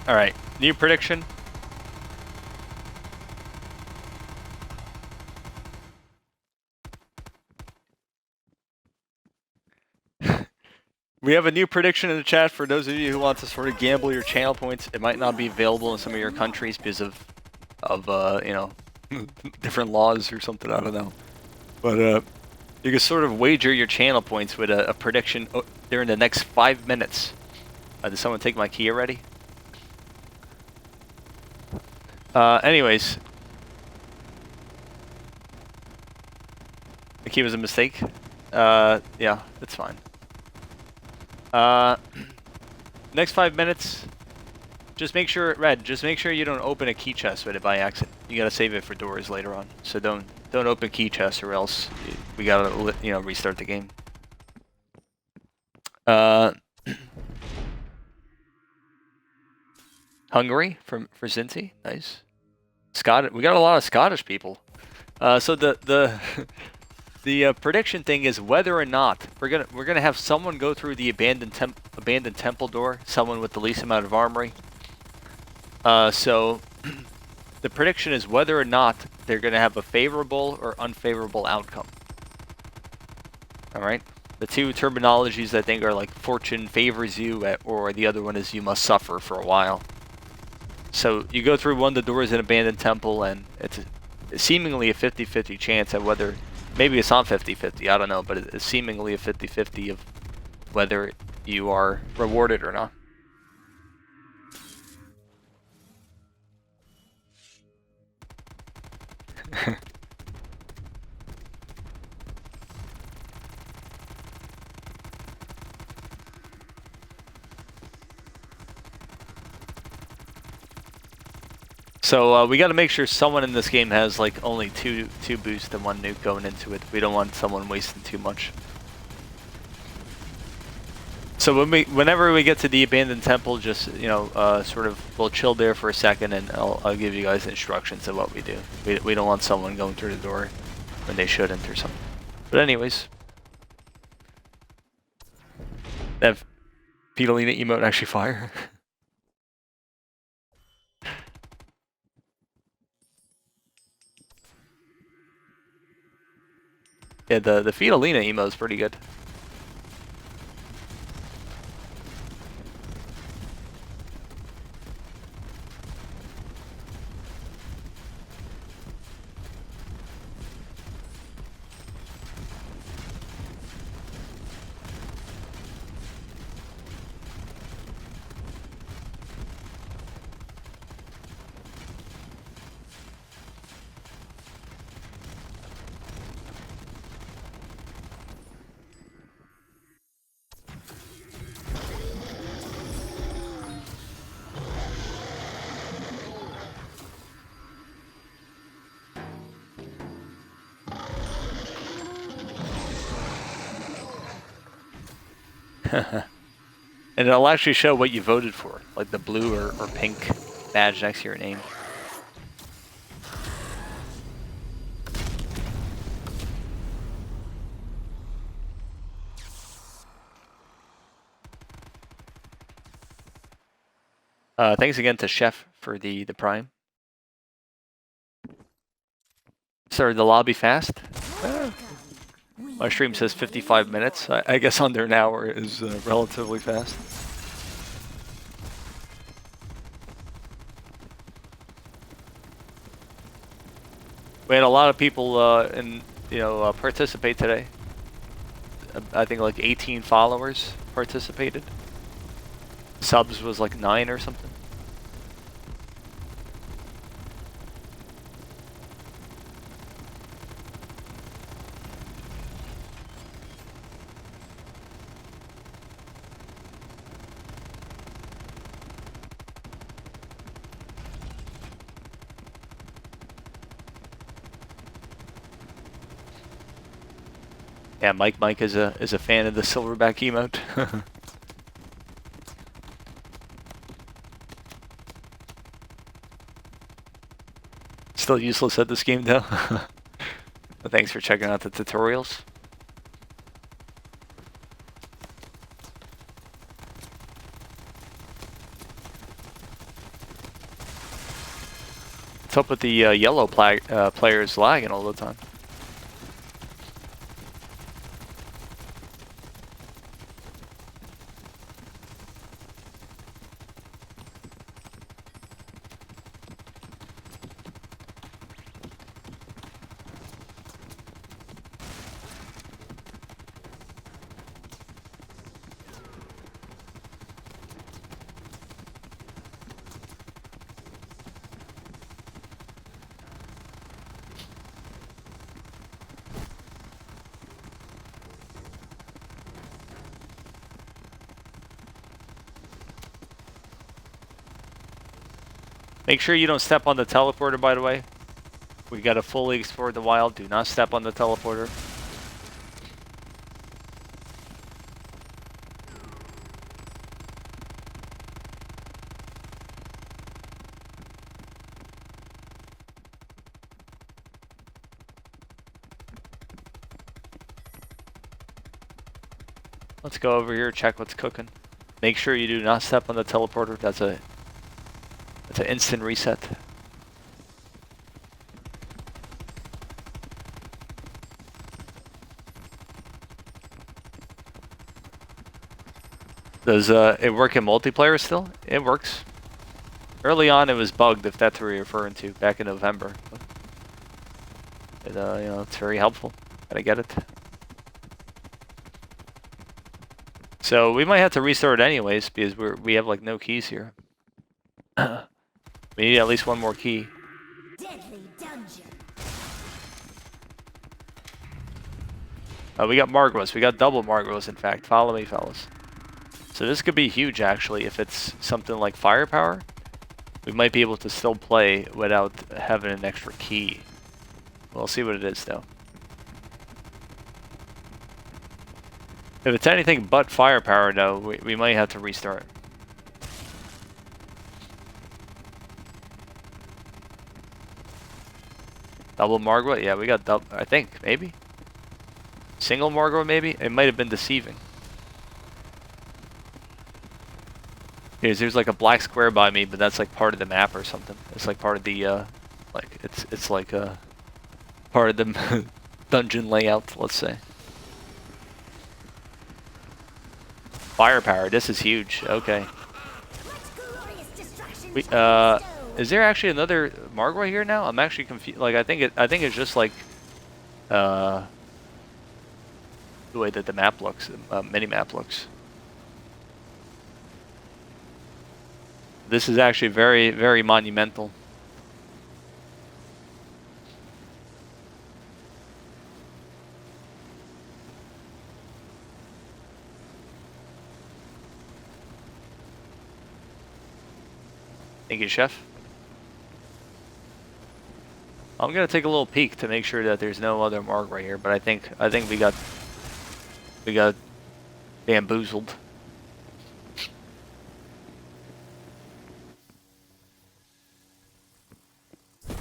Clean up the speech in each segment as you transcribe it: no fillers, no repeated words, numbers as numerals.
Alright, new prediction. We have a new prediction in the chat for those of you who want to sort of gamble your channel points. It might not be available in some of your countries because of you know, different laws or something, I don't know. But you can sort of wager your channel points with a prediction during the next 5 minutes. Did someone take my key already? Anyways. The key was a mistake? Yeah, that's fine. Next 5 minutes, just make sure, Red, just make sure you don't open a key chest with it by accident. You gotta save it for doors later on. So don't open key chests or else we gotta, you know, restart the game. Hungary for Zinti, nice. We got a lot of Scottish people. So the prediction thing is whether or not we're gonna have someone go through the abandoned temple door, someone with the least amount of armory. So the prediction is whether or not they're gonna have a favorable or unfavorable outcome. All right. The two terminologies I think are like fortune favors you, or the other one is you must suffer for a while. So you go through one of the doors in abandoned temple, and it's seemingly a 50-50 chance at whether. Maybe it's not 50-50, I don't know, but it's seemingly a 50-50 of whether you are rewarded or not. So we got to make sure someone in this game has like only two boosts and one nuke going into it. We don't want someone wasting too much. So whenever we get to the abandoned temple, just sort of we'll chill there for a second, and I'll give you guys instructions of what we do. We don't want someone going through the door when they shouldn't or something. But anyways, that Fidolina emote actually fire. Yeah, the Fidolina emote is pretty good. And it'll actually show what you voted for, like the blue or pink badge next to your name. Thanks again to Chef for the prime. Started the lobby fast. My stream says 55 minutes. I guess under an hour is relatively fast. We had a lot of people participate today. I think like 18 followers participated. Subs was like 9 or something. Yeah, Mike is a fan of the silverback emote. Still useless at this game though. But thanks for checking out the tutorials. up with the yellow players lagging all the time? Make sure you don't step on the teleporter, by the way. We gotta fully explore the wild. Do not step on the teleporter. Let's go over here, check what's cooking. Make sure you do not step on the teleporter. That's an instant reset. Does it work in multiplayer still? It works. Early on it was bugged, if that's what you're referring to, back in November. It, you know, it's very helpful. Gotta get it. So we might have to restart it anyways, because we have like no keys here. We need at least one more key. Deadly dungeon. We got Margwas. We got double Margwas, in fact. Follow me, fellas. So this could be huge, actually, if it's something like firepower. We might be able to still play without having an extra key. We'll see what it is, though. If it's anything but firepower, though, we might have to restart. Double Margwa? Yeah, we got double, I think, maybe? Single Margwa, maybe? It might have been deceiving. There's like a black square by me, but that's like part of the map or something. It's like part of the, like, it's like part of the dungeon layout, let's say. Firepower, this is huge. Okay. We, is there actually another Margwa here now? I'm actually confused. Like, I think it's just like the way that the map looks, mini-map looks. This is actually very, very monumental. Thank you, Chef. I'm gonna take a little peek to make sure that there's no other mark right here, but I think we got bamboozled.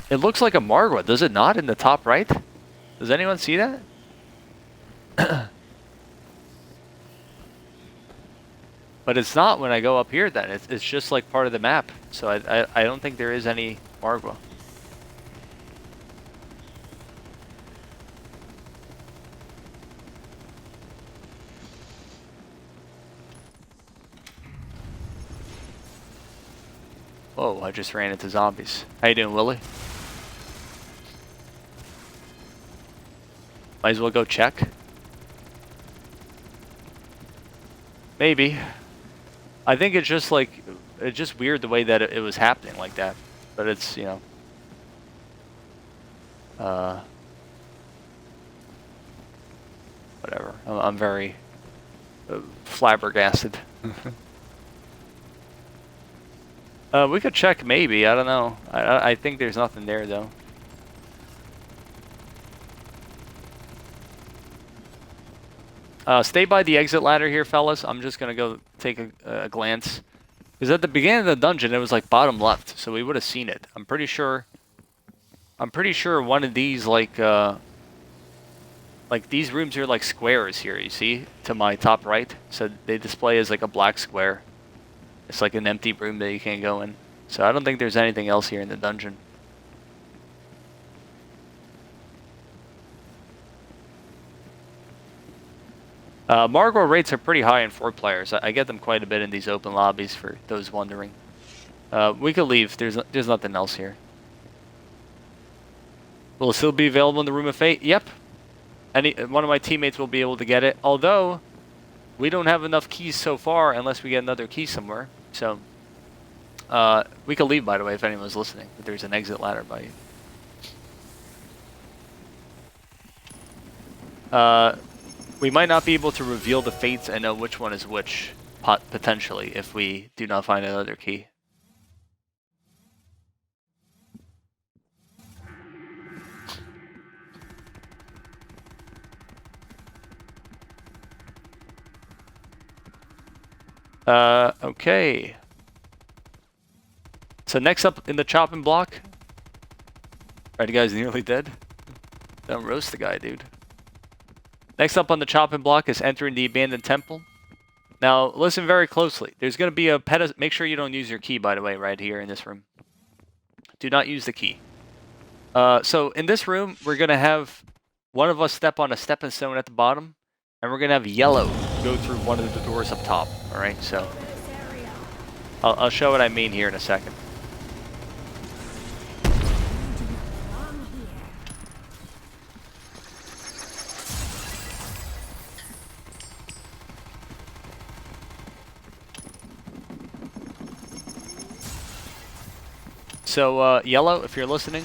It looks like a Margwa, does it not, in the top right? Does anyone see that? But it's not when I go up here then. It's just like part of the map. So I don't think there is any Margwa. Whoa, I just ran into zombies. How you doing, Willie? Might as well go check. Maybe. I think it's just like, it's just weird the way that it was happening like that. But it's, you know, whatever. I'm very flabbergasted. We could check maybe, I don't know. I think there's nothing there though. Stay by the exit ladder here, fellas. I'm just gonna go take a glance. Because at the beginning of the dungeon, it was like bottom left, so we would have seen it. I'm pretty sure one of these like these rooms are like squares here. You see, to my top right, so they display as like a black square. It's like an empty room that you can't go in. So I don't think there's anything else here in the dungeon. Margot rates are pretty high in 4 players. I get them quite a bit in these open lobbies for those wondering. We could leave. There's nothing else here. Will it still be available in the Room of Fate? Yep. One of my teammates will be able to get it. Although, we don't have enough keys so far unless we get another key somewhere. So, we could leave, by the way, if anyone's listening. If there's an exit ladder by you. We might not be able to reveal the fates and know which one is which, potentially, if we do not find another key. Okay. So next up in the chopping block. Alright, guy's nearly dead. Don't roast the guy, dude. Next up on the chopping block is entering the abandoned temple. Now, listen very closely. There's going to be a pedestal. Make sure you don't use your key, by the way, right here in this room. Do not use the key. So in this room, we're going to have one of us step on a stepping stone at the bottom, and we're going to have yellow go through one of the doors up top. All right, so I'll show what I mean here in a second. So, yellow, if you're listening.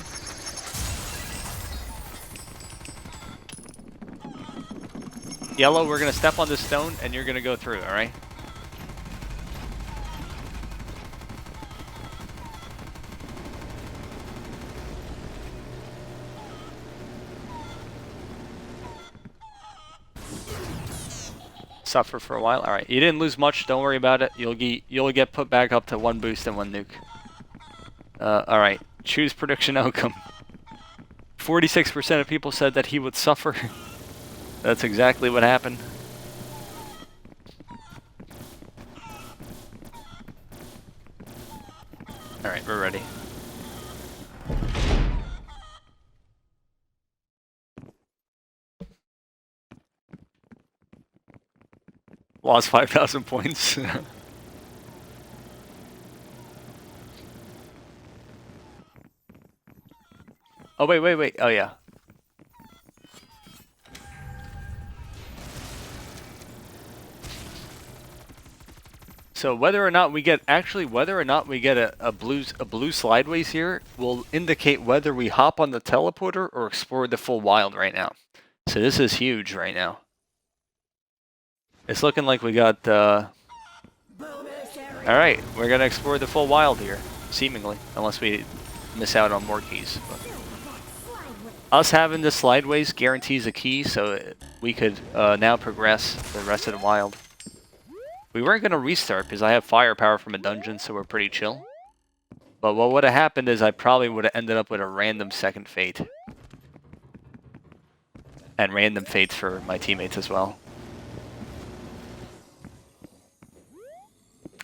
Yellow, we're going to step on this stone, and you're going to go through, alright? Suffer for a while. Alright, you didn't lose much, don't worry about it. You'll get put back up to 1 boost and 1 nuke. Alright, choose prediction outcome. 46% of people said that he would suffer. That's exactly what happened. Alright, we're ready. Lost 5,000 points. Oh, wait. Oh, yeah. So whether or not we get a blue slideways here will indicate whether we hop on the teleporter or explore the full wild right now. So this is huge right now. It's looking like we got, alright, we're gonna explore the full wild here, seemingly, unless we miss out on more keys. But us having the slideways guarantees a key, so we could now progress the rest of the wild. We weren't going to restart because I have firepower from a dungeon, so we're pretty chill. But what would have happened is I probably would have ended up with a random second fate. And random fates for my teammates as well.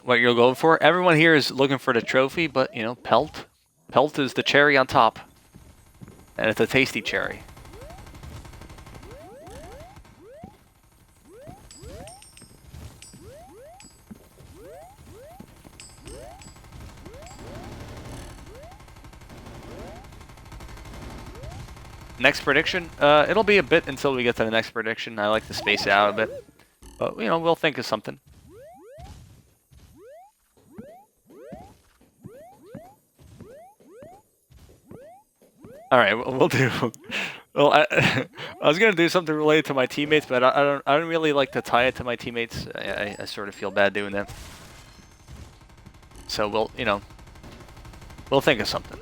What you're going for? Everyone here is looking for the trophy, but, you know, Pelt. Pelt is the cherry on top. And it's a tasty cherry. Next prediction? It'll be a bit until we get to the next prediction. I like to space it out a bit. But, you know, we'll think of something. Alright, we'll do... Well, I was gonna do something related to my teammates, but I don't really like to tie it to my teammates. I sort of feel bad doing that. So we'll, you know, we'll think of something.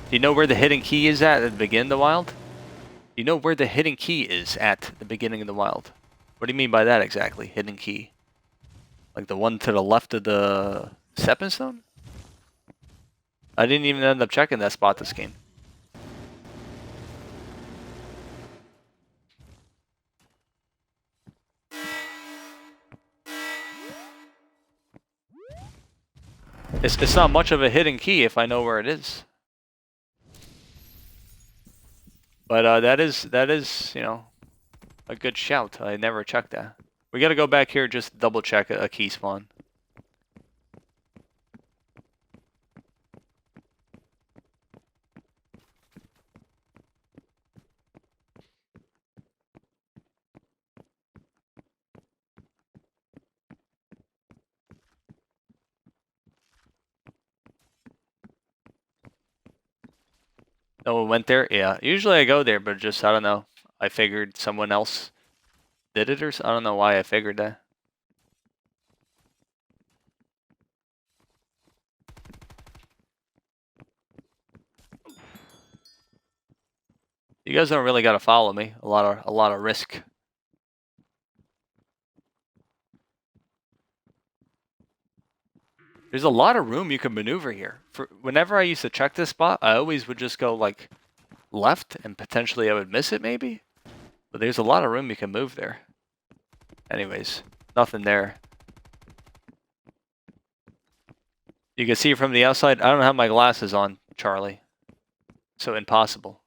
Do you know where the hidden key is at the beginning of the wild? Do you know where the hidden key is at the beginning of the wild? What do you mean by that exactly, hidden key? Like the one to the left of the stepping stone? I didn't even end up checking that spot this game. It's not much of a hidden key if I know where it is. But that is you know, a good shout. I never checked that. We gotta go back here just double check a key spawn. No one went there? Yeah. Usually I go there, but just, I don't know. I figured someone else did it or I don't know why I figured that. You guys don't really gotta follow me. A lot of risk. There's a lot of room you can maneuver here. For whenever I used to check this spot, I always would just go like left and potentially I would miss it maybe. But there's a lot of room you can move there. Anyways, nothing there. You can see from the outside. I don't have my glasses on, Charlie. So impossible.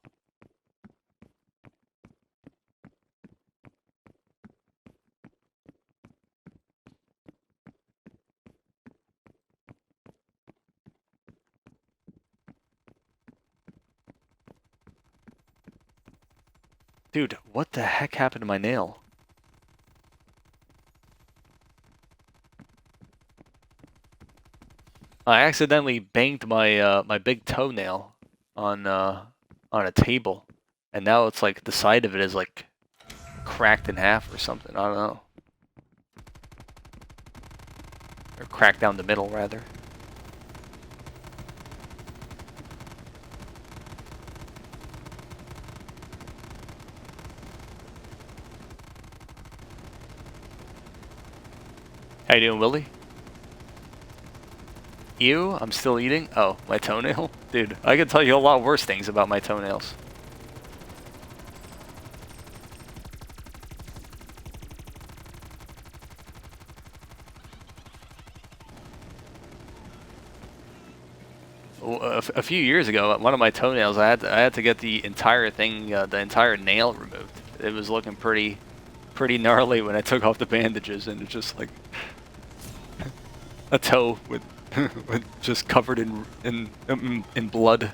Dude, what the heck happened to my nail? I accidentally banged my my big toenail on a table, and now it's like the side of it is like cracked in half or something. I don't know, or cracked down the middle rather. How you doing, Willie? Ew, I'm still eating? Oh, my toenail? Dude, I can tell you a lot worse things about my toenails. A few years ago, one of my toenails, I had to get the entire thing, the entire nail removed. It was looking pretty gnarly when I took off the bandages, and it's just like a toe with with just covered in blood.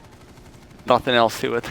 Nothing else to it.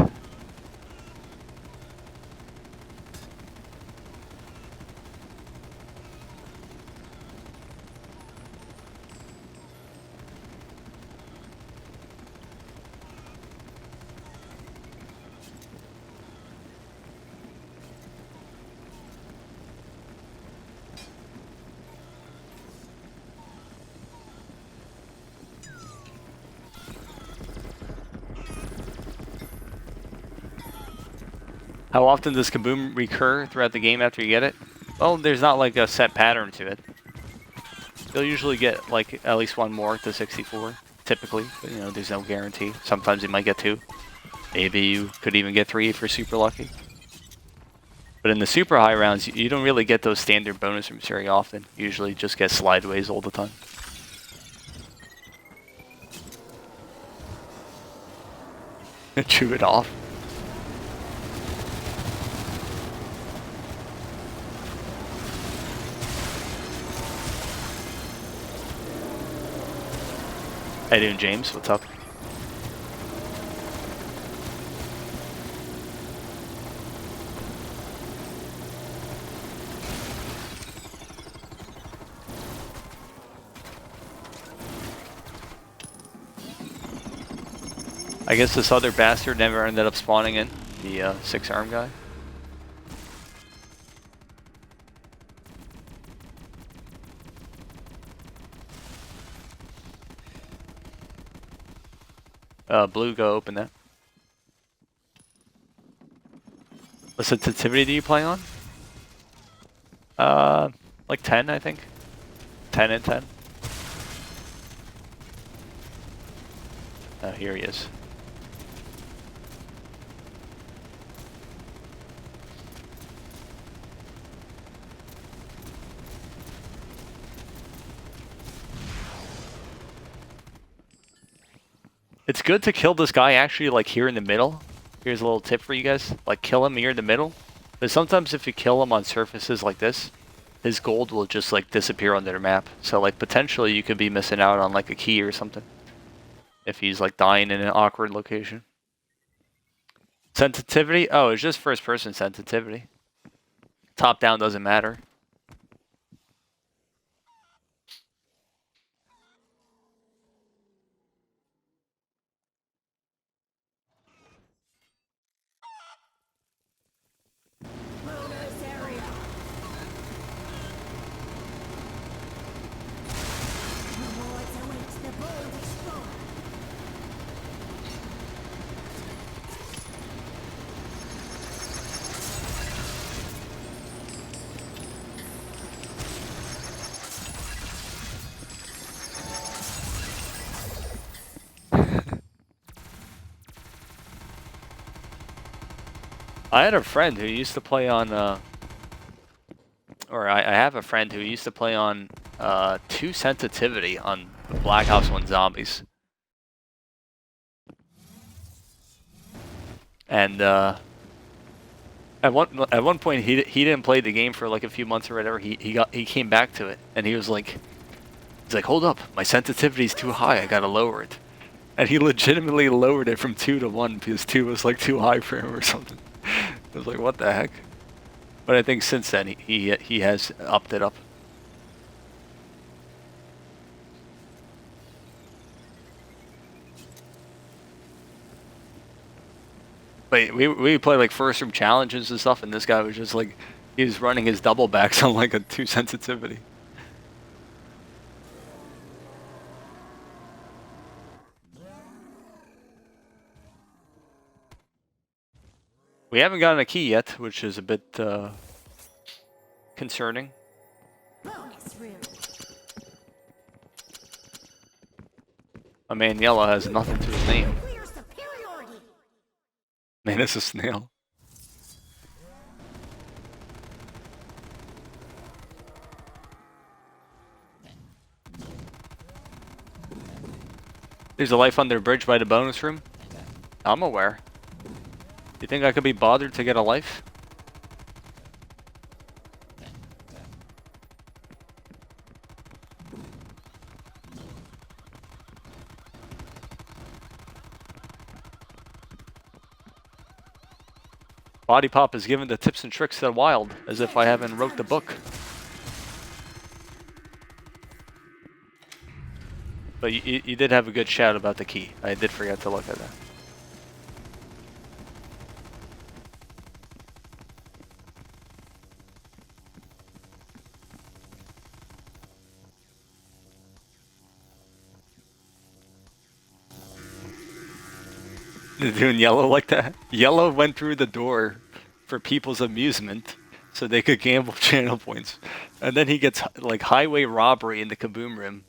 How often does Kaboom recur throughout the game after you get it? Well, there's not like a set pattern to it. You'll usually get like at least one more to 64, typically. But, you know, there's no guarantee. Sometimes you might get 2. Maybe you could even get 3 if you're super lucky. But in the super high rounds, you don't really get those standard bonus rooms very often. You usually just get slideways all the time. Chew it off. How you doing, James? What's up? I guess this other bastard never ended up spawning in, the 6-arm guy. Blue, go open that. What sensitivity do you play on? Like 10, I think. 10 and 10. Oh, here he is. It's good to kill this guy actually like here in the middle, Here's a little tip for you guys. Like, kill him near the middle. But sometimes if you kill him on surfaces like this, his gold will just, like, disappear under the map. So, like, potentially you could be missing out on, like, a key or something. If he's, like, dying in an awkward location. Sensitivity? Oh, it's just first-person sensitivity. Top-down doesn't matter. Bonus area. Rewards await the bold explorer. I had a friend who used to play on, or I have a friend who used to play on 2 sensitivity on the Black Ops 1 zombies. And at one point he didn't play the game for like a few months or whatever. He came back to it and he's like, hold up, my sensitivity's too high, I gotta lower it. And he legitimately lowered it from 2 to 1 because 2 was like too high for him or something. I was like, what the heck? But I think since then he has upped it up. But we play like first room challenges and stuff, and this guy was just like, he was running his double backs on like a 2 sensitivity. We haven't gotten a key yet, which is a bit concerning. Bonus room. My man Yellow has nothing to his name. Clear superiority. Man, it's a snail. There's a life under a bridge by the bonus room. I'm aware. You think I could be bothered to get a life? Body Pop is giving the tips and tricks to the wild, as if I haven't wrote the book. But you did have a good shout about the key. I did forget to look at that. Doing Yellow like that? Yellow went through the door for people's amusement so they could gamble channel points. And then he gets like highway robbery in the Kaboom room.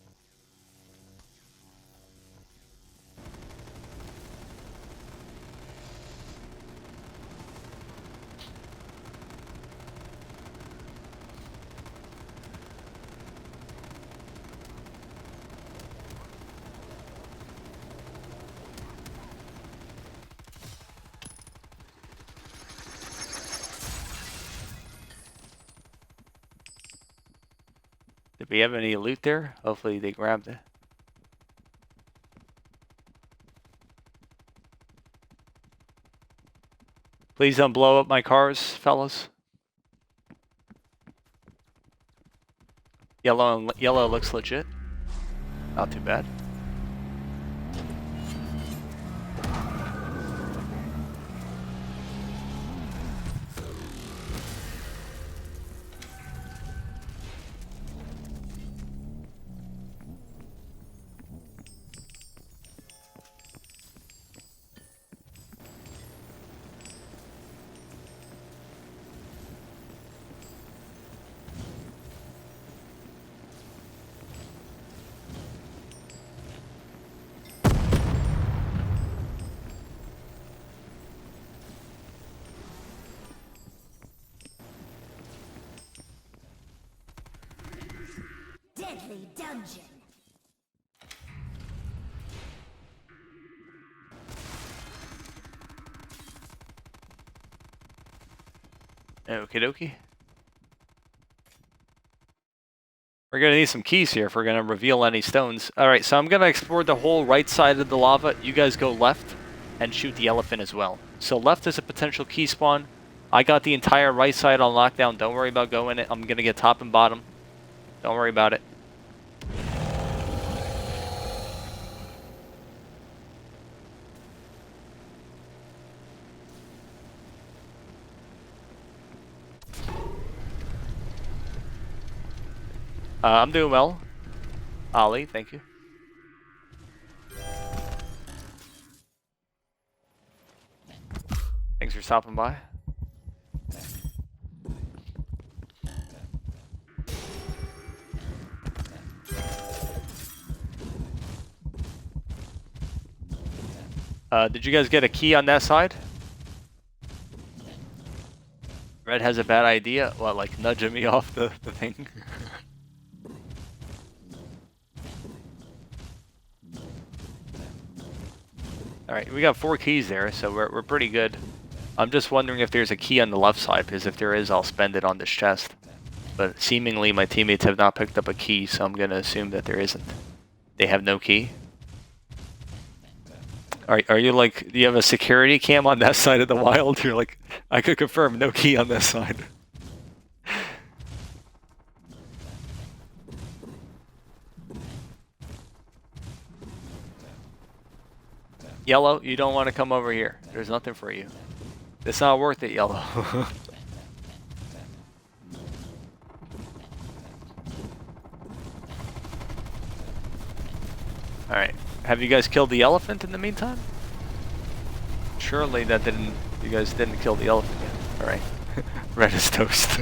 Did we have any loot there? Hopefully they grabbed it. Please don't blow up my cars, fellas. Yellow looks legit. Not too bad. Deadly dungeon. Okie dokie. We're gonna need some keys here if we're gonna reveal any stones. Alright, so I'm gonna explore the whole right side of the lava. You guys go left and shoot the elephant as well. So left is a potential key spawn. I got the entire right side on lockdown. Don't worry about going it. I'm gonna get top and bottom. Don't worry about it. I'm doing well. Ollie, thank you. Thanks for stopping by. Did you guys get a key on that side? Red has a bad idea. What, like nudging me off the thing? Alright, we got 4 keys there, so we're pretty good. I'm just wondering if there's a key on the left side, because if there is, I'll spend it on this chest. But seemingly my teammates have not picked up a key, so I'm gonna assume that there isn't. They have no key. Are you like, do you have a security cam on that side of the wild? You're like, I could confirm, no key on this side. Yellow, you don't want to come over here. There's nothing for you. It's not worth it, Yellow. Alright. Have you guys killed the elephant in the meantime? Surely that didn't... You guys didn't kill the elephant yet. Alright. Red is toast.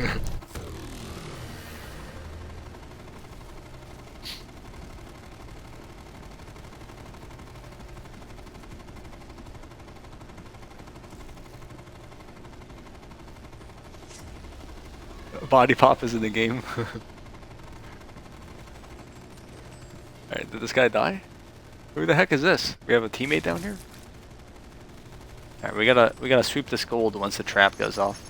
Body pop is in the game. Alright, did this guy die? Who the heck is this? We have a teammate down here? Alright, we gotta sweep this gold once the trap goes off.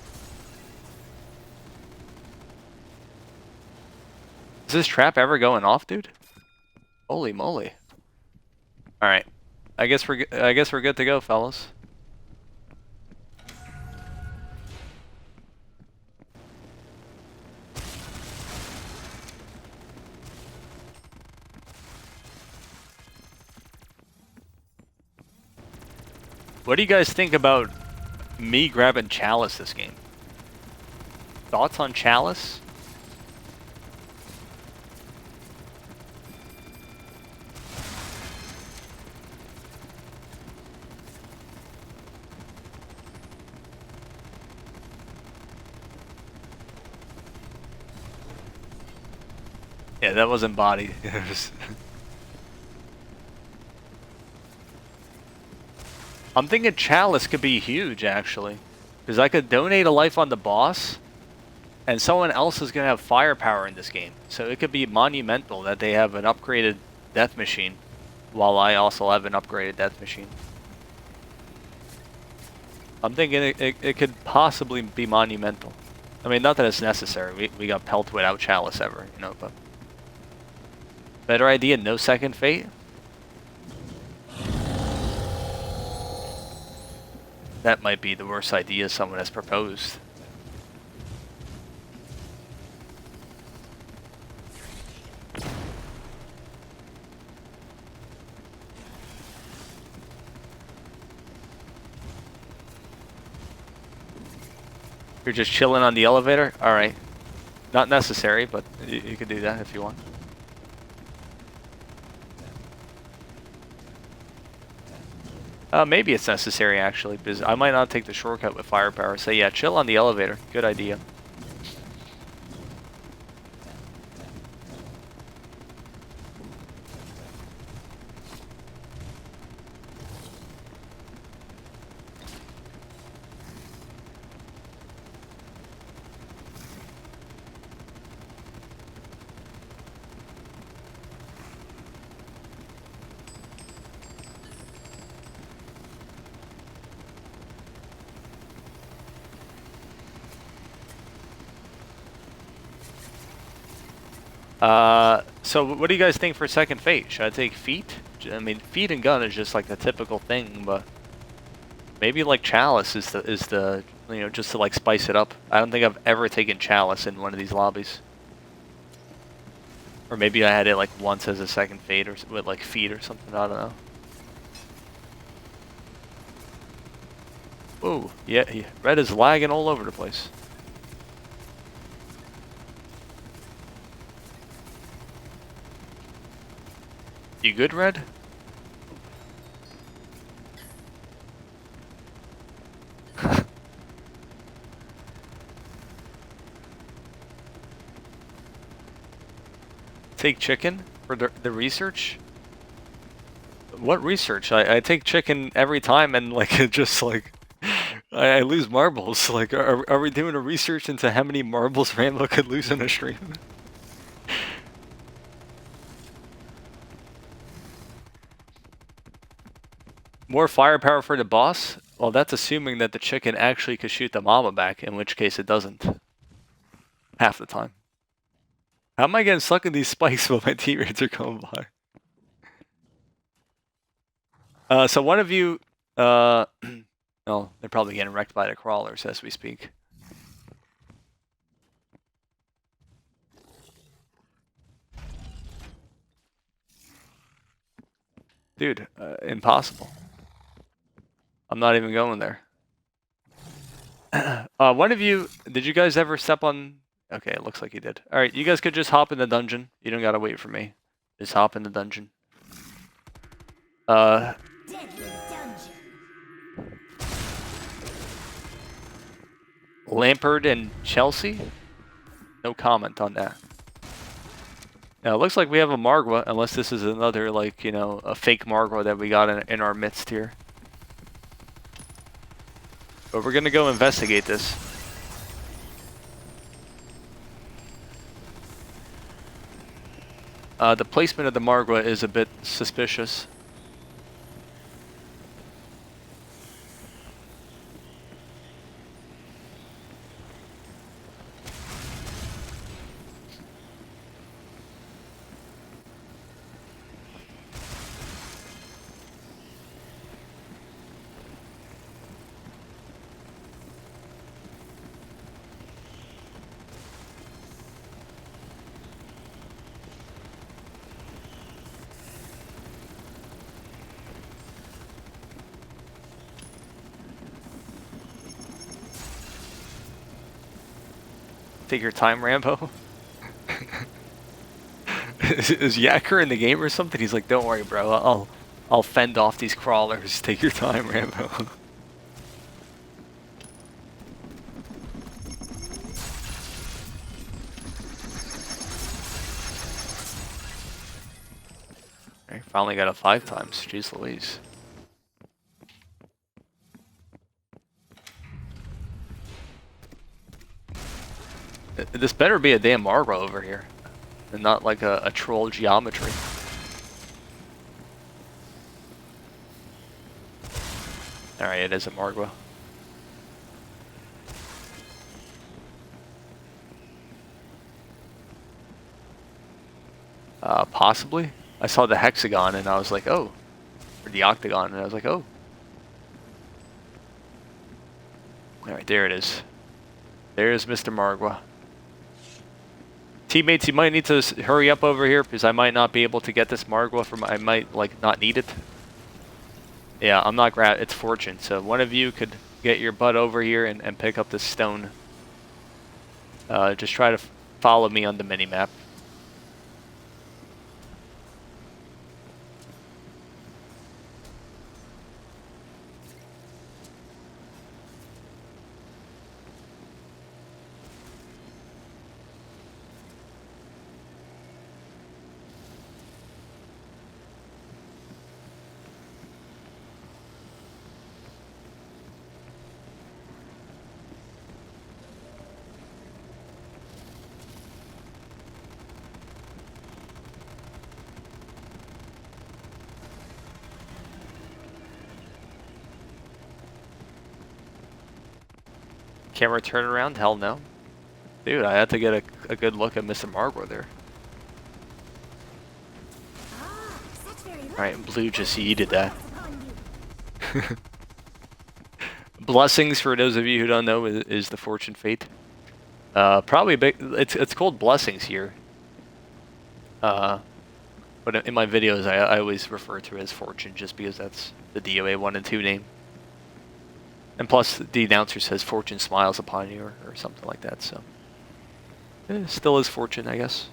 Is this trap ever going off, dude? Holy moly. Alright. I guess we're good to go, fellas. What do you guys think about me grabbing Chalice this game? Thoughts on Chalice? Yeah, that wasn't body. I'm thinking Chalice could be huge, actually. Because I could donate a life on the boss, and someone else is going to have firepower in this game. So it could be monumental that they have an upgraded death machine, while I also have an upgraded death machine. I'm thinking it could possibly be monumental. I mean, not that it's necessary. We got Pelt without Chalice ever, you know, but... Better idea, no second fate? That might be the worst idea someone has proposed. You're just chilling on the elevator? Alright. Not necessary, but you could do that if you want. Maybe it's necessary, actually, because I might not take the shortcut with firepower. So yeah, chill on the elevator. Good idea. So what do you guys think for second fate? Should I take feet? I mean, feet and gun is just like the typical thing, but maybe like chalice is the you know, just to like spice it up. I don't think I've ever taken chalice in one of these lobbies. Or maybe I had it like once as a second fate or with like feet or something. I don't know. Whoa, yeah, red is lagging all over the place. You good, red? Take chicken for the research? What research? I take chicken every time and like it just like I lose marbles. Like are we doing a research into how many marbles Rambo could lose in a stream? More firepower for the boss? Well, that's assuming that the chicken actually could shoot the mama back, in which case it doesn't. Half the time. How am I getting stuck in these spikes while my teammates are going by? So one of you, well, they're probably getting wrecked by the crawlers as we speak. Dude, impossible. I'm not even going there. One of you, did you guys ever step on... Okay, it looks like you did. Alright, you guys could just hop in the dungeon. You don't gotta wait for me. Just hop in the dungeon. Deadly dungeon. Lampard and Chelsea? No comment on that. Now, it looks like we have a Margwa, unless this is another, like, you know, a fake Margwa that we got in our midst here. But we're gonna go investigate this. The placement of the Margwa is a bit suspicious. Take your time, Rambo. is Yacker in the game or something? He's like, don't worry, bro. I'll fend off these crawlers. Take your time, Rambo. I finally got a 5 times. Jeez Louise. This better be a damn Margwa over here, and not like a troll geometry. Alright, it is a Margwa. Possibly. I saw the hexagon and I was like, oh. Or the octagon, and I was like, oh. Alright, there it is. There's Mr. Margwa. Teammates, you might need to hurry up over here because I might not be able to get this Margwa from... I might, like, not need it. Yeah, I'm not it's fortune. So one of you could get your butt over here and pick up this stone. Just try to follow me on the mini-map. Camera turnaround? Hell no. Dude, I had to get a good look at Mr. Margwa there. Alright, blue just yeeted that. upon you. Blessings, for those of you who don't know, is the fortune fate. Probably a big. It's called blessings here. But in my videos, I always refer to it as fortune just because that's the DOA1 and 2 name. And plus, the announcer says fortune smiles upon you or something like that. So, it still is fortune, I guess.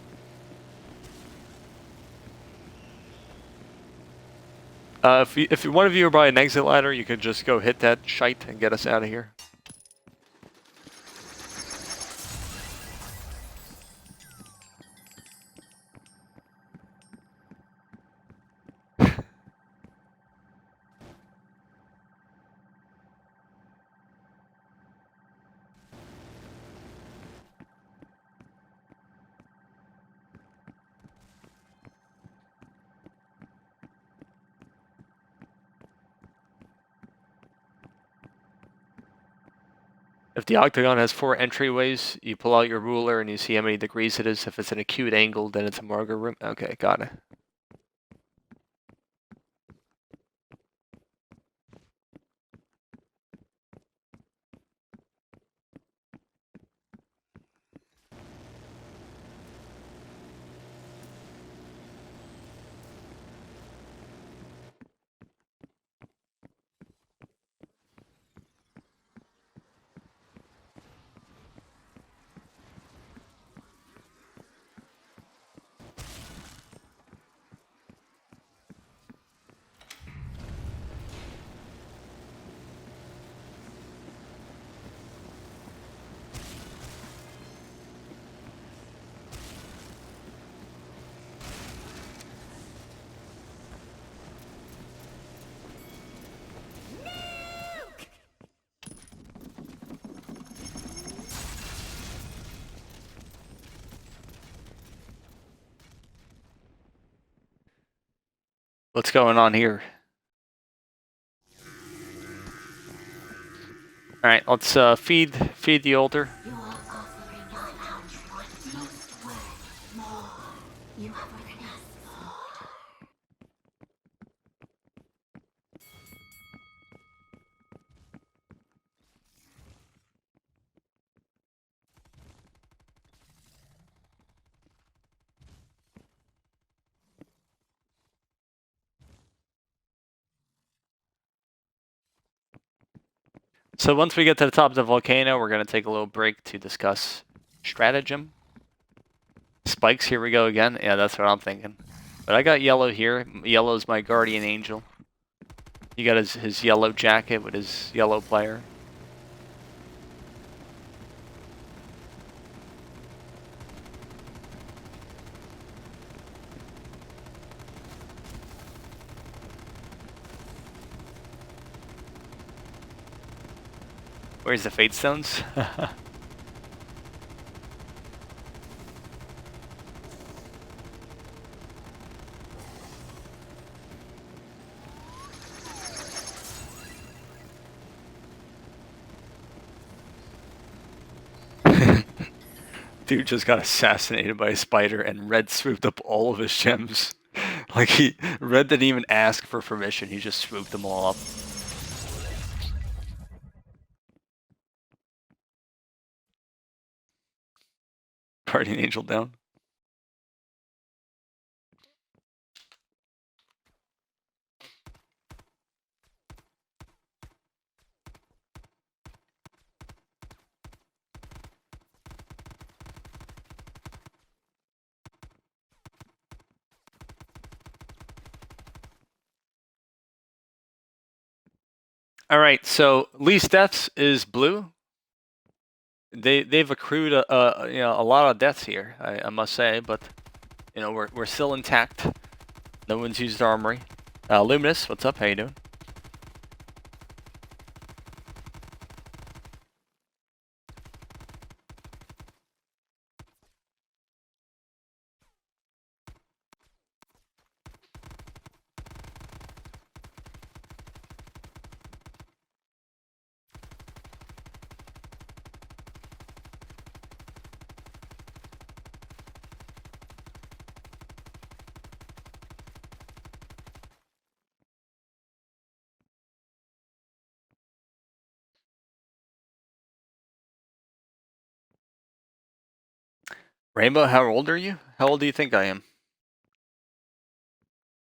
If one of you are by an exit ladder, you could just go hit that shite and get us out of here. If the octagon has 4 entryways, you pull out your ruler and you see how many degrees it is. If it's an acute angle, then it's a Margot room. Okay, got it. What's going on here? All right, let's feed the altar. You are offering us out what most worth more. You have given us more. So once we get to the top of the volcano, we're going to take a little break to discuss stratagem. Spikes, here we go again. Yeah, that's what I'm thinking. But I got yellow here. Yellow's my guardian angel. He got his yellow jacket with his yellow player. Where's the Fate Stones? Dude just got assassinated by a spider and Red swooped up all of his gems. Like Red didn't even ask for permission, he just swooped them all up. Guardian Angel down. All right, so least deaths is blue. They've accrued a lot of deaths here, I must say, but you know we're still intact. No one's used armory. Luminous, what's up? How you doing? Rainbow, how old are you? How old do you think I am?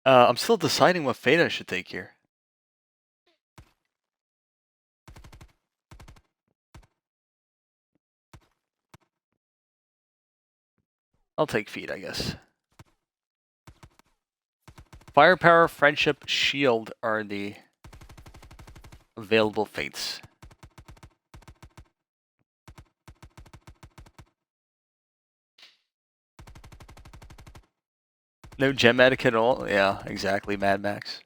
I'm still deciding what fate I should take here. I'll take feet, I guess. Firepower, friendship, shield are the available fates. No gem etiquette at all? Yeah, exactly, Mad Max.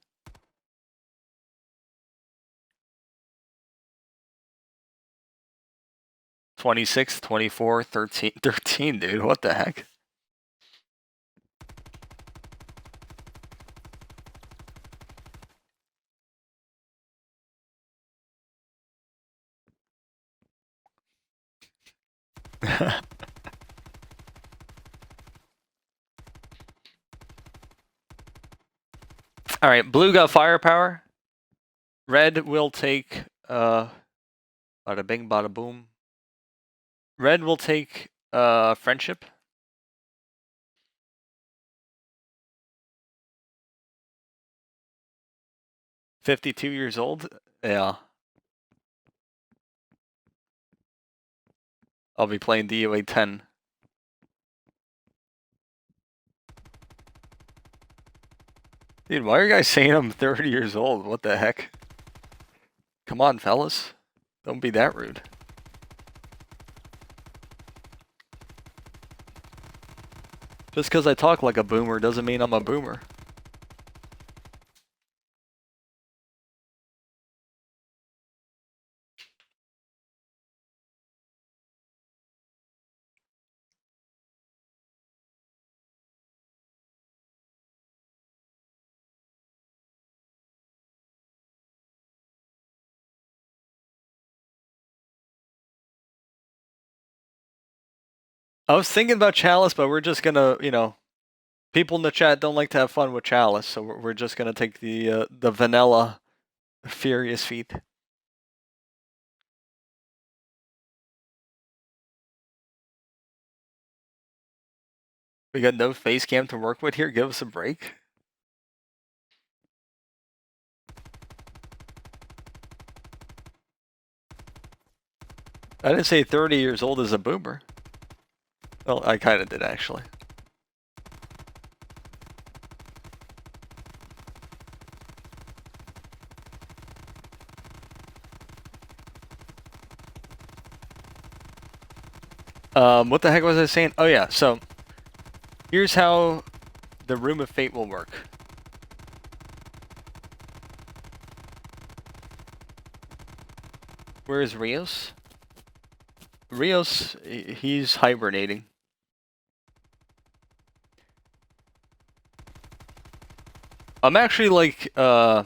"26, 24, 13, 13, dude, what the heck? Alright, blue got firepower. Red will take, bada bing, bada boom. Red will take, friendship. "52 years old? Yeah. I'll be playing DOA 10. Dude, why are you guys saying I'm 30 years old? What the heck? Come on, fellas. Don't be that rude. Just because I talk like a boomer doesn't mean I'm a boomer. I was thinking about Chalice, but we're just gonna, you know, people in the chat don't like to have fun with Chalice, so we're just gonna take the vanilla Furious Feet. We got no face cam to work with here. Give us a break. I didn't say 30 years old is a boomer. Well, I kind of did actually. What the heck was I saying? Oh yeah, so here's how the Room of Fate will work. Where is Rios? Rios, he's hibernating. I'm actually like, out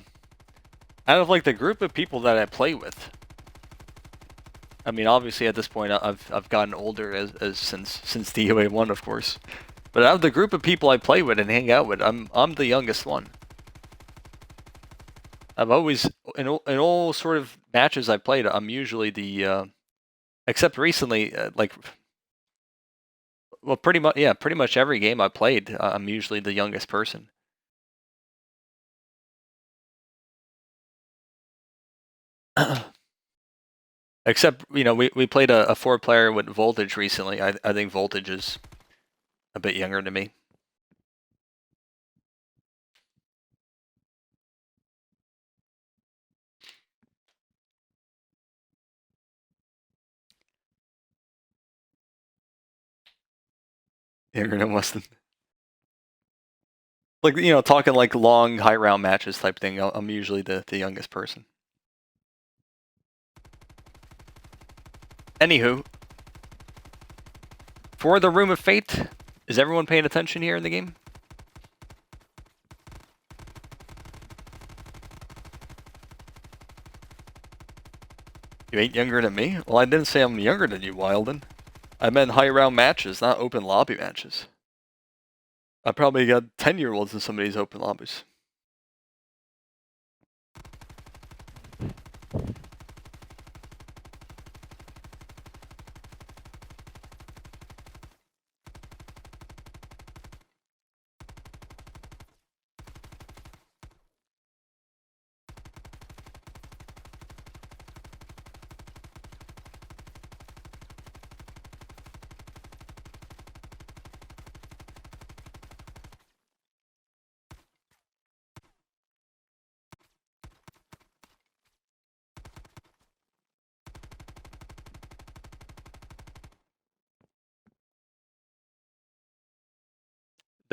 of like the group of people that I play with. I mean, obviously at this point I've gotten older as since DOA1, of course. But out of the group of people I play with and hang out with, I'm the youngest one. I've always in all sort of matches I played, I'm usually the except recently, like, well, pretty much every game I played, I'm usually the youngest person. Except, you know, we played a 4-player with Voltage recently. I think Voltage is a bit younger than me. Younger than Weston. Like, you know, talking like long, high round matches type thing, I'm usually the youngest person. Anywho, for the Room of Fate, is everyone paying attention here in the game? You ain't younger than me? Well, I didn't say I'm younger than you, Wilden. I meant high round matches, not open lobby matches. I probably got 10-year-olds in some of these open lobbies.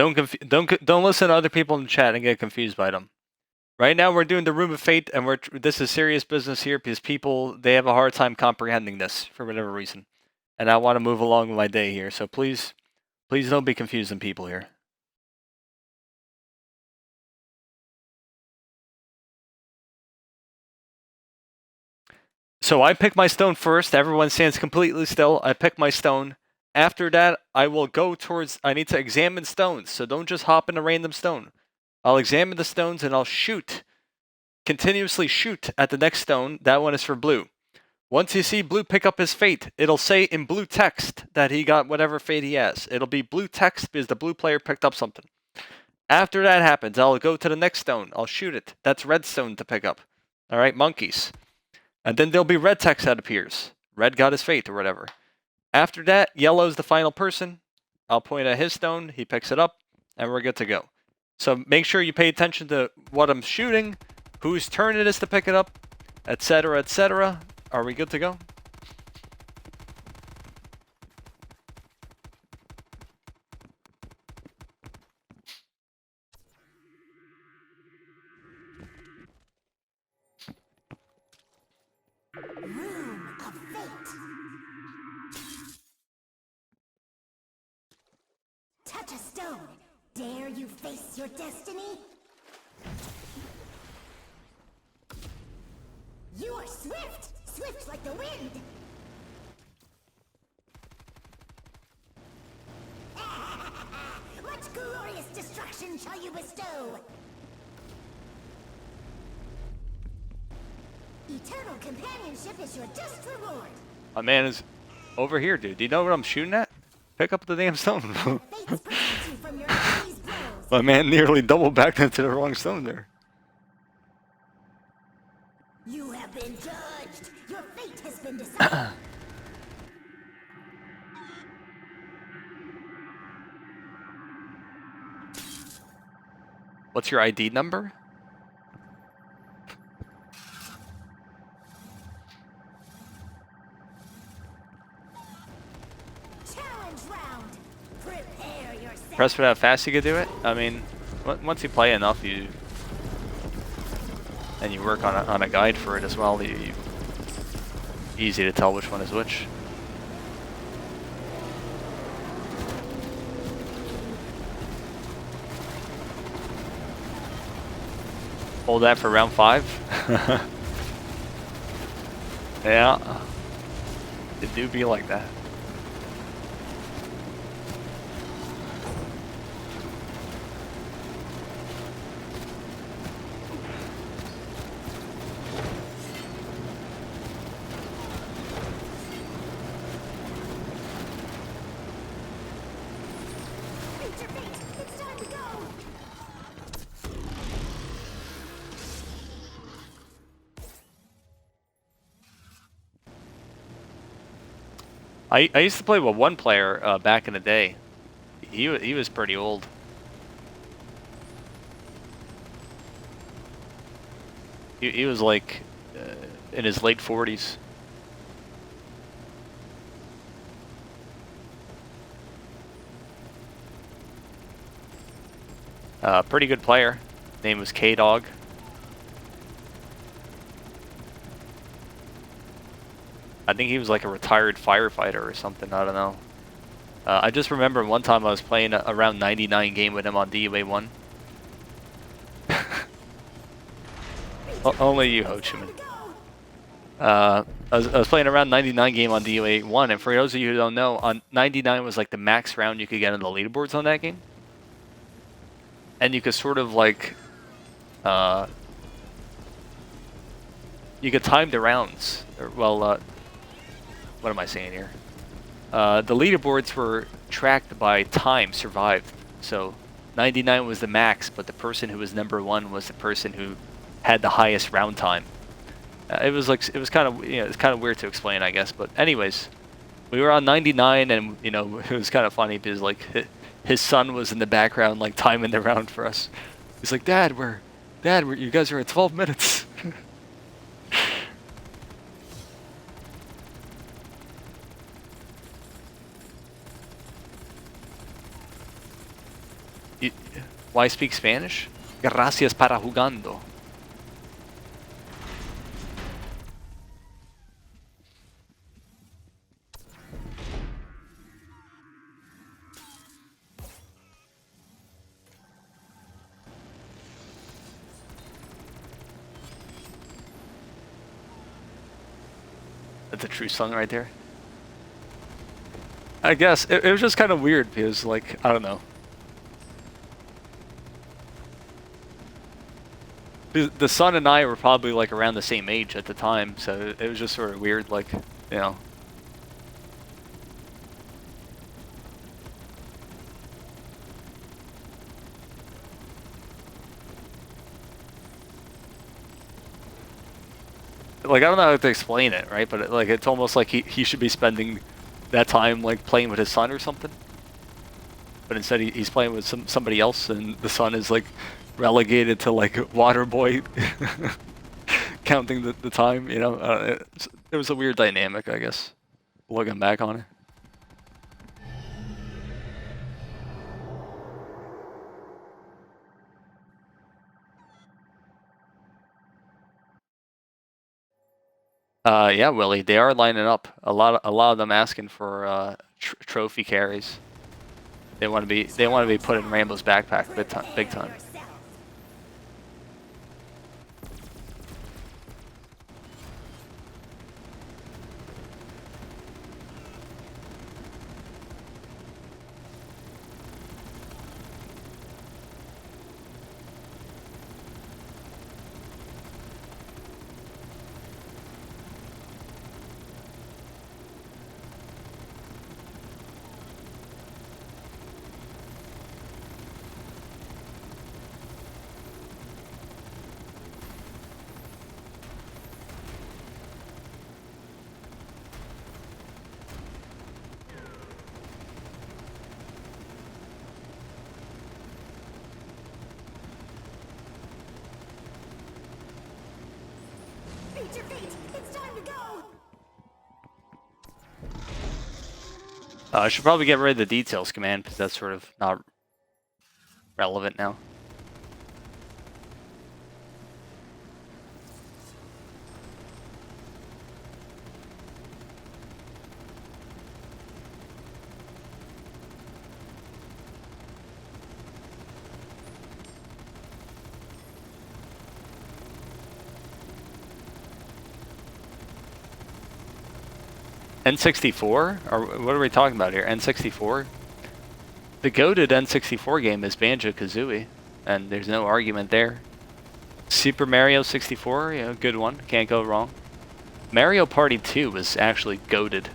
Don't listen to other people in the chat and get confused by them. Right now we're doing the Room of Fate, and this is serious business here because people, they have a hard time comprehending this for whatever reason, and I want to move along with my day here. So please don't be confusing people here. So I pick my stone first. Everyone stands completely still. I pick my stone. After that, I will go towards. I need to examine stones, so don't just hop in a random stone. I'll examine the stones and I'll shoot. Continuously shoot at the next stone. That one is for blue. Once you see blue pick up his fate, it'll say in blue text that he got whatever fate he has. It'll be blue text because the blue player picked up something. After that happens, I'll go to the next stone. I'll shoot it. That's red stone to pick up. All right, monkeys. And then there'll be red text that appears. Red got his fate or whatever. After that, yellow's the final person. I'll point at his stone. He picks it up, and we're good to go. So make sure you pay attention to what I'm shooting, whose turn it is to pick it up, etc., etc. Are we good to go? Room of Fate. Touch a stone. Dare you face your destiny? You are swift! Swift like the wind! What glorious destruction shall you bestow? Eternal companionship is your just reward. My man is over here, dude. Do you know what I'm shooting at? Pick up the damn stone. Fates protect you from your enemy's blows. My man nearly double backed into the wrong stone there. You have been judged. Your fate has been decided. What's your ID number? Challenge round. Prepare yourself. Press for how fast you can do it. I mean, once you play enough, and you work on a guide for it as well. Easy to tell which one is which. Hold that for round 5. Yeah, it do be like that. Reach your fate. It's time to go. I used to play with one player back in the day. He was pretty old. He was like in his late 40s. Pretty good player. Name was K-Dog. I think he was like a retired firefighter or something. I don't know. I just remember one time I was playing a around 99 game with him on DOA1. Only you, Ho Chi Minh. I was playing around 99 game on DOA1, and for those of you who don't know, on 99 was like the max round you could get on the leaderboards on that game. And you could sort of like, you could time the rounds. Well, what am I saying here? The leaderboards were tracked by time survived. So 99 was the max, but the person who was number 1 was the person who had the highest round time. It was kind of, you know, it's kind of weird to explain, I guess. But anyways, we were on 99, and you know, it was kind of funny because like his son was in the background, like timing the round for us. He's like, Dad, you guys are at 12 minutes. Why speak Spanish? Gracias para jugando. That's a true song right there. I guess it was just kind of weird because, like, I don't know. The son and I were probably like around the same age at the time, so it was just sort of weird, like, you know. Like, I don't know how to explain it, right? But like, it's almost like he should be spending that time like playing with his son or something. But instead he's playing with somebody else, and the son is like relegated to like water boy counting the time, you know. It was a weird dynamic, I guess, looking back on it. Yeah, Willie, they are lining up. A lot of them asking for trophy carries. They want to be put in Rambo's backpack big time. Your feet. It's time to go. I should probably get rid of the details command because that's sort of not relevant now. N64? Or what are we talking about here? N64? The goated N64 game is Banjo-Kazooie, and there's no argument there. Super Mario 64, you know, good one, can't go wrong. Mario Party 2 was actually goated.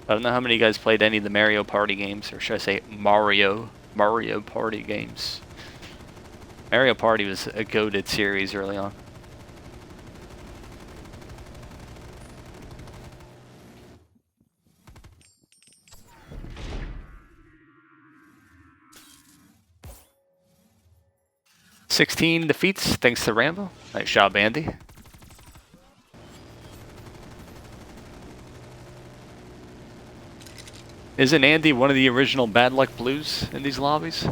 I don't know how many of you guys played any of the Mario Party games, or should I say Mario Party games. Mario Party was a goated series early on. "16 defeats, thanks to Rambo. Nice job, Andy. Isn't Andy one of the original Bad Luck Blues in these lobbies?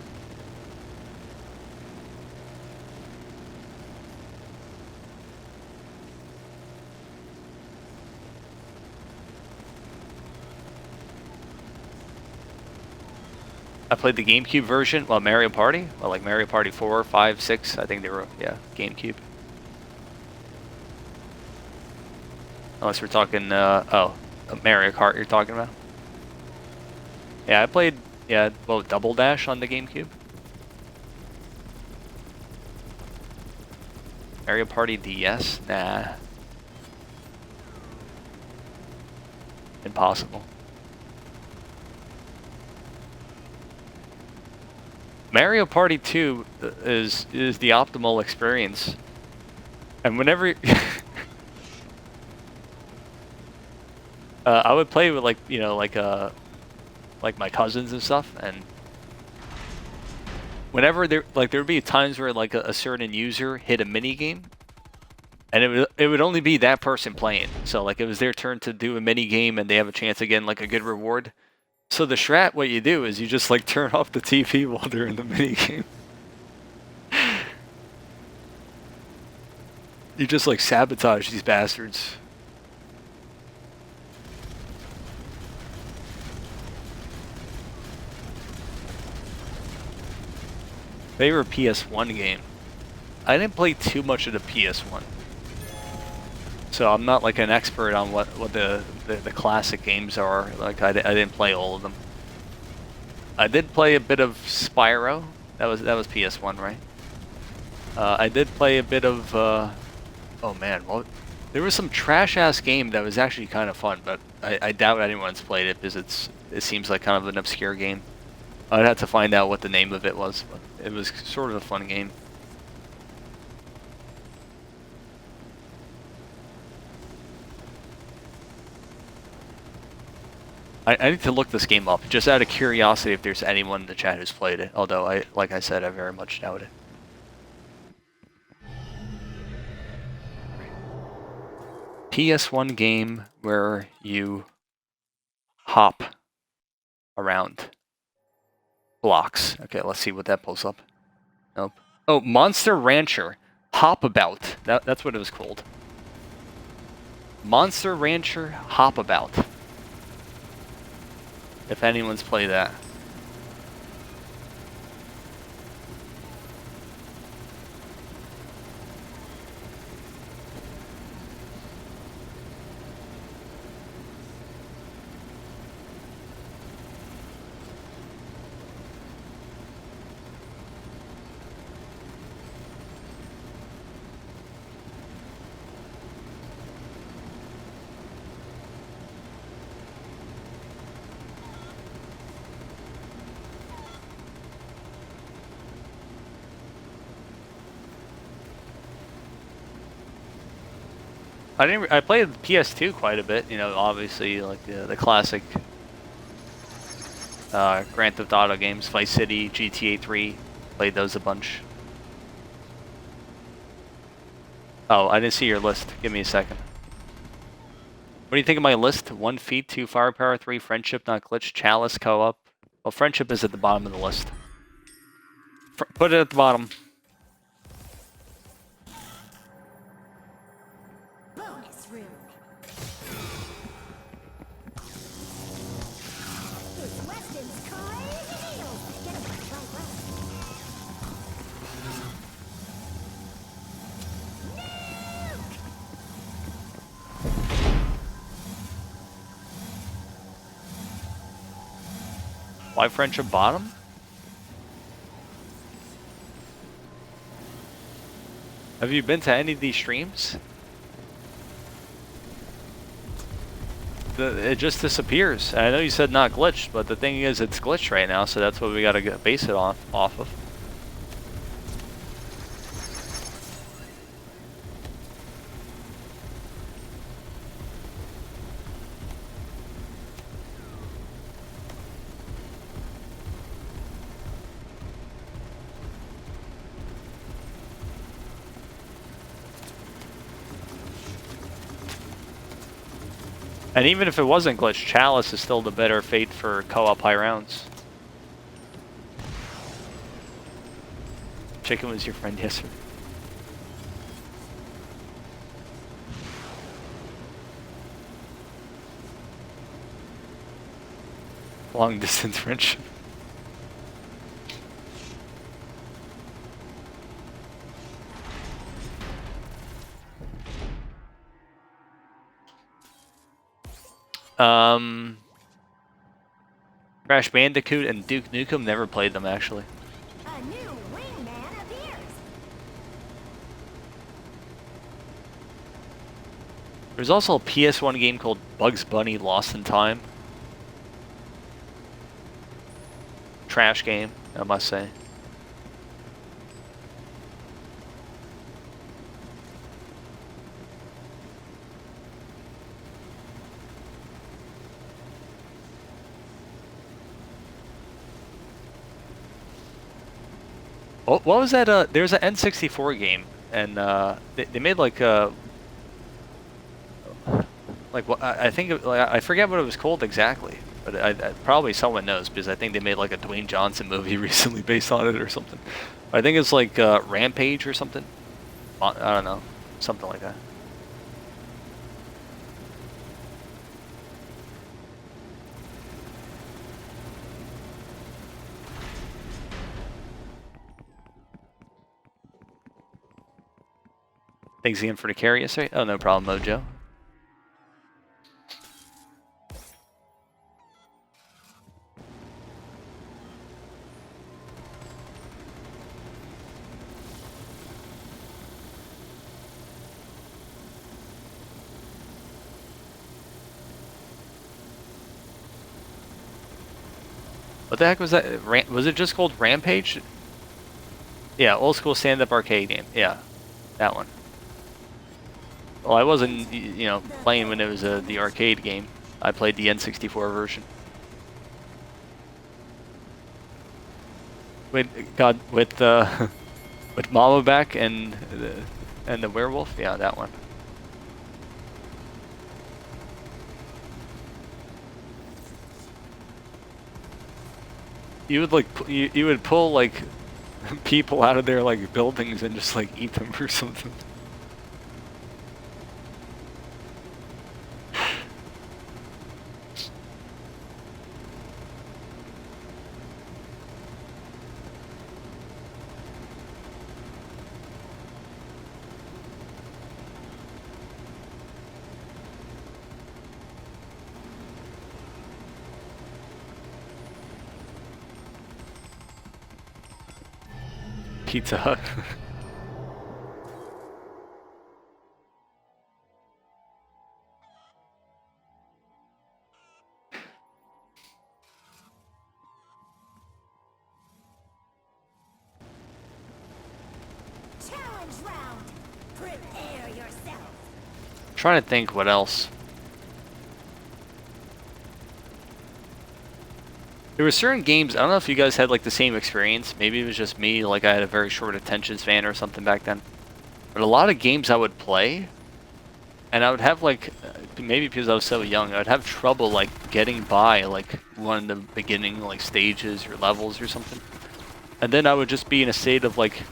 I played the GameCube version. Well, Mario Party? Well, like Mario Party 4, 5, 6. I think they were, yeah, GameCube. Unless we're talking, Mario Kart you're talking about. Yeah, I played, yeah, well, Double Dash on the GameCube. Mario Party DS? Nah. Impossible. Mario Party 2 is the optimal experience. And whenever I would play with, like, you know, like my cousins and stuff, and whenever there would be times where like a certain user hit a mini game, and it would only be that person playing. So like it was their turn to do a mini game, and they have a chance again, like a good reward. So the strat, what you do is you just like turn off the TV while they're in the mini game. You just like sabotage these bastards. Favorite PS1 game? I didn't play too much of the PS1. So I'm not like an expert on what the classic games are. Like I didn't play all of them. I did play a bit of Spyro. That was PS1, right? I did play a bit of oh man, well, there was some trash ass game that was actually kind of fun, but I doubt anyone's played it because it seems like kind of an obscure game. I'd have to find out what the name of it was, but it was sort of a fun game. I need to look this game up, just out of curiosity if there's anyone in the chat who's played it, although like I said, I very much doubt it. PS1 game where you hop around blocks. Okay, let's see what that pulls up. Nope. Oh, Monster Rancher. Hop About. That's what it was called. Monster Rancher Hop About. If anyone's played that. I played PS2 quite a bit, you know, obviously like the classic Grand Theft Auto games, Vice City, GTA 3, played those a bunch. Oh, I didn't see your list. Give me a second. What do you think of my list? 1 feat, 2 firepower, 3 friendship, not glitch, chalice, co-op. Well, friendship is at the bottom of the list. Put it at the bottom. Why friendship bottom? Have you been to any of these streams? It just disappears. I know you said not glitched, but the thing is it's glitched right now, so that's what we gotta base it off of. And even if it wasn't glitched, Chalice is still the better fate for co-op high rounds. Chicken was your friend, yes sir. Long distance friendship. Crash Bandicoot and Duke Nukem, never played them actually. A new wingman appears. There's also a PS1 game called Bugs Bunny Lost in Time. Trash game, I must say. What was that? There's an N64 game, and they made like what I think I forget what it was called exactly, but I probably someone knows because I think they made like a Dwayne Johnson movie recently based on it or something. I think it's like Rampage or something. I don't know. something like that. Thanks again for the carry yesterday. Oh, no problem, Mojo. What the heck was that? Was it just called Rampage? Yeah, old school stand-up arcade game. Yeah, that one. Well, I wasn't, you know, playing when it was the arcade game. I played the N64 version. With with with Mama back and the werewolf. Yeah, that one. You would like you would pull like people out of their like buildings and just like eat them or something. Pizza Hut. Challenge round. Prepare yourself. Trying to think what else. There were certain games, I don't know if you guys had like the same experience. Maybe it was just me, like I had a very short attention span or something back then. But a lot of games I would play, and I would have like, maybe because I was so young, I'd have trouble like getting by like one of the beginning like stages or levels or something. And then I would just be in a state of like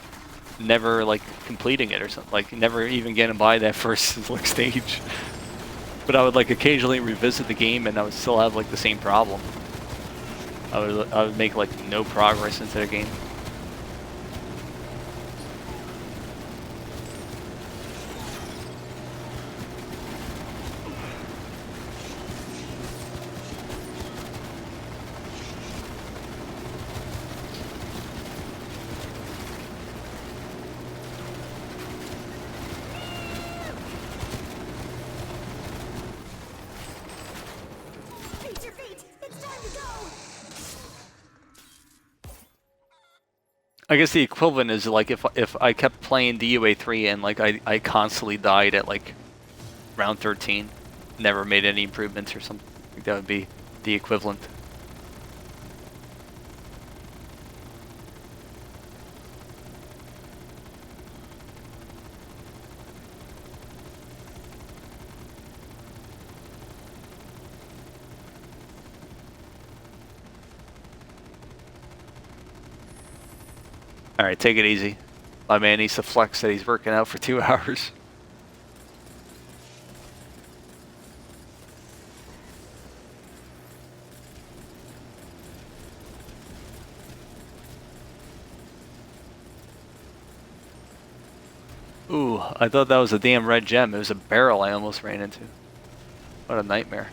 never like completing it or something, like never even getting by that first like stage. But I would like occasionally revisit the game and I would still have like the same problem. I would make like no progress into the game. Beat your feet. It's time to go. I guess the equivalent is like if I kept playing DOA3 and like I constantly died at like round 13, never made any improvements or something. I think that would be the equivalent. Alright, take it easy. My man needs to flex that he's working out for 2 hours. Ooh, I thought that was a damn red gem. It was a barrel I almost ran into. What a nightmare.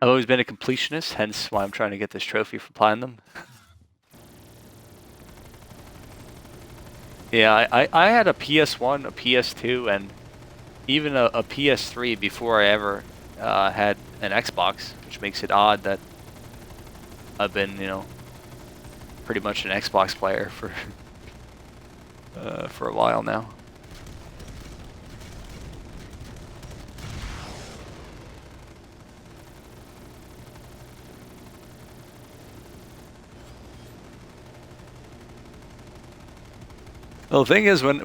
I've always been a completionist, hence why I'm trying to get this trophy for platinum. Yeah, I had a PS1, a PS2, and even a PS3 before I ever had an Xbox, which makes it odd that I've been, you know, pretty much an Xbox player for a while now. Well, the thing is, like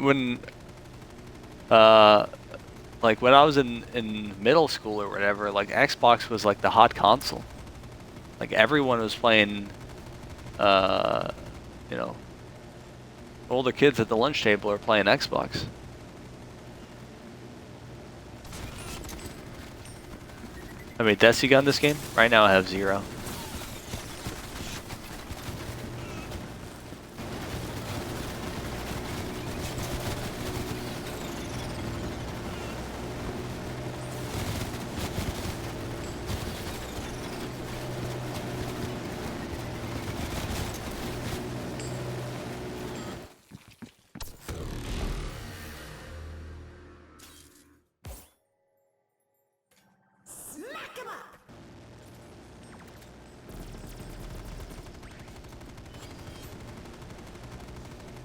when I was in middle school or whatever, like Xbox was like the hot console. Like everyone was playing, you know, all the kids at the lunch table are playing Xbox. I mean, Desi gun this game? Right now I have 0. Smack him up!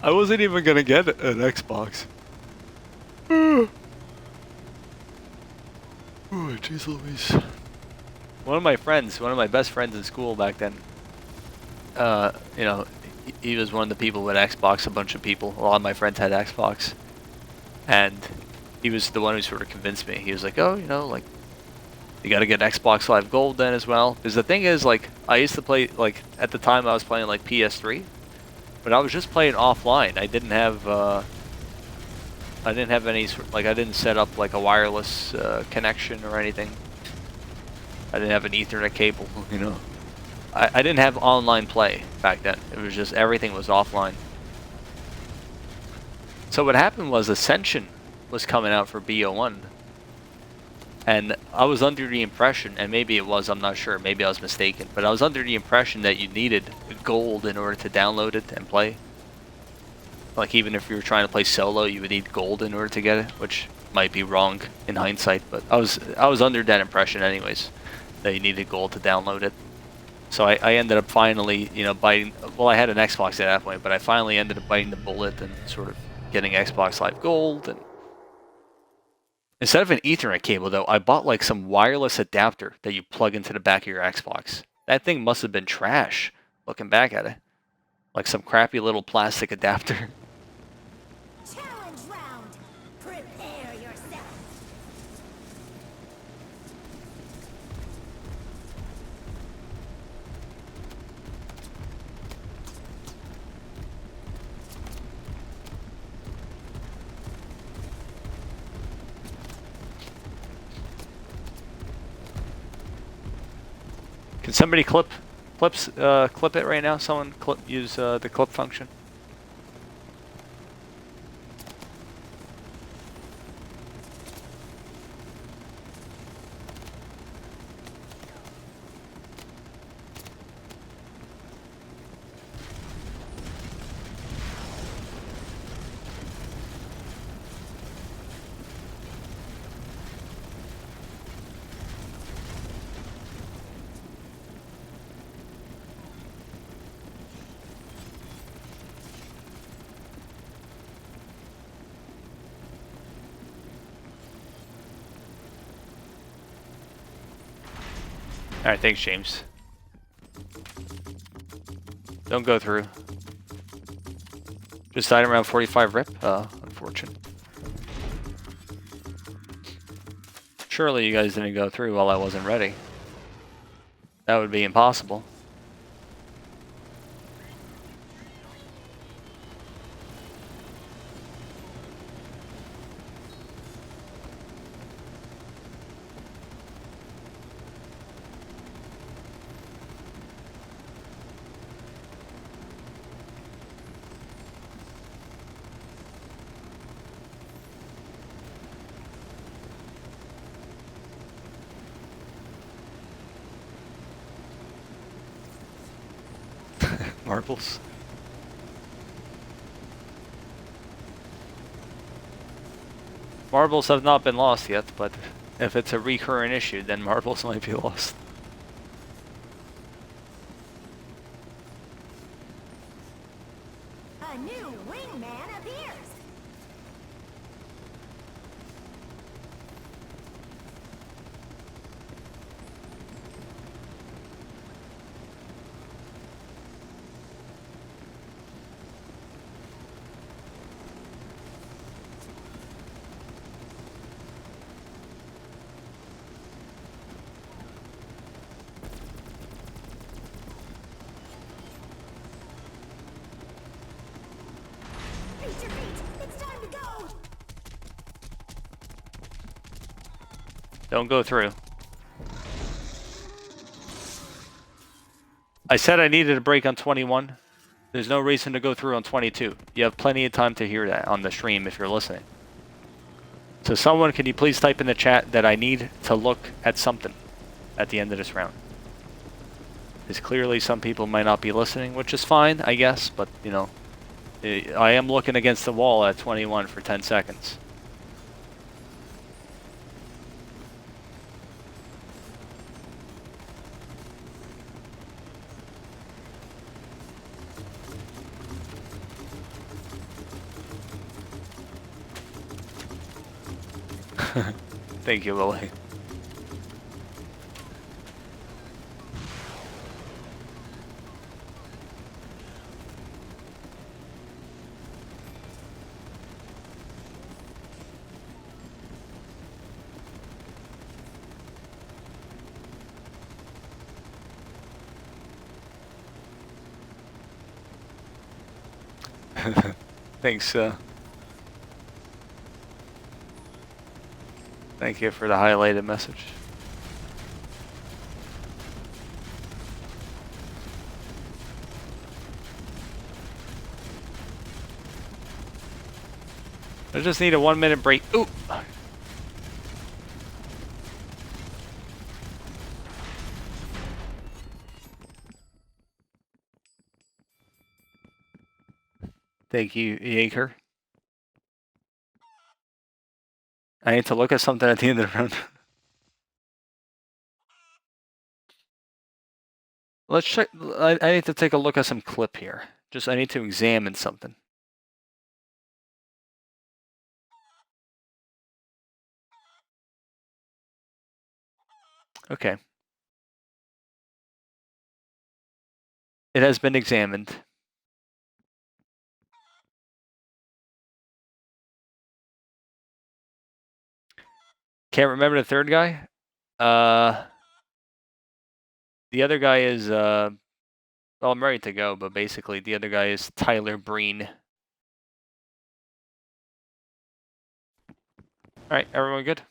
I wasn't even gonna get an Xbox. Oh, jeez Louise. One of my friends, one of my best friends in school back then, you know, he was one of the people with Xbox, a bunch of people. A lot of my friends had Xbox. And he was the one who sort of convinced me. He was like, oh, you know, like, you gotta get Xbox Live Gold then as well. Because the thing is, like, I used to play, like, at the time I was playing, like, PS3. But I was just playing offline. I didn't have any, like, I didn't set up, like, a wireless connection or anything. I didn't have an Ethernet cable, you know. I didn't have online play back then. It was just, everything was offline. So what happened was Ascension was coming out for BO1. And I was under the impression, and maybe it was, I'm not sure, maybe I was mistaken, but I was under the impression that you needed gold in order to download it and play. Like even if you were trying to play solo, you would need gold in order to get it, which might be wrong in hindsight, but I was under that impression anyways, that you needed gold to download it. So I ended up finally, you know, biting, well I had an Xbox at that point, but I finally ended up biting the bullet and sort of getting Xbox Live Gold. And instead of an Ethernet cable though, I bought like some wireless adapter that you plug into the back of your Xbox. That thing must have been trash, looking back at it. Like some crappy little plastic adapter. Challenge round! Prepare yourself! Can somebody clip it right now? Someone use the clip function. Alright, thanks, James. Don't go through. Just died around 45 rip? Unfortunate. Surely you guys didn't go through while I wasn't ready. That would be impossible. Marbles. Marbles have not been lost yet, but if it's a recurrent issue, then marbles might be lost. A new wingman appears. Beat your feet. It's time to go. Don't go through. I said I needed a break on 21. There's no reason to go through on 22. You have plenty of time to hear that on the stream if you're listening. So someone, can you please type in the chat that I need to look at something at the end of this round? Because clearly some people might not be listening, which is fine, I guess, but, you know, I am looking against the wall at 21 for 10 seconds. Thank you, Lily. Thanks, thank you for the highlighted message. I just need a 1-minute break. Ooh! Thank you, Yeager. I need to look at something at the end of the round. Let's check. I need to take a look at some clip here. Just, I need to examine something. Okay. It has been examined. Can't remember the third guy? The other guy is, well, I'm ready to go, but basically the other guy is Tyler Breen. Alright, everyone good?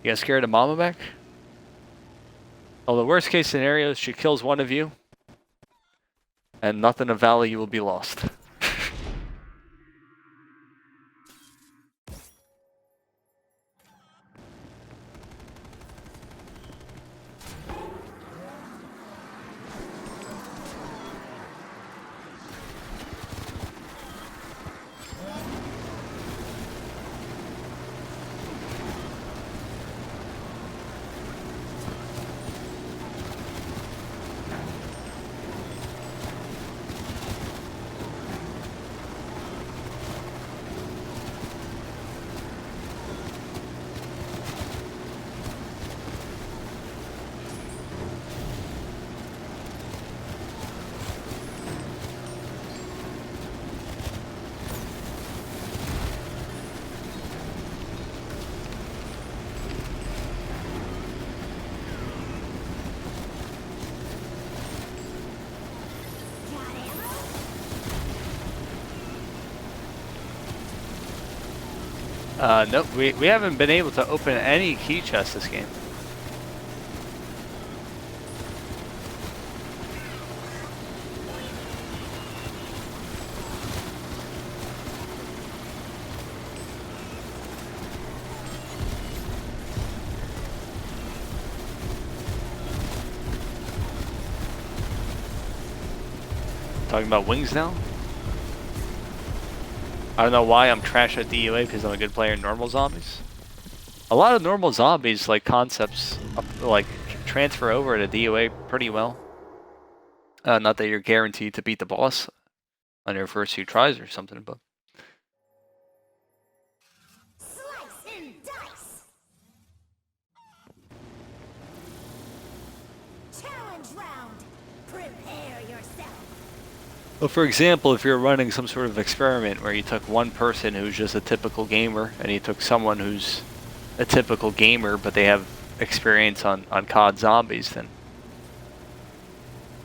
You guys scared of Mama back? Well, the worst case scenario is she kills one of you, and nothing of value will be lost. Nope, we haven't been able to open any key chests this game. Talking about wings now? I don't know why I'm trash at DOA because I'm a good player in normal zombies. A lot of normal zombies, like concepts, like transfer over to DOA pretty well. Not that you're guaranteed to beat the boss on your first few tries or something, but Slice and dice. Challenge round. Prepare yourself. well, for example, if you're running some sort of experiment where you took one person who's just a typical gamer and you took someone who's a typical gamer but they have experience on COD zombies, then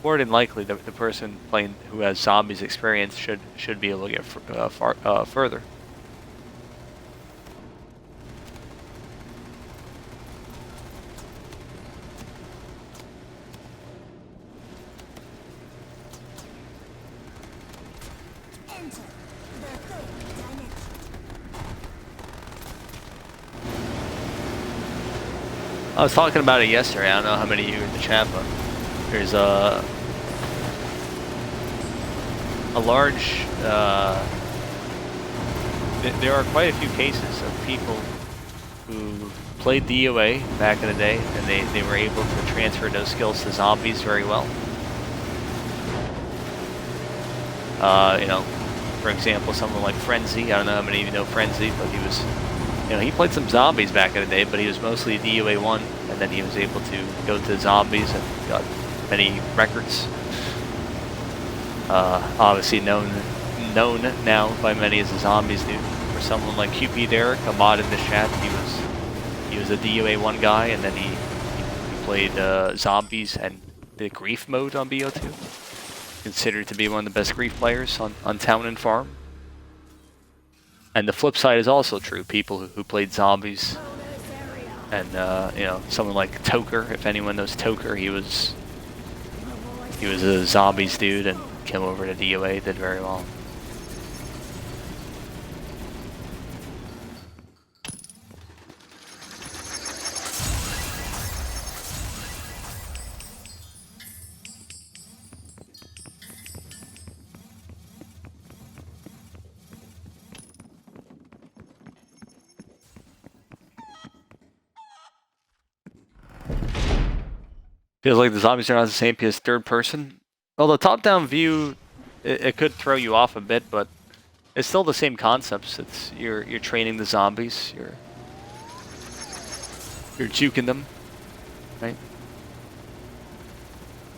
more than likely the person playing who has zombies experience should be able to get further. Enter the third dimension. I was talking about it yesterday. I don't know how many of you in the chat, but there's a large. There are quite a few cases of people who played DOA back in the day, and they were able to transfer those skills to zombies very well. You know, for example, someone like Frenzy. I don't know how many of you know Frenzy, but he was. You know, he played some zombies back in the day, but he was mostly DOA 1, and then he was able to go to zombies and got many records. Obviously known now by many as a zombies dude. For someone like QP Derek, a mod in the chat, he was a DOA 1 guy, and then he played zombies and the grief mode on BO2. Considered to be one of the best grief players on Town and Farm. And the flip side is also true. People who played zombies, and you know, someone like Toker. If anyone knows Toker, he was a zombies dude and came over to DOA, did very well. Feels like the zombies are not the same as third person. Well, the top-down view, it could throw you off a bit, but it's still the same concepts. It's you're training the zombies. You're juking them, right?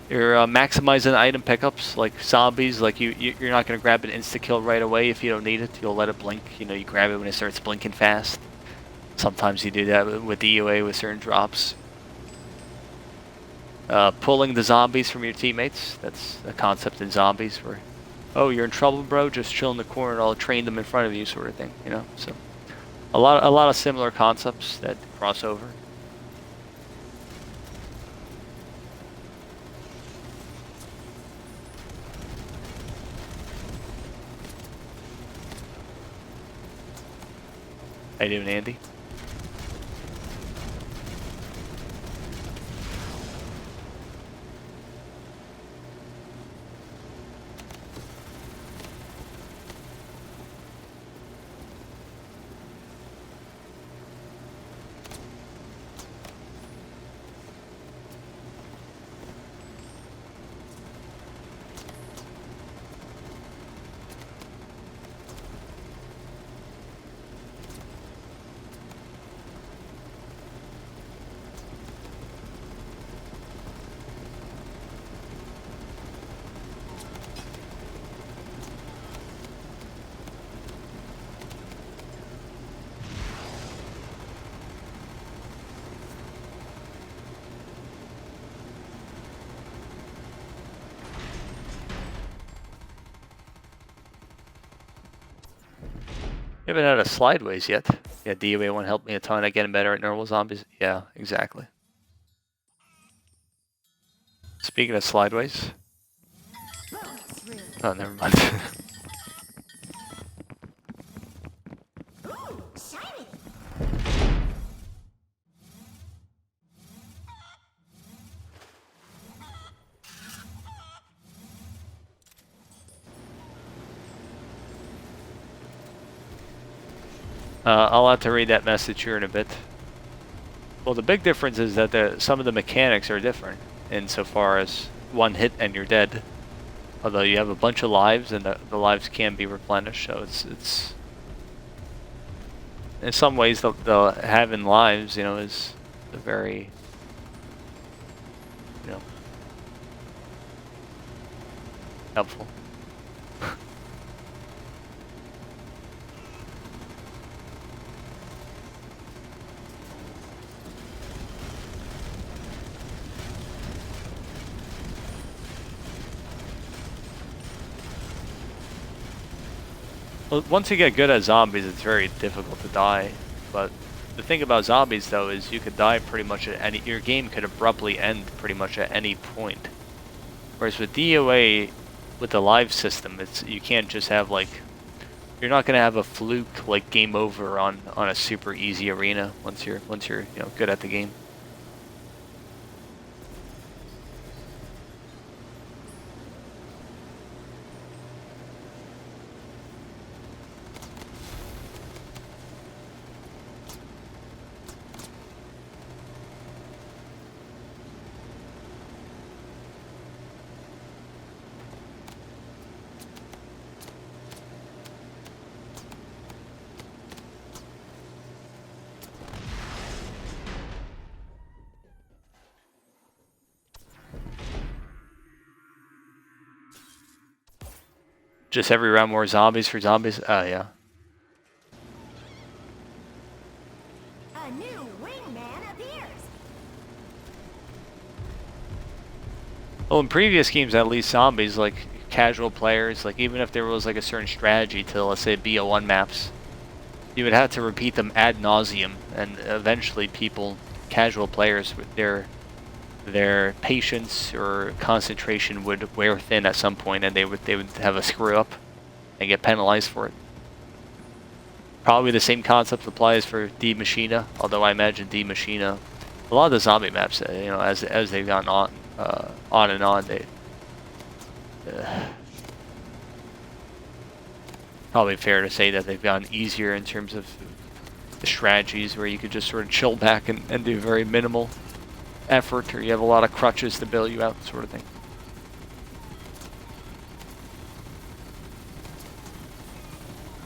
You're maximizing item pickups like zombies. Like you're not gonna grab an insta kill right away if you don't need it. You'll let it blink. You know, you grab it when it starts blinking fast. Sometimes you do that with DOA with certain drops. Pulling the zombies from your teammates. That's a concept in zombies where, oh, you're in trouble, bro, just chill in the corner, I'll train them in front of you, sort of thing, you know? So a lot of similar concepts that cross over. How you doing, Andy? Haven't had a slideways yet. Yeah, DOA 1 helped me a ton at getting better at normal zombies. Yeah, exactly. Speaking of slideways. Oh, never mind. Ooh, shiny. I'll have to read that message here in a bit. Well, the big difference is that some of the mechanics are different insofar as one hit and you're dead. Although you have a bunch of lives and the lives can be replenished, so it's in some ways the having lives, you know, is a very, you know, helpful. Well, once you get good at zombies, it's very difficult to die. But the thing about zombies, though, is you could die pretty much at any. Your game could abruptly end pretty much at any point. Whereas with DOA, with the live system, you can't just have like. You're not gonna have a fluke like game over on a super easy arena once you're you know good at the game. Just every round more zombies for zombies? Yeah. A new wingman appears. Well, in previous games, at least zombies, like casual players, like even if there was like a certain strategy to, let's say, BO1 maps, you would have to repeat them ad nauseum, and eventually people, casual players, with their patience or concentration would wear thin at some point, and they would have a screw up and get penalized for it. Probably the same concept applies for D Machina, although I imagine D Machina, a lot of the zombie maps, you know, as they've gone on and on, they probably fair to say that they've gotten easier in terms of the strategies, where you could just sort of chill back and do very minimal effort, or you have a lot of crutches to bail you out, sort of thing.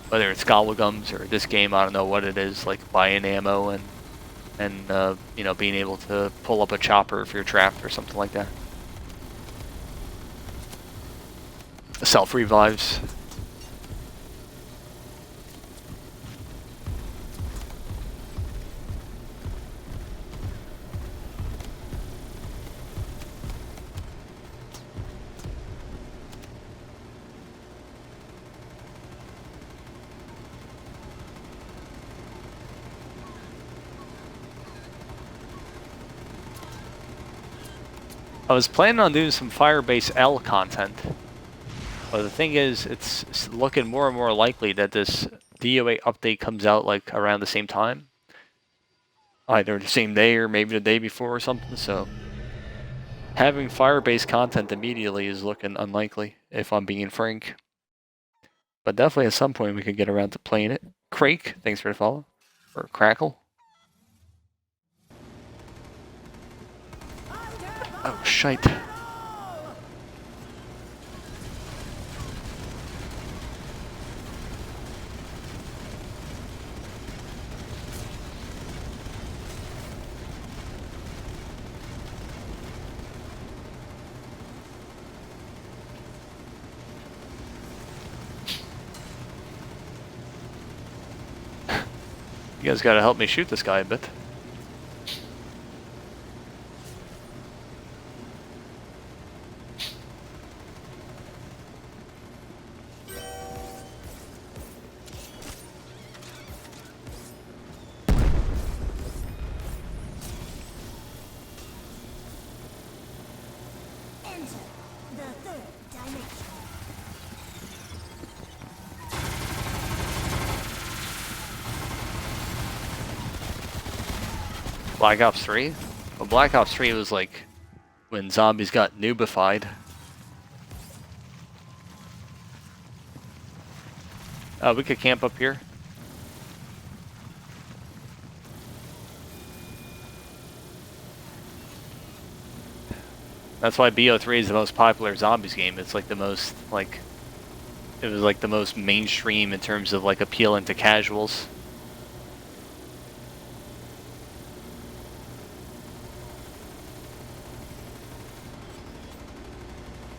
Whether it's gobblegums or this game, I don't know what it is, like buying ammo and you know, being able to pull up a chopper if you're trapped or something like that. Self revives. I was planning on doing some Firebase L content, but the thing is, it's looking more and more likely that this DOA update comes out like around the same time. Either the same day or maybe the day before or something, so having Firebase content immediately is looking unlikely, if I'm being frank. But definitely at some point we could get around to playing it. Crake, thanks for the follow. Or Crackle. Oh, shite. You guys gotta help me shoot this guy a bit. Enter the third dimension. Black Ops 3? Well, Black Ops 3 was like when zombies got noobified. We could camp up here. That's why BO3 is the most popular zombies game. It's like the most, like, it was like the most mainstream in terms of like appealing to casuals.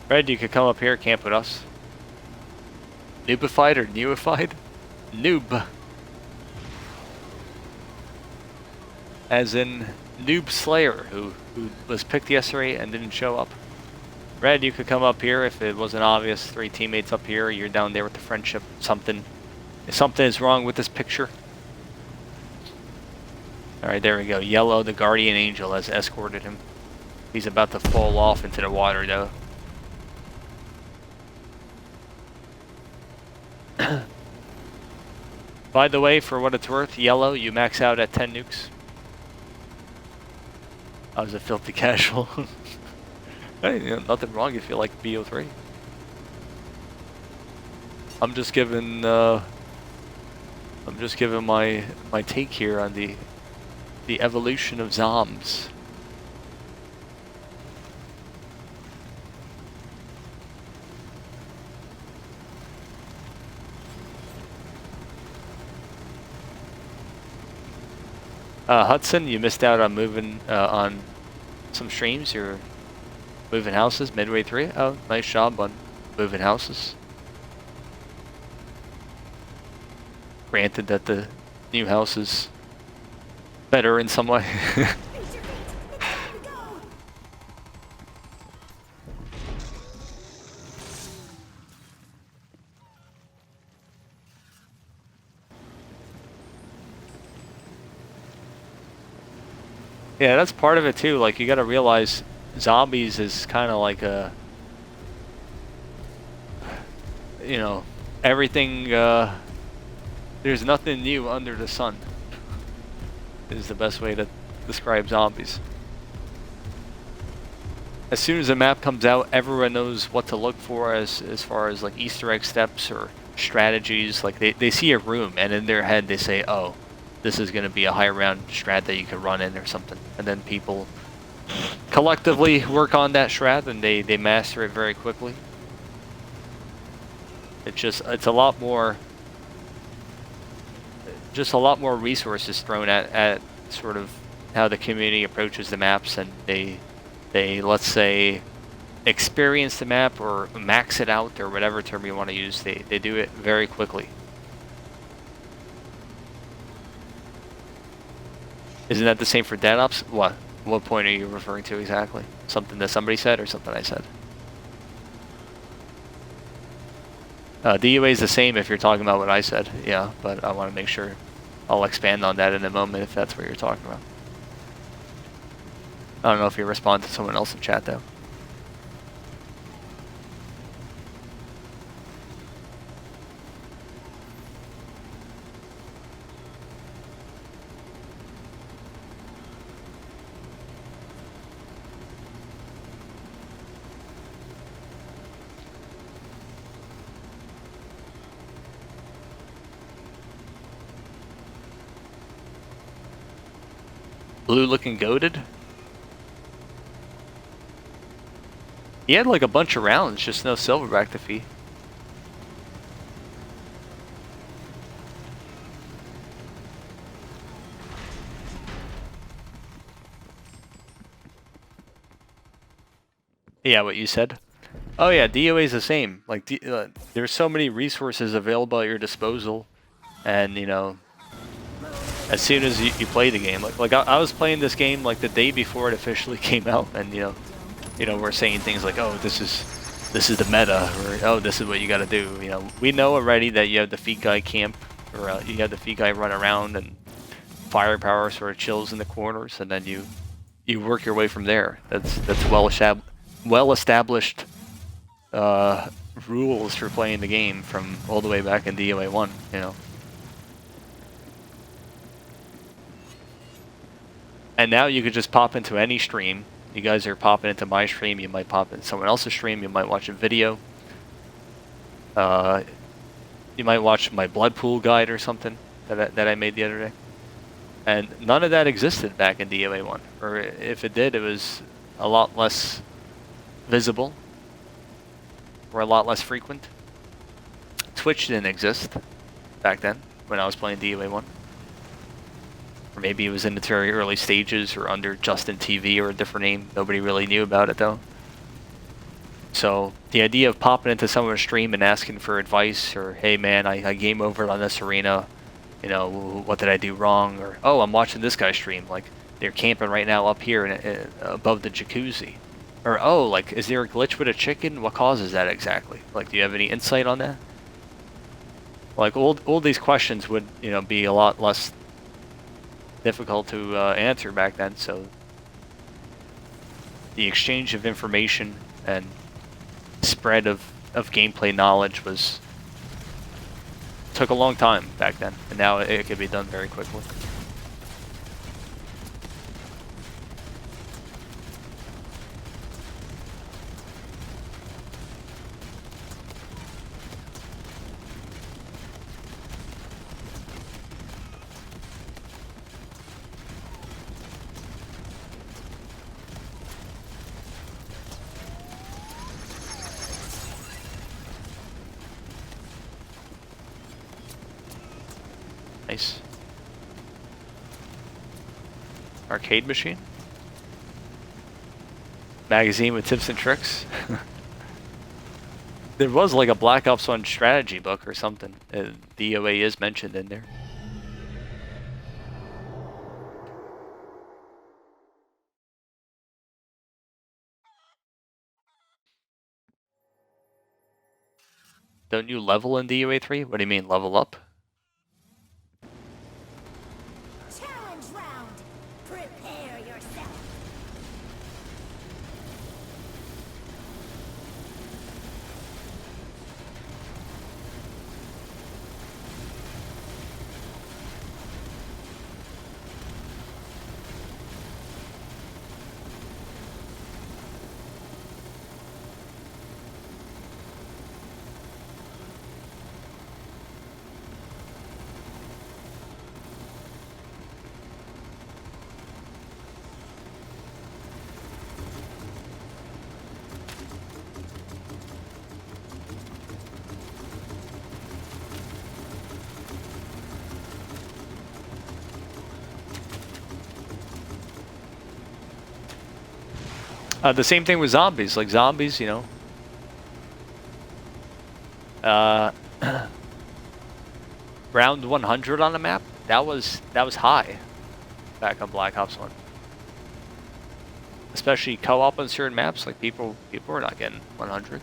Red, you could come up here, camp with us. Noobified or newified? Noob. As in Noob Slayer, who was picked yesterday and didn't show up. Red, you could come up here if it wasn't obvious. 3 teammates up here, you're down there with the friendship. Something is wrong with this picture. Alright, there we go. Yellow, the guardian angel, has escorted him. He's about to fall off into the water though. By the way, for what it's worth, yellow, you max out at 10 nukes. I was a filthy casual. Hey, you know, nothing wrong if you like BO3. I'm just giving my take here on the evolution of zombs. Hudson, you missed out on moving on some streams. You're moving houses midway through. Oh, nice job on moving houses. Granted that the new house is better in some way. Yeah, that's part of it too. Like, you gotta realize zombies is kind of like a, you know, everything, there's nothing new under the sun is the best way to describe zombies. As soon as a map comes out, everyone knows what to look for as far as like Easter egg steps or strategies. Like, they see a room and in their head they say, oh, this is going to be a high round strat that you could run in or something. And then people collectively work on that strat and they master it very quickly. It's a lot more, just a lot more resources thrown at sort of how the community approaches the maps, and they let's say experience the map or max it out or whatever term you want to use. They do it very quickly. Isn't that the same for dead ops? What point are you referring to exactly? Something that somebody said or something I said? DOA is the same if you're talking about what I said, yeah, but I want to make sure. I'll expand on that in a moment if that's what you're talking about. I don't know if you respond to someone else in chat though. Blue looking goated? He had like a bunch of rounds, just no silverback defeat. Yeah, what you said. Oh yeah, DOA is the same. Like, there's so many resources available at your disposal, and you know, as soon as you play the game, like I was playing this game like the day before it officially came out, and you know, we're saying things like, oh, this is the meta, or oh, this is what you got to do. You know, we know already that you have the feed guy camp, or you have the feed guy run around, and firepower sort of chills in the corners, and then you work your way from there. That's well established rules for playing the game from all the way back in DOA 1. You know. And now you could just pop into any stream. You guys are popping into my stream, you might pop into someone else's stream, you might watch a video. You might watch my blood pool guide or something that I made the other day. And none of that existed back in DOA 1. Or if it did, it was a lot less visible, were a lot less frequent. Twitch didn't exist back then when I was playing DOA1. Or maybe it was in its very early stages or under Justin TV or a different name. Nobody really knew about it though. So the idea of popping into someone's stream and asking for advice, or hey man, I game over on this arena, you know, what did I do wrong? Or oh, I'm watching this guy stream, like they're camping right now up here above the jacuzzi. Or oh, like is there a glitch with a chicken? What causes that exactly? Like, do you have any insight on that? Like all these questions would, you know, be a lot less difficult to answer back then. So the exchange of information and spread of gameplay knowledge took a long time back then, and now it could be done very quickly. Nice. Arcade machine? Magazine with tips and tricks? There was like a Black Ops 1 strategy book or something. DOA is mentioned in there. Don't you level in DOA3? What do you mean, level up? Challenge round. Prepare yourself. The same thing with zombies. Like zombies, you know. Round 100 on the map. That was high back on Black Ops 1. Especially co-op on certain maps. Like people were not getting 100.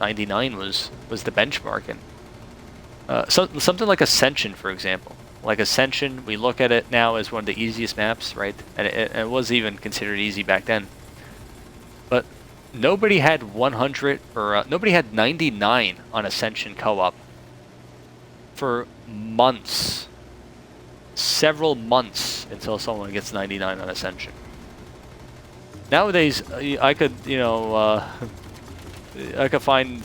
99 was the benchmark, and something like Ascension, for example. Like Ascension, we look at it now as one of the easiest maps, right? And it was even considered easy back then. But nobody had 100 or nobody had 99 on Ascension co-op for months, several months, until someone gets 99 on Ascension. Nowadays, I could, you know, I could find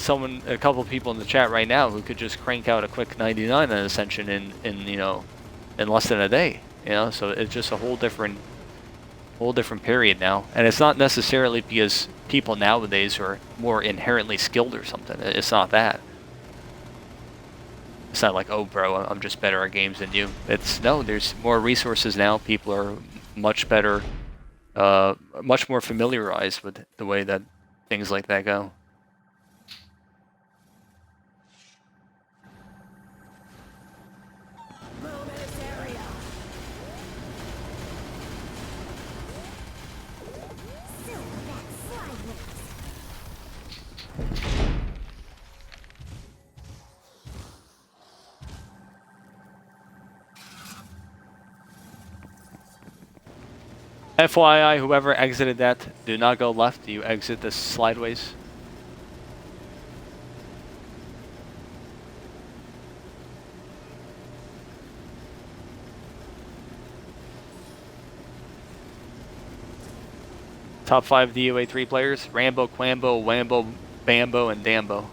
a couple people in the chat right now who could just crank out a quick 99 on Ascension in you know, in less than a day. You know, so it's just a whole different period now, and it's not necessarily because people nowadays are more inherently skilled or something. It's not that. It's not like, oh bro, I'm just better at games than you. It's no, there's more resources now. People are much better, much more familiarized with the way that things like that go. FYI, whoever exited that, do not go left. You exit the slideways. Top 5 DOA3 players: Rambo, Quambo, Wambo, Bambo, and Dambo.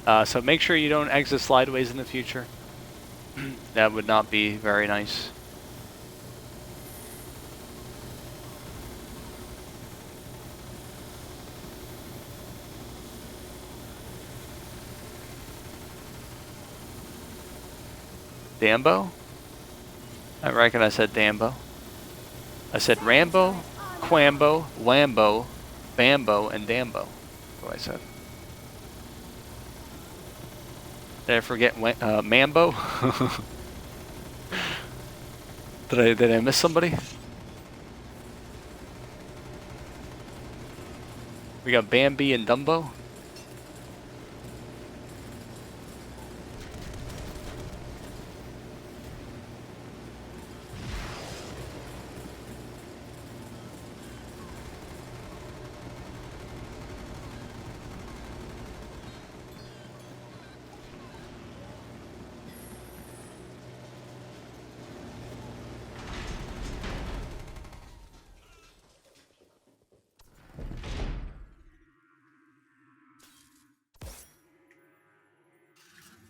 So make sure you don't exit slideways in the future. That would not be very nice. Dambo? I reckon I said Dambo. I said Rambo, Quambo, Lambo, Bambo, and Dambo. That's what I said. Did I forget Mambo? Did I miss somebody? We got Bambi and Dumbo.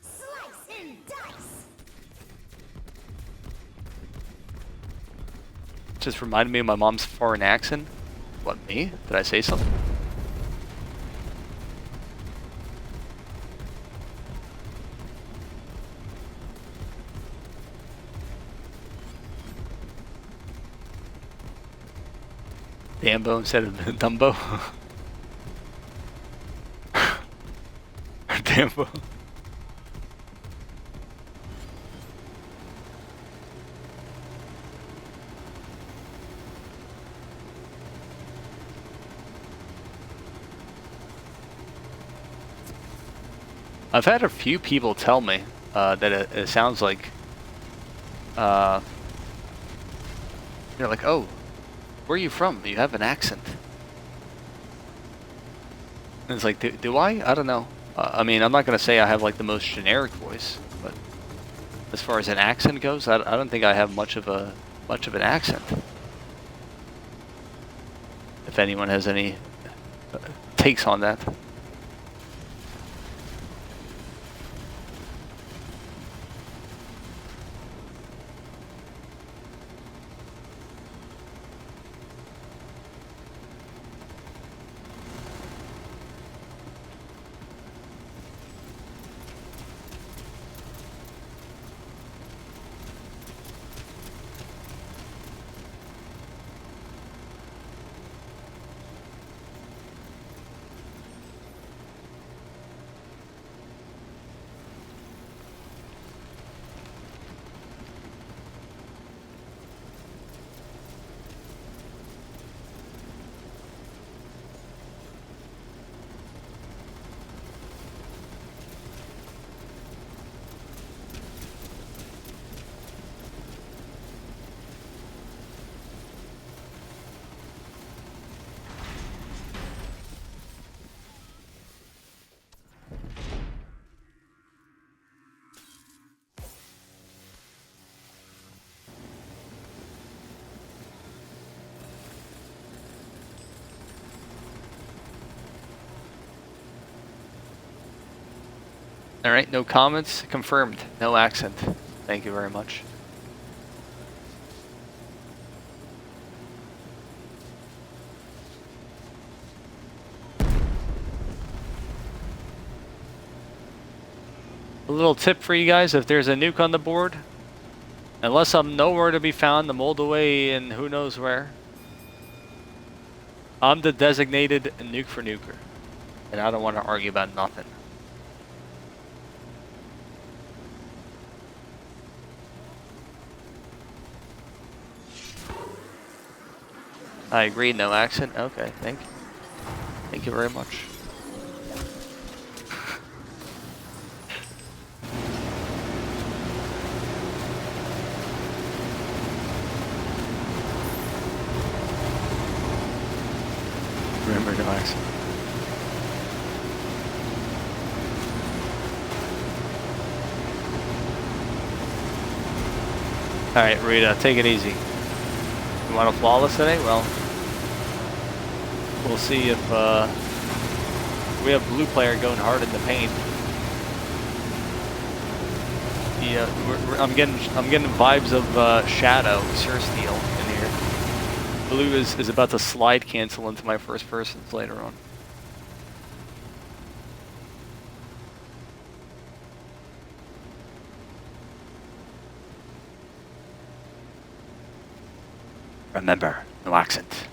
Slice and dice. Just reminded me of my mom's foreign accent. What, me? Did I say something? Dambo instead of Dumbo? Dambo. I've had a few people tell me that it sounds like you're like, oh, where are you from? You have an accent. And it's like, do I? I don't know. I mean, I'm not gonna say I have like the most generic voice, but as far as an accent goes, I don't think I have much of an accent. If anyone has any takes on that. Alright, no comments. Confirmed. No accent. Thank you very much. A little tip for you guys, if there's a nuke on the board, unless I'm nowhere to be found, I'm all the way in who knows where, I'm the designated nuke for nuker. And I don't want to argue about nothing. I agree, no accent. Okay, thank you. Thank you very much. Remember, no accent. Alright, Rita, take it easy. You want to flawless today? Well, we'll see if we have blue player going hard in the paint. Yeah, I'm getting vibes of Shadow, Sir Steel in here. Blue is about to slide cancel into my first persons later on. Remember, no accent.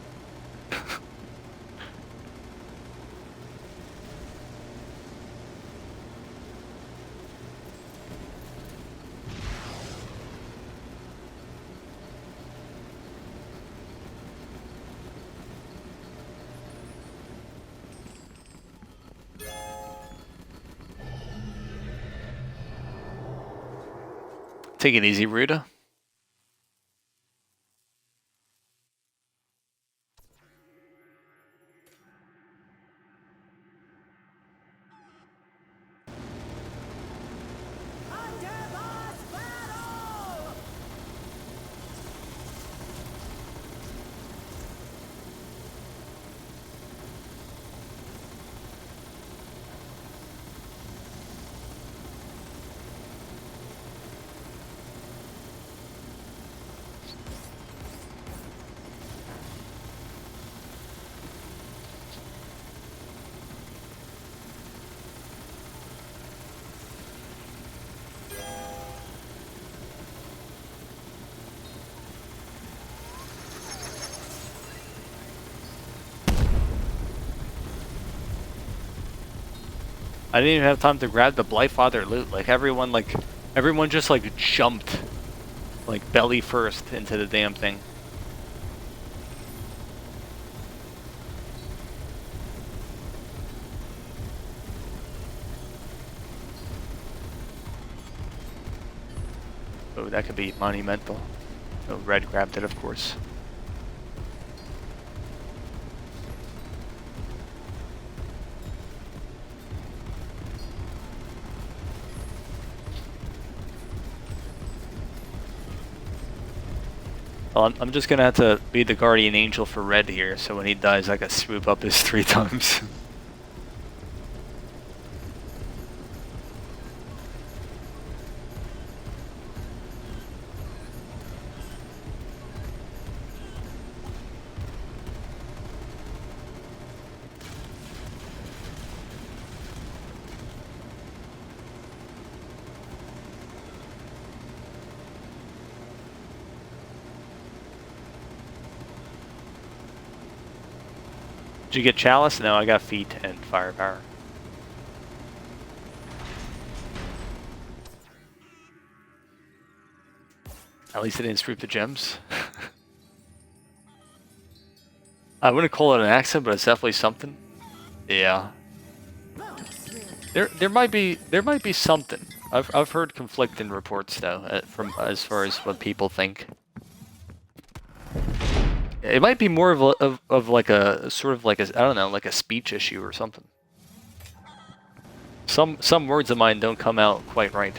Take it easy, Ruta. I didn't even have time to grab the Blightfather loot. Like everyone just like jumped, like belly first into the damn thing. Oh, that could be monumental. Oh, Red grabbed it, of course. Well, I'm just gonna have to be the guardian angel for Red here, so when he dies I can swoop up his 3 times. Did you get Chalice? No, I got Feet and Firepower. At least I didn't swoop the gems. I wouldn't call it an accident, but it's definitely something. Yeah. There might be something. I've heard conflicting reports though, from as far as what people think. It might be more of like a sort of like a, I don't know, like a speech issue or something. Some words of mine don't come out quite right.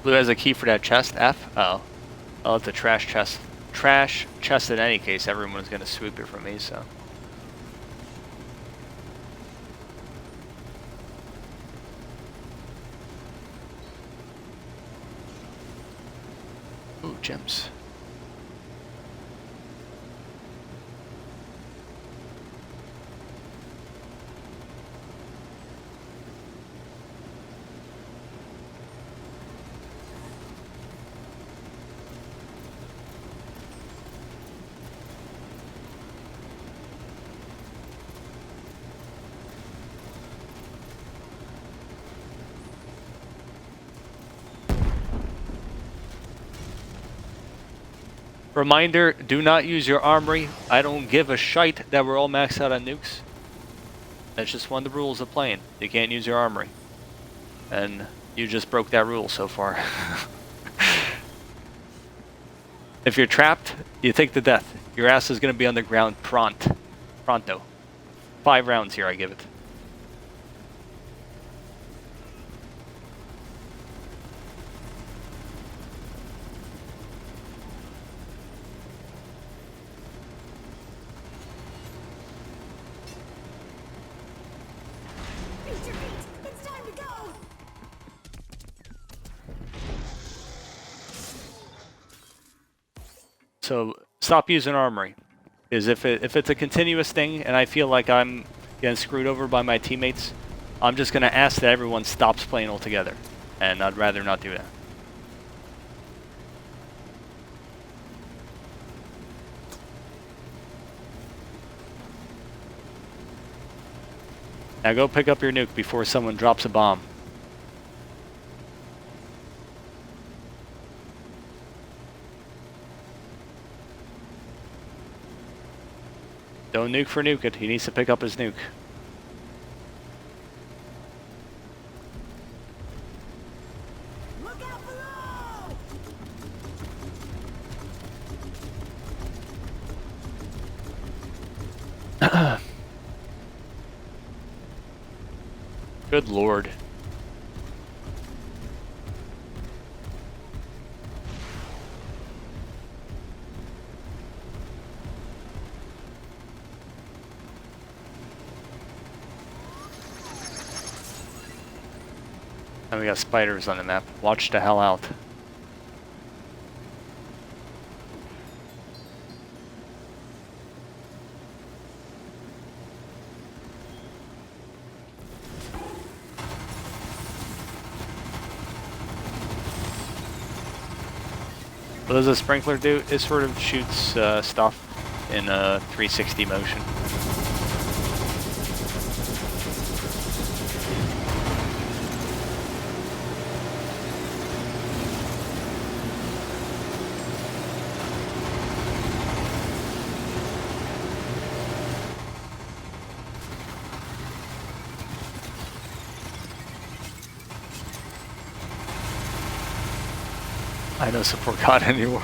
Blue has a key for that chest, F? Oh. Oh, it's a trash chest. Trash chest in any case, everyone's gonna swoop it from me, so. Ooh, gems. Reminder, do not use your armory. I don't give a shite that we're all maxed out on nukes. That's just one of the rules of playing. You can't use your armory. And you just broke that rule so far. If you're trapped, you take the death. Your ass is going to be on the ground pronto. 5 rounds here, I give it. Beat your feet. It's time to go. So stop using armory. Is if it's a continuous thing and I feel like I'm getting screwed over by my teammates, I'm just going to ask that everyone stops playing altogether. And I'd rather not do that. Now go pick up your nuke before someone drops a bomb. Don't nuke for nuke it. He needs to pick up his nuke. Look out below. Good lord. And we got spiders on the map. Watch the hell out. What does a sprinkler do? It sort of shoots stuff in a 360 motion. I don't support God anymore.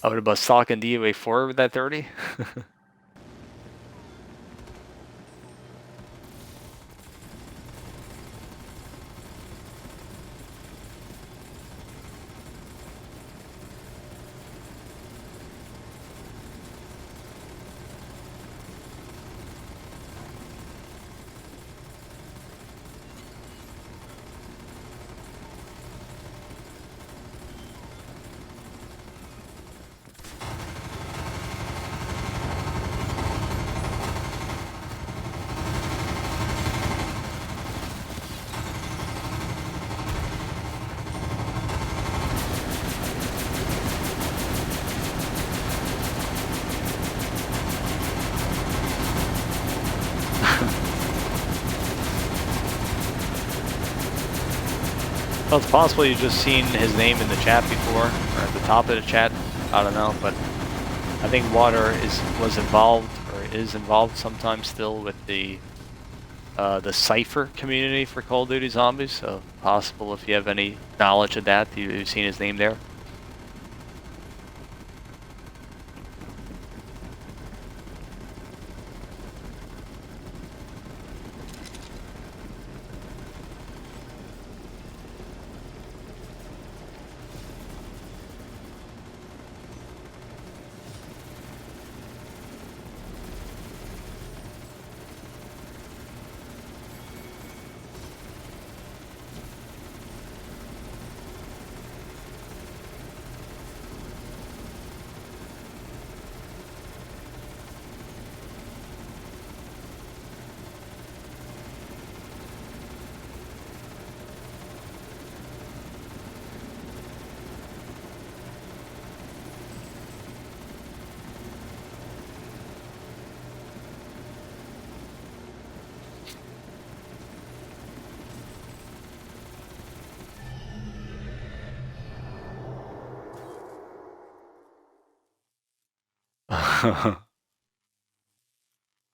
I would have been stalking DOA3 with that 30. Well, it's possible you've just seen his name in the chat before, or at the top of the chat. I don't know, but I think Water was involved, or is involved sometimes still with the Cypher community for Call of Duty Zombies. So possible if you have any knowledge of that, you've seen his name there.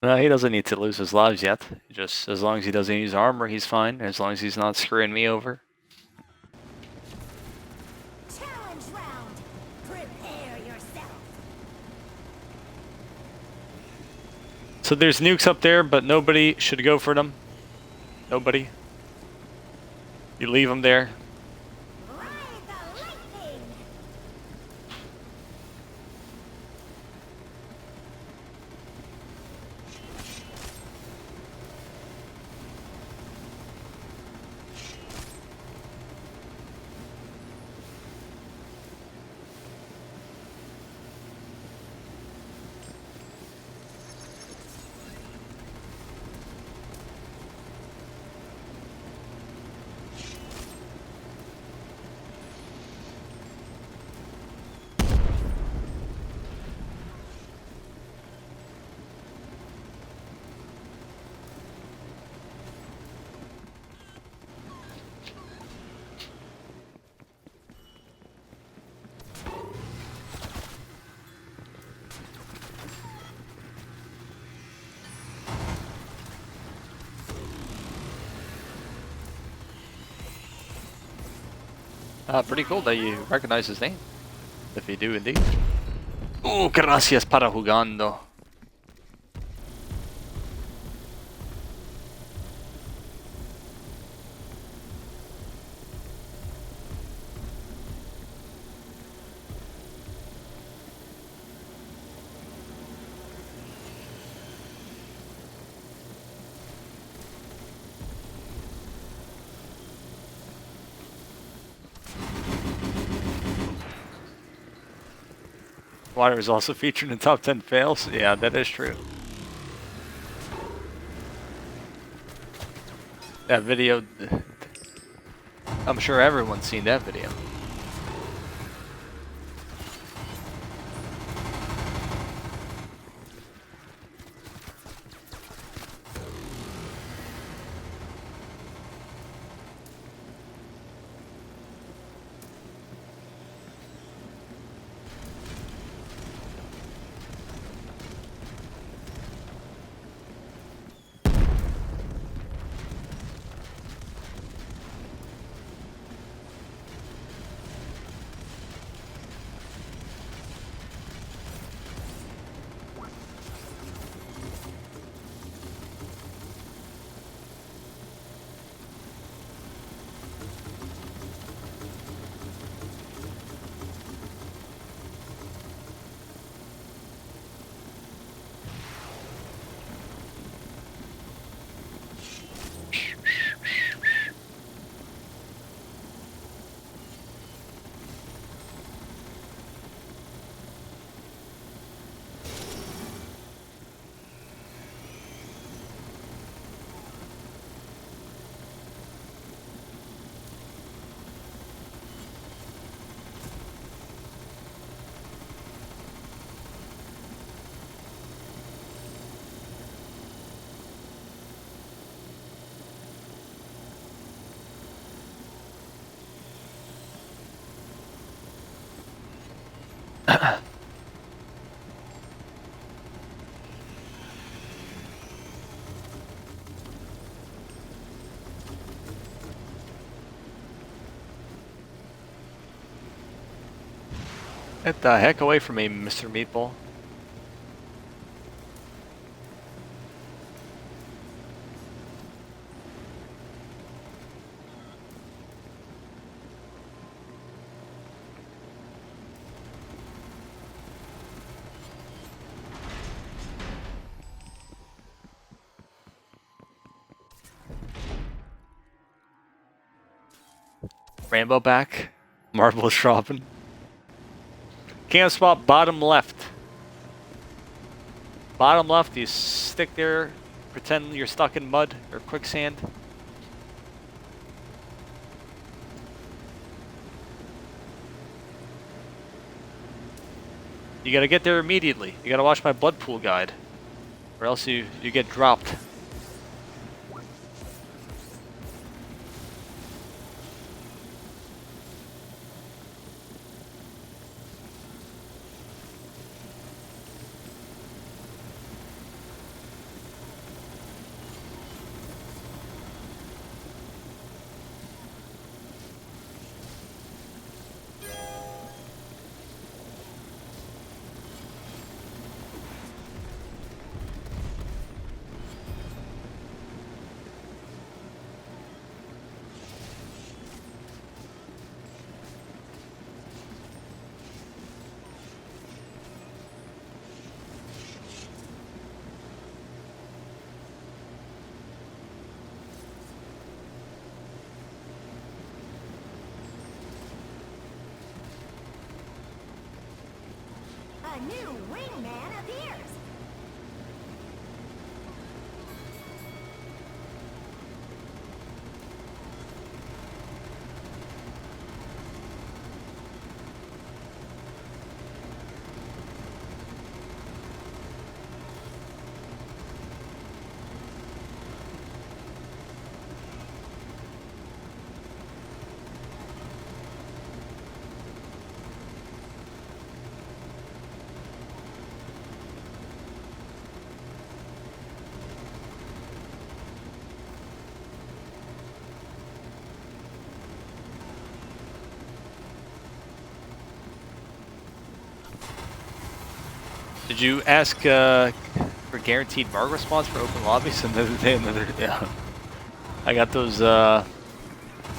No, he doesn't need to lose his lives yet. Just as long as he doesn't use armor, he's fine. As long as he's not screwing me over. Challenge round. Prepare yourself. So there's nukes up there, but nobody should go for them. Nobody. You leave them there. Ride the lightning. Pretty cool that you recognize his name. If you do indeed. Gracias para jugando. Water is also featured in top 10 fails. Yeah, that is true. That video, I'm sure everyone's seen that video. Get the heck away from me, Mr. Meatball. Rainbow back. Marvelous dropping. Camp spot bottom left. Bottom left, you stick there, pretend you're stuck in mud or quicksand. You gotta get there immediately. You gotta watch my blood pool guide, or else you get dropped. new wingman appears. Did you ask for guaranteed mark response for open lobbies? Another day, another day. Yeah. I got those. I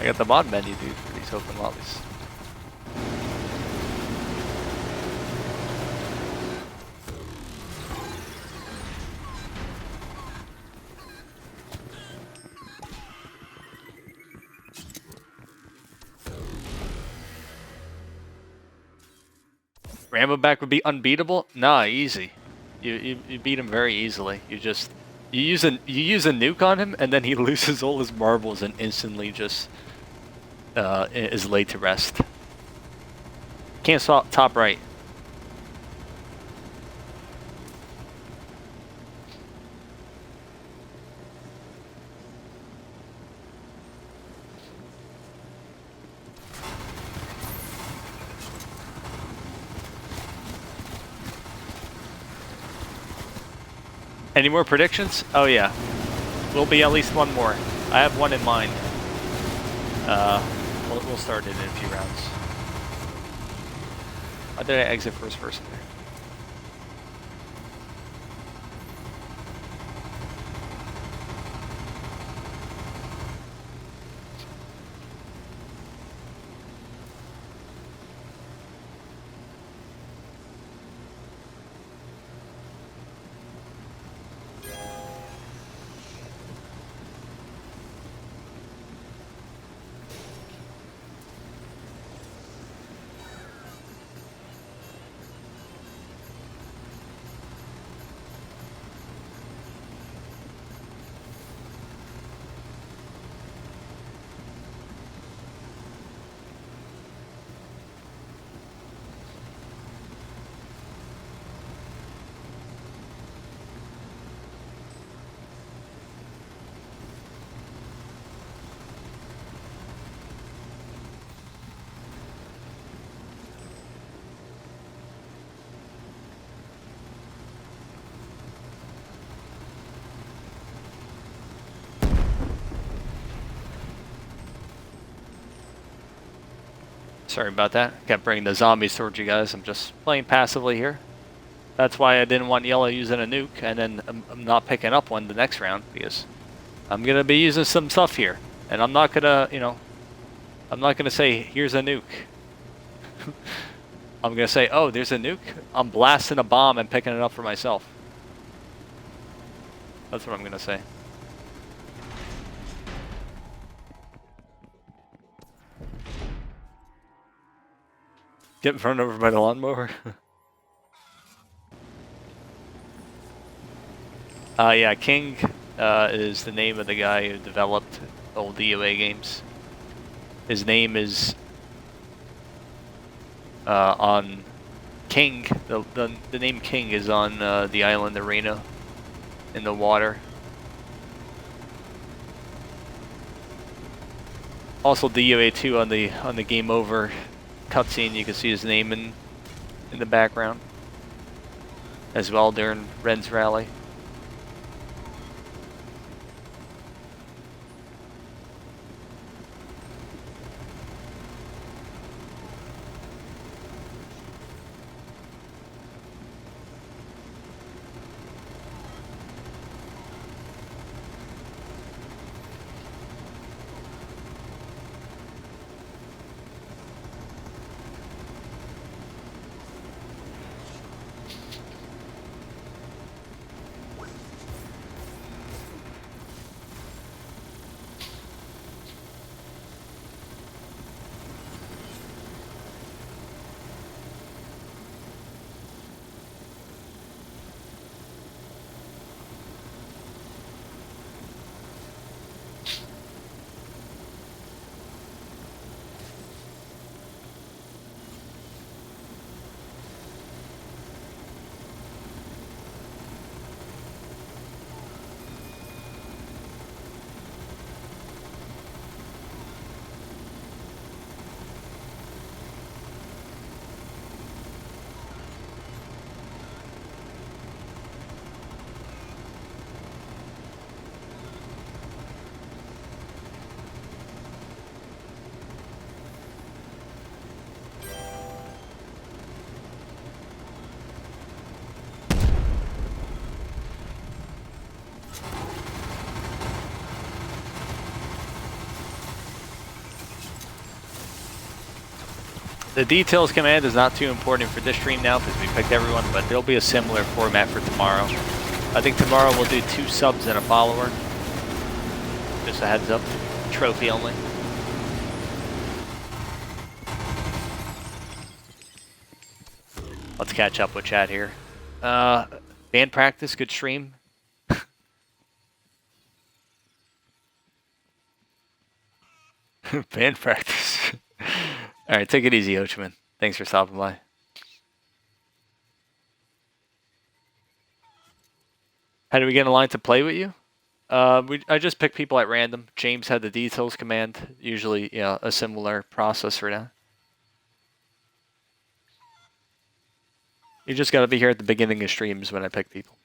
got the mod menu, dude, for these open lobbies. Rambo back would be unbeatable? Nah, easy. You beat him very easily. You use a nuke on him, and then he loses all his marbles and instantly just is laid to rest. Can't stop top right. Any more predictions? Oh yeah. Will be at least one more. I have one in mind. We'll start it in a few rounds. Why did I exit first person there? Sorry about that. Kept bringing the zombies towards you guys. I'm just playing passively here. That's why I didn't want Yellow using a nuke, and then I'm not picking up one the next round, because I'm going to be using some stuff here. And I'm not going to, you know, I'm not going to say, here's a nuke. I'm going to say, oh, there's a nuke? I'm blasting a bomb and picking it up for myself. That's what I'm going to say. Get run over by the lawnmower? Yeah, King is the name of the guy who developed old DOA games. His name is on King. The name King is on the island of Breeno in the water. Also DOA3 on the game over cutscene, you can see his name in the background as well during Ren's rally. The details command is not too important for this stream now because we picked everyone, but there'll be a similar format for tomorrow. I think tomorrow we'll do 2 subs and a follower. Just a heads up. Trophy only. Let's catch up with chat here. Band practice, good stream. Band practice. Alright, take it easy, Ochman. Thanks for stopping by. How do we get in line to play with you? I just pick people at random. James had the details command. Usually, a similar process for now. You just gotta be here at the beginning of streams when I pick people.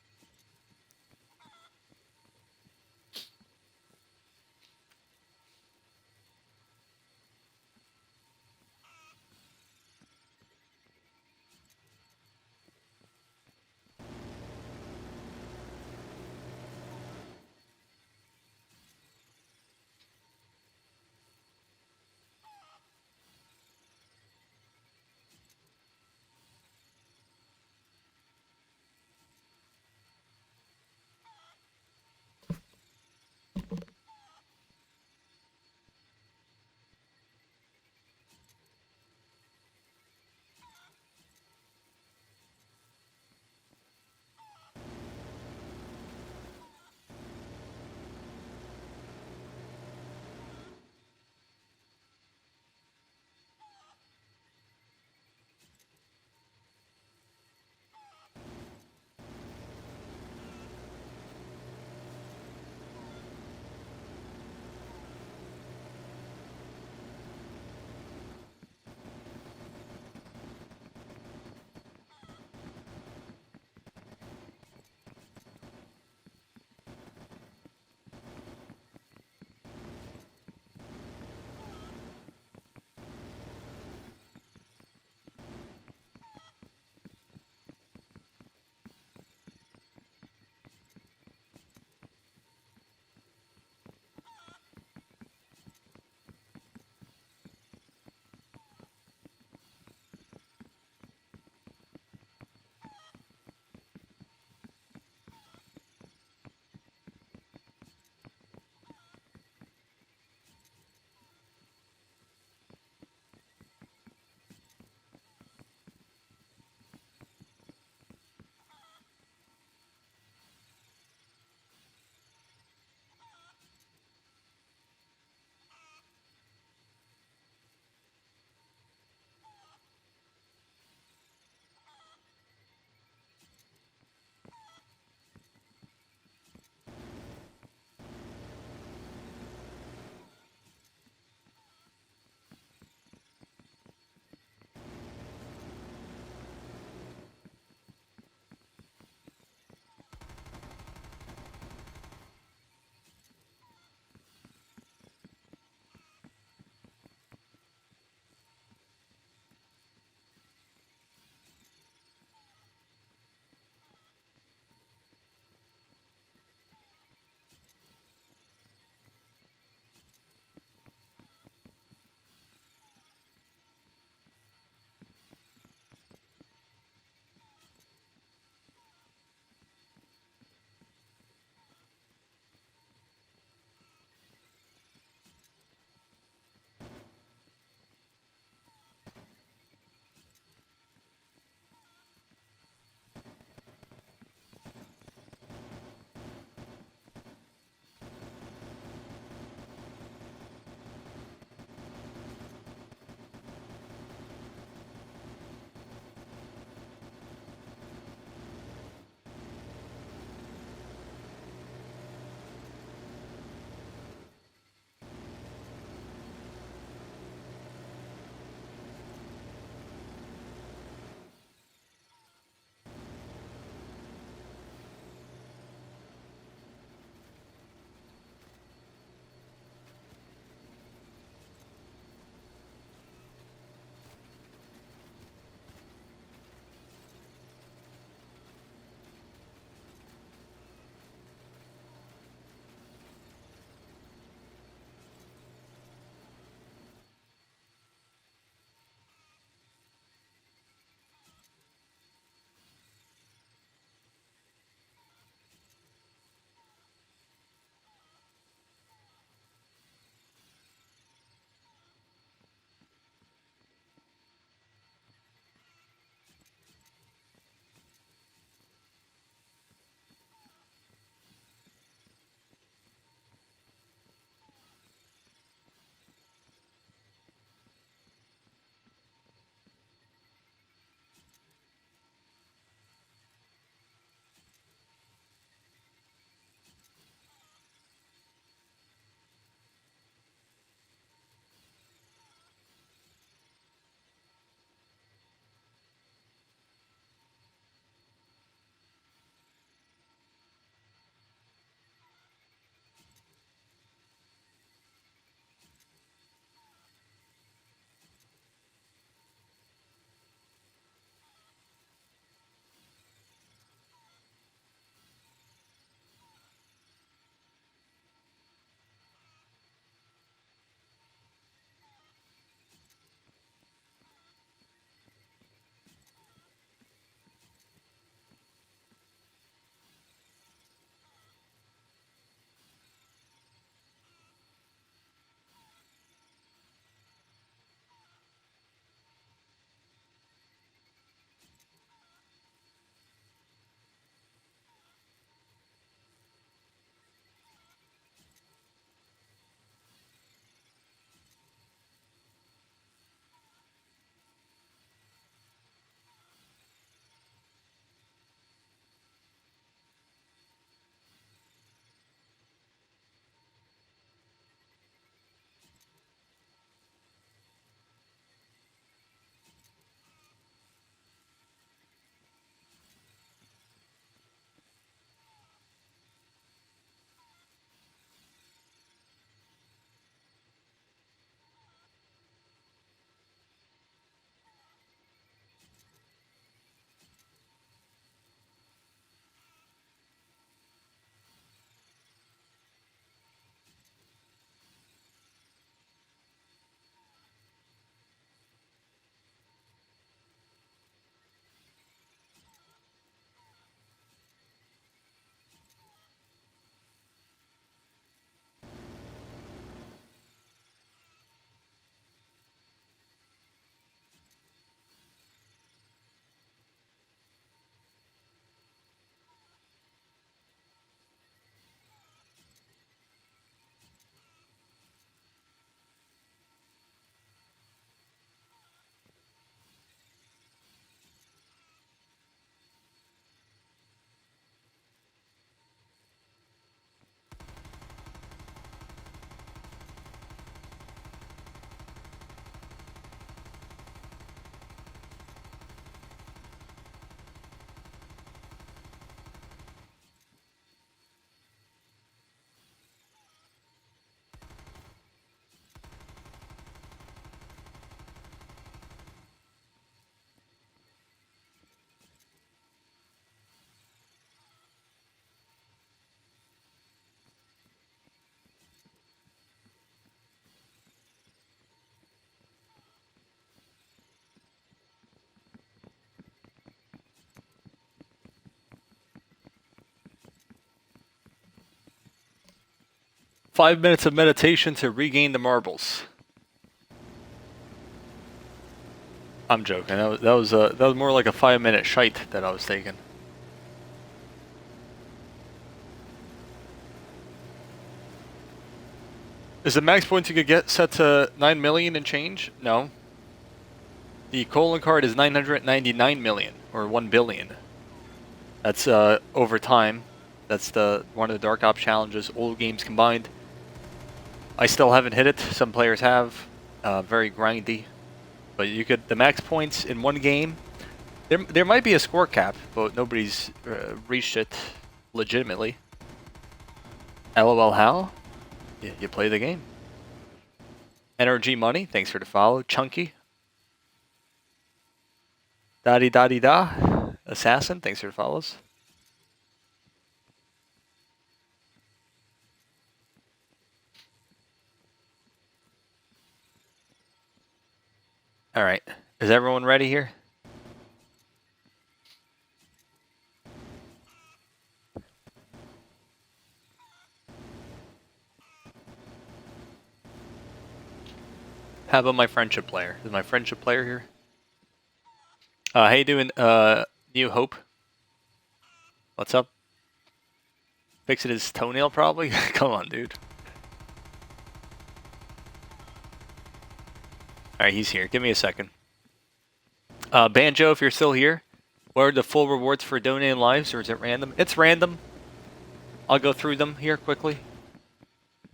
5 minutes of meditation to regain the marbles. I'm joking. That was more like a 5-minute shite that I was taking. Is the max points you could get set to 9 million and change? No. The colon card is 999 million, or 1 billion. That's over time. That's one of the Dark Ops challenges, old games combined. I still haven't hit it. Some players have. Very grindy. But you could, the max points in one game, there might be a score cap, but nobody's reached it legitimately. LOL how? You play the game. NRG Money, thanks for the follow. Chunky. Da-di-da-di-da. Assassin, thanks for the follows. Alright, is everyone ready here? How about my friendship player? Is my friendship player here? How you doing, New Hope? What's up? Fixing his toenail, probably? Come on, dude. Alright, he's here. Give me a second. Banjo, if you're still here, what are the full rewards for donating lives, or is it random? It's random. I'll go through them here quickly.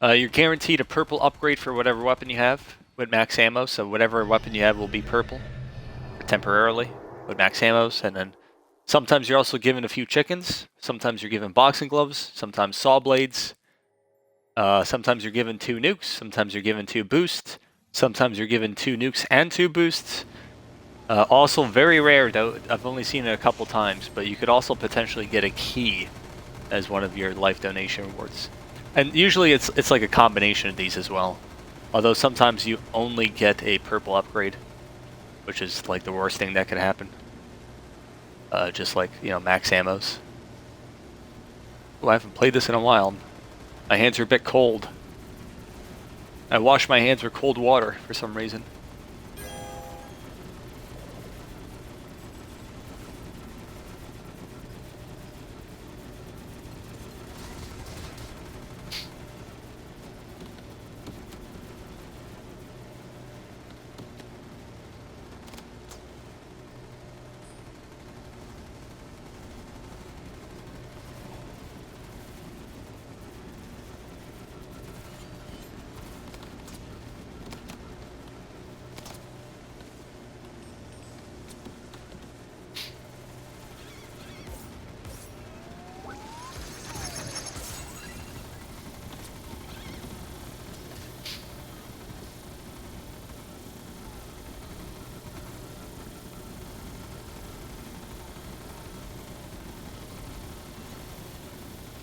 You're guaranteed a purple upgrade for whatever weapon you have with max ammo, so whatever weapon you have will be purple temporarily with max ammos, and then sometimes you're also given a few chickens, sometimes you're given boxing gloves, sometimes saw blades, sometimes you're given 2 nukes, sometimes you're given 2 boosts, sometimes you're given 2 nukes and 2 boosts. Also very rare though, I've only seen it a couple times, but you could also potentially get a key as one of your life donation rewards. And usually it's like a combination of these as well. Although sometimes you only get a purple upgrade, which is like the worst thing that could happen. Just like, you know, max ammos. Oh, I haven't played this in a while. My hands are a bit cold. I wash my hands with cold water for some reason.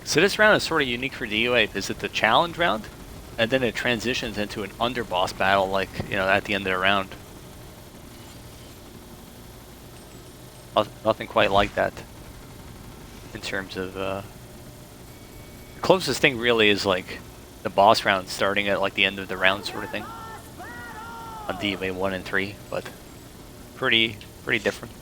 So this round is sort of unique for DOA. Is it the challenge round? And then it transitions into an underboss battle, like, you know, at the end of the round. Nothing quite like that. In terms of, the closest thing really is like the boss round starting at like the end of the round sort of thing. On DOA 1 and 3, but pretty different.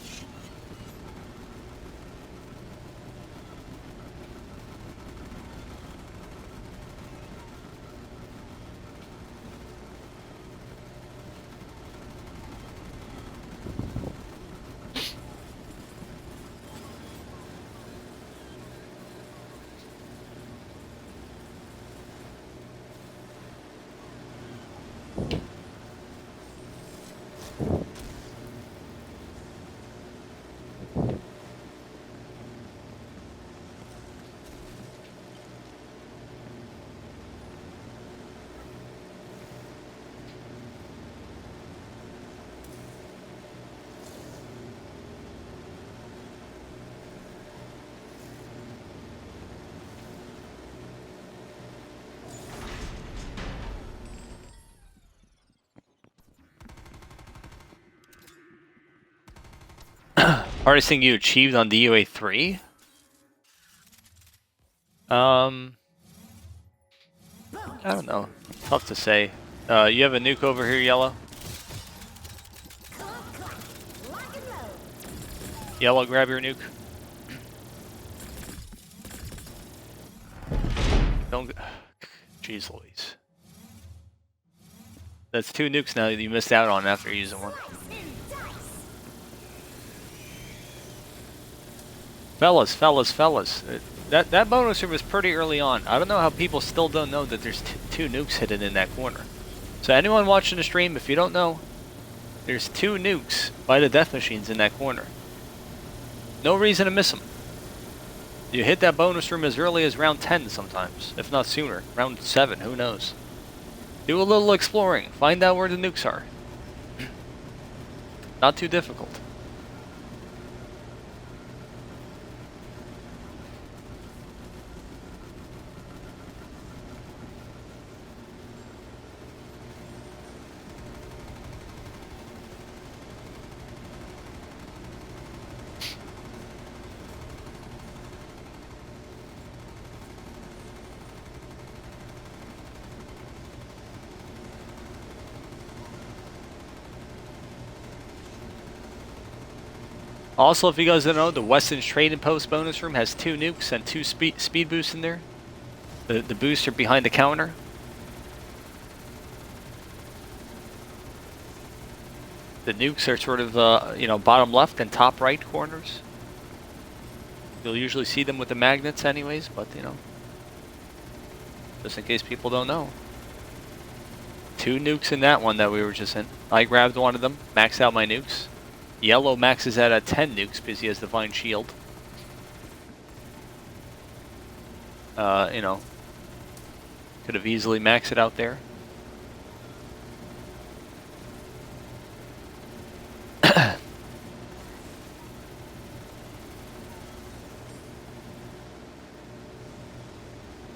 Hardest thing you achieved on DOA3? I don't know. Tough to say. You have a nuke over here, Yellow? Yellow, grab your nuke. Don't. Jeez Louise. That's 2 nukes now that you missed out on after using one. Fellas. That bonus room was pretty early on. I don't know how people still don't know that there's 2 nukes hidden in that corner. So anyone watching the stream, if you don't know, there's 2 nukes by the death machines in that corner. No reason to miss them. You hit that bonus room as early as round 10 sometimes, if not sooner. Round 7, who knows. Do a little exploring. Find out where the nukes are. Not too difficult. Also, if you guys don't know, the Weston's Trading Post bonus room has 2 nukes and 2 speed boosts in there. The boosts are behind the counter. The nukes are sort of, you know, bottom left and top right corners. You'll usually see them with the magnets anyways, but, you know, just in case people don't know. 2 nukes in that one that we were just in. I grabbed one of them, maxed out my nukes. Yellow maxes out at 10 nukes because he has Divine Shield. You know, could have easily maxed it out there.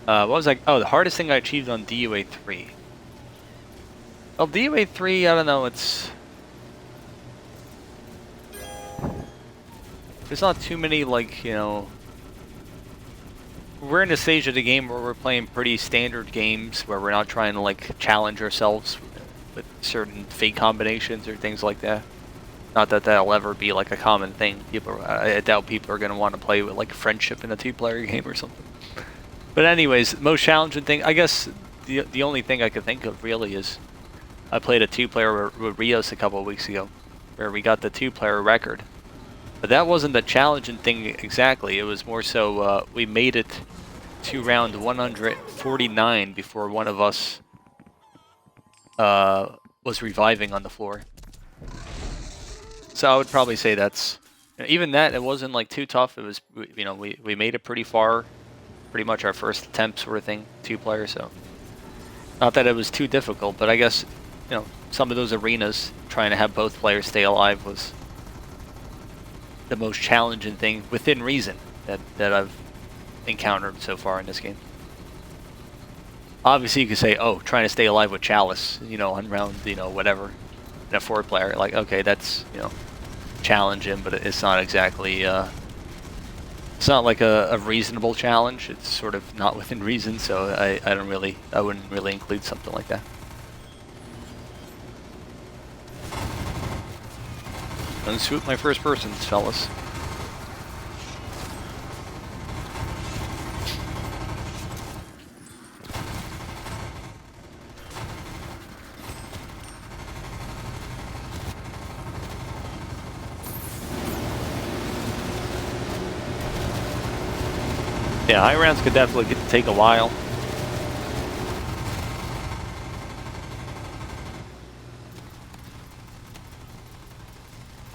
What was I? Oh, the hardest thing I achieved on DOA3. Well, DOA3, I don't know, it's... There's not too many, like, you know... We're in a stage of the game where we're playing pretty standard games, where we're not trying to, like, challenge ourselves with certain fake combinations or things like that. Not that that'll ever be, like, a common thing. I doubt people are going to want to play with, like, friendship in a 2-player game or something. But anyways, most challenging thing, I guess the only thing I could think of really is I played a 2-player with Rios a couple of weeks ago, where we got the 2-player record. But that wasn't the challenging thing exactly. It was more so we made it to round 149 before one of us was reviving on the floor. So I would probably say that's, even that, it wasn't like too tough. It was, you know, we made it pretty far. Pretty much our first attempt sort of thing, 2-player, so. Not that it was too difficult, but I guess, you know, some of those arenas, trying to have both players stay alive was the most challenging thing, within reason, that I've encountered so far in this game. Obviously, you could say, oh, trying to stay alive with Chalice, you know, on round, you know, whatever, in a 4-player. Like, okay, that's, you know, challenging, but it's not exactly, it's not like a reasonable challenge. It's sort of not within reason, so I wouldn't really include something like that. Don't swoop my first persons, fellas. Yeah, high rounds could definitely take a while.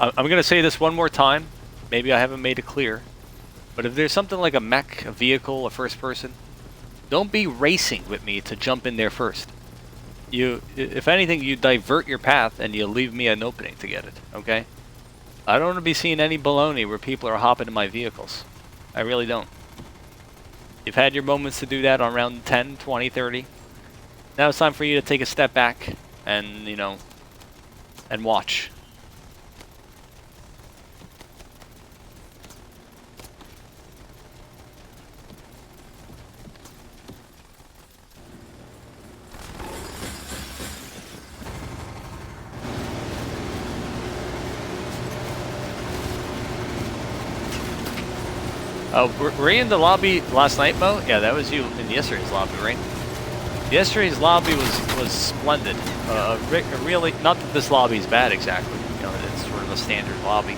I'm going to say this one more time. Maybe I haven't made it clear. But if there's something like a mech, a vehicle, a first person, don't be racing with me to jump in there first. If anything, you divert your path and you leave me an opening to get it, okay? I don't want to be seeing any baloney where people are hopping in my vehicles. I really don't. You've had your moments to do that on round 10, 20, 30. Now it's time for you to take a step back and, you know, and watch. Were you in the lobby last night, Mo? Yeah, that was you in yesterday's lobby, right? Yesterday's lobby was splendid. Really, not that this lobby is bad exactly. You know, it's sort of a standard lobby.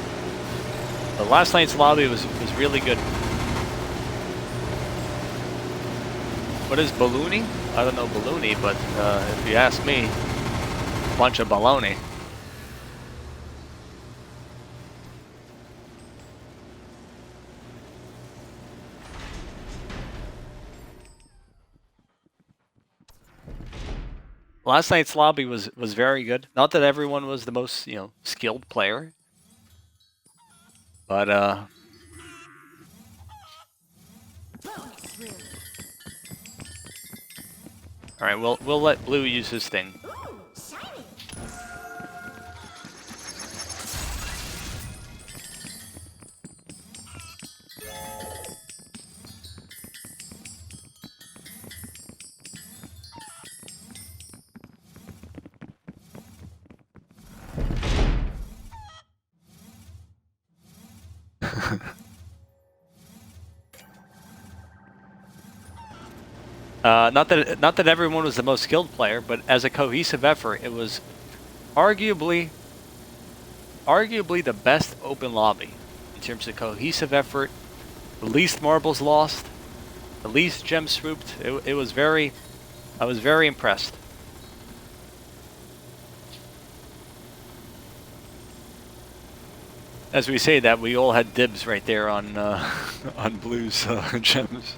But last night's lobby was really good. What is baloney? I don't know baloney, but if you ask me, a bunch of baloney. Last night's lobby was very good. Not that everyone was the most, you know, skilled player, but all right, we'll let Blue use his thing. Not that everyone was the most skilled player, but as a cohesive effort, it was arguably the best open lobby in terms of cohesive effort. The least marbles lost, the least gems swooped. It was very, I was very impressed. As we say that, we all had dibs right there on on Blue's gems.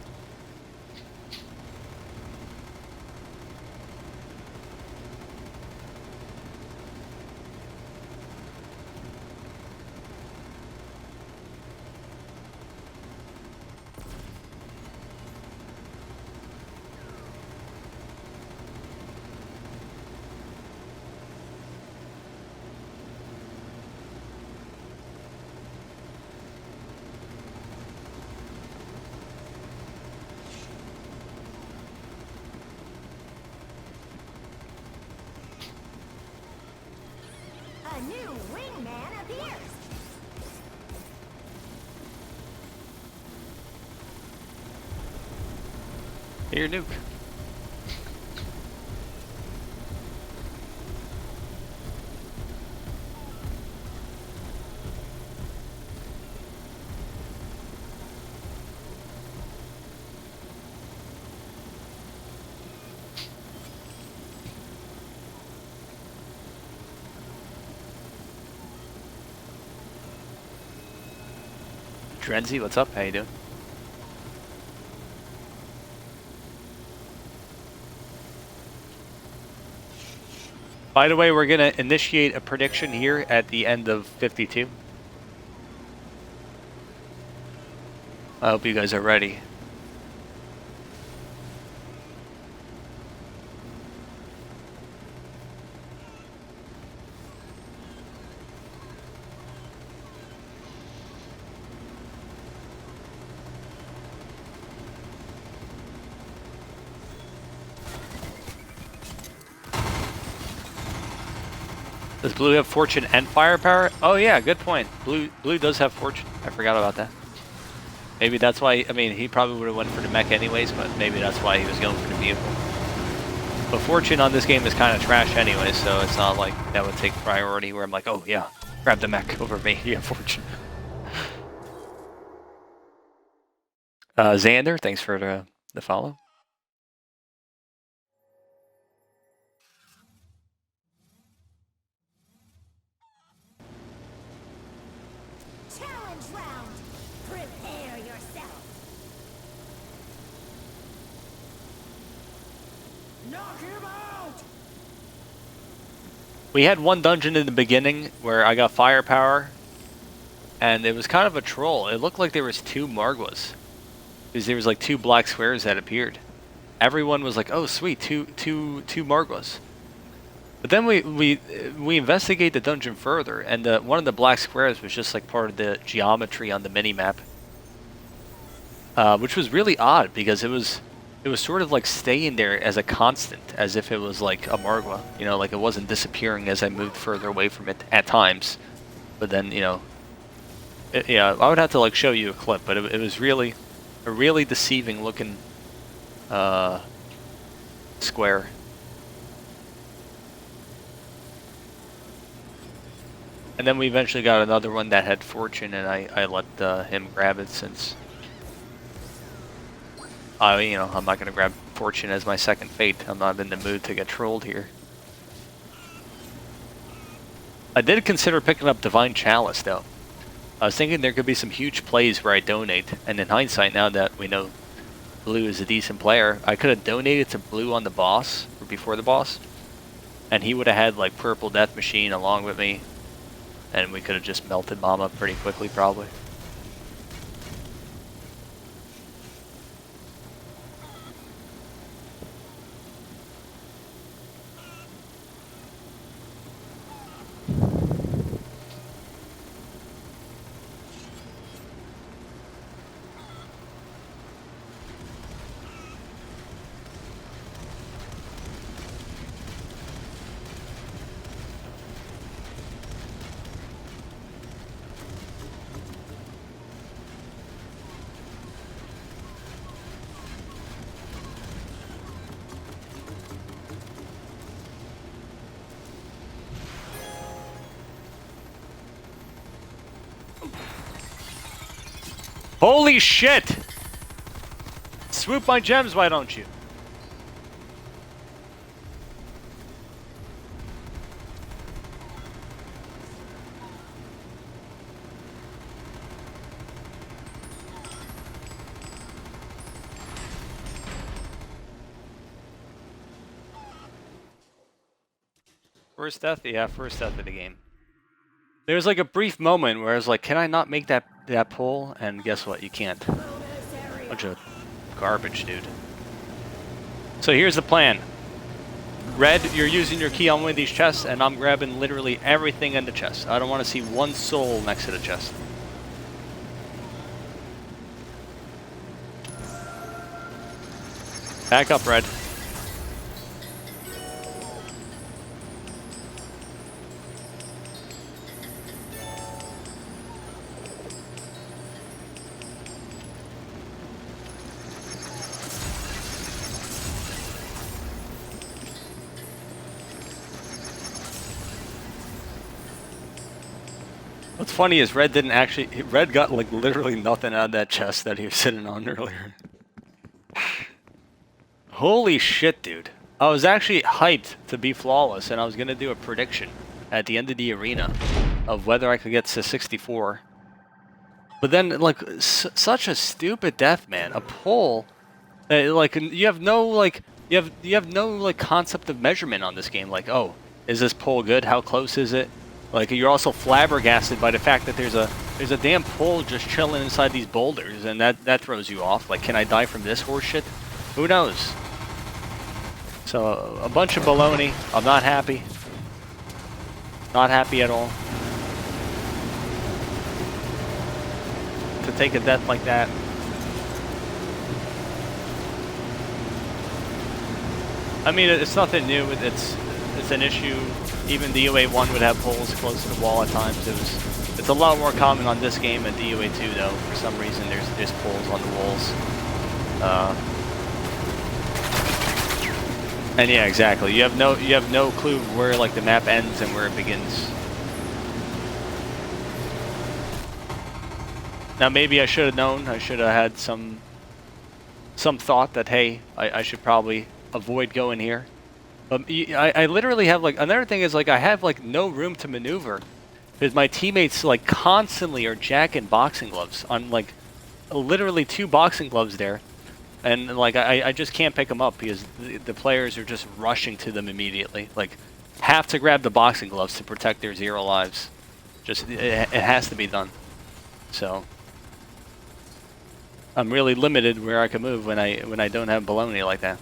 Here, nuke. Drenzy, what's up? How you doing? By the way, we're going to initiate a prediction here at the end of 52. I hope you guys are ready. Does Blue have fortune and firepower? Oh yeah, good point. Blue does have fortune. I forgot about that. Maybe that's why, I mean, he probably would have went for the mech anyways, but maybe that's why he was going for the vehicle. But fortune on this game is kind of trash anyway, so it's not like that would take priority where I'm like, oh yeah, grab the mech over me, you have fortune. Xander, thanks for the follow. We had one dungeon in the beginning where I got firepower, and it was kind of a troll. It looked like there was two Margwas, because there was like two black squares that appeared. Everyone was like, "Oh, sweet, two Margwas." But then we investigate the dungeon further, and one of the black squares was just like part of the geometry on the mini map, which was really odd because it was sort of like staying there as a constant, as if it was like a Margwa, you know, like it wasn't disappearing as I moved further away from it at times. But then, you know, Yeah, I would have to like show you a clip, but it was really a really deceiving looking square. And then we eventually got another one that had fortune, and I let him grab it since you know, I'm not gonna grab fortune as my second fate. I'm not in the mood to get trolled here. I did consider picking up Divine Chalice though. I was thinking there could be some huge plays where I donate, and in hindsight, now that we know Blue is a decent player, I could have donated to Blue on the boss, or before the boss, and he would have had like Purple Death Machine along with me, and we could have just melted Mama pretty quickly probably. Holy shit! Swoop my gems, why don't you? First death? Yeah, first death of the game. There was like a brief moment where I was like, can I not make that pull? And guess what? You can't. Bunch of garbage, dude. So here's the plan. Red, you're using your key on one of these chests, and I'm grabbing literally everything in the chest. I don't want to see one soul next to the chest. Back up, Red. What's funny is Red didn't actually... Red got like literally nothing out of that chest that he was sitting on earlier. Holy shit, dude. I was actually hyped to be flawless, and I was going to do a prediction at the end of the arena of whether I could get to 64. But then, like, such a stupid death, man. A pull... like, you have no, like... You have no, like, concept of measurement on this game. Like, oh, is this pull good? How close is it? Like, you're also flabbergasted by the fact that there's a damn pole just chilling inside these boulders, and that throws you off. Like, can I die from this horse shit? Who knows? So, a bunch of baloney. I'm not happy. Not happy at all. To take a death like that. I mean, it's nothing new. It's an issue. Even DOA1 would have poles close to the wall at times. It's a lot more common on this game than DOA2 though. For some reason, there's poles on the walls. And yeah, exactly. You have no clue where like the map ends and where it begins. Now maybe I should have known. I should have had some thought that hey, I should probably avoid going here. I literally have like another thing is like I have like no room to maneuver because my teammates like constantly are jacking boxing gloves on like literally 2 boxing gloves there, and like I just can't pick them up because the players are just rushing to them immediately. Like have to grab the boxing gloves to protect their 0 lives. Just it has to be done. So I'm really limited where I can move when I don't have baloney like that.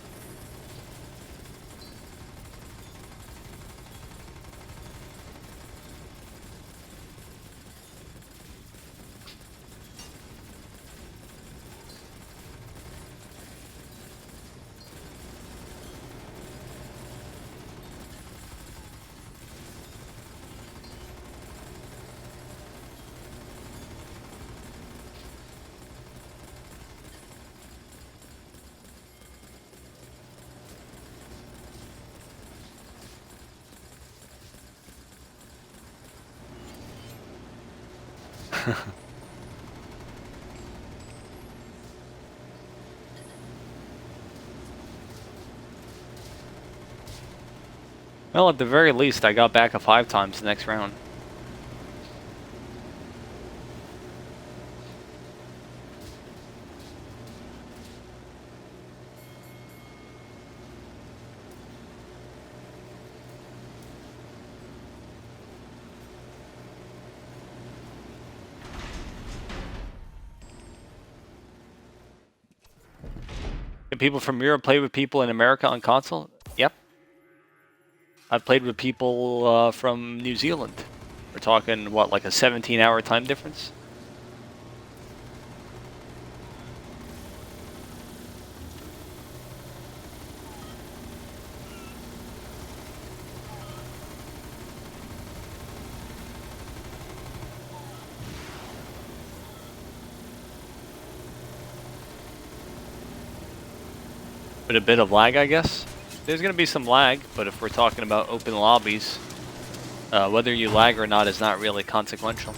Well, at the very least, I got back a 5 times the next round. Can people from Europe play with people in America on console? Yep. I've played with people from New Zealand. We're talking, what, like a 17-hour time difference? With a bit of lag, I guess. There's going to be some lag, but if we're talking about open lobbies, whether you lag or not is not really consequential.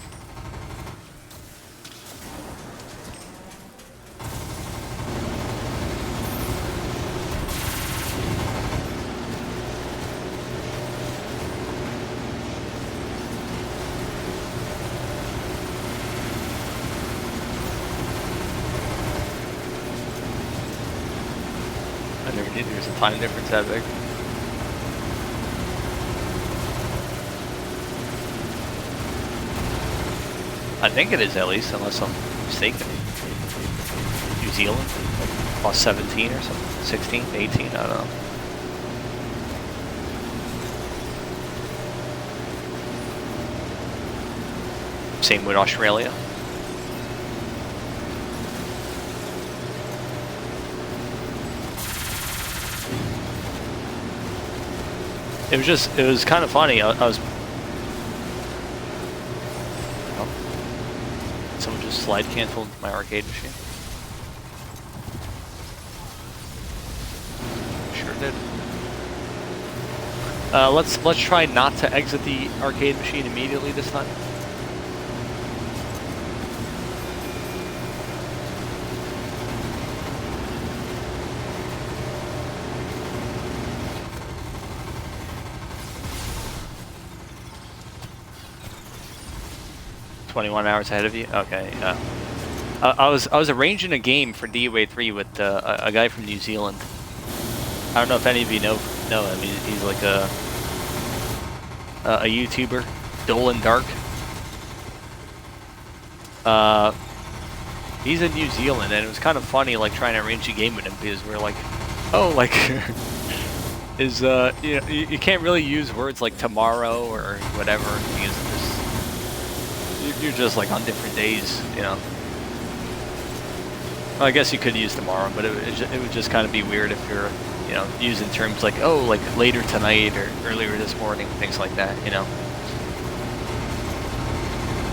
I never knew there was a time difference that big. I think it is, at least, unless I'm mistaken. New Zealand, like plus 17 or something, 16, 18, I don't know. Same with Australia. It was kind of funny. I was. Oh. Someone just slide canceled my arcade machine. Sure did. Let's try not to exit the arcade machine immediately this time. $21 ahead of you. Okay. I was arranging a game for DOA3 with a guy from New Zealand. I don't know if any of you know him. He's like a YouTuber, Dolan Dark. He's in New Zealand, and it was kind of funny, like trying to arrange a game with him because we're like, oh, like is you know, you can't really use words like tomorrow or whatever because you're just like on different days, you know. Well, I guess you could use tomorrow, but it would just kind of be weird if you're, you know, using terms like, oh, like later tonight or earlier this morning, things like that, you know.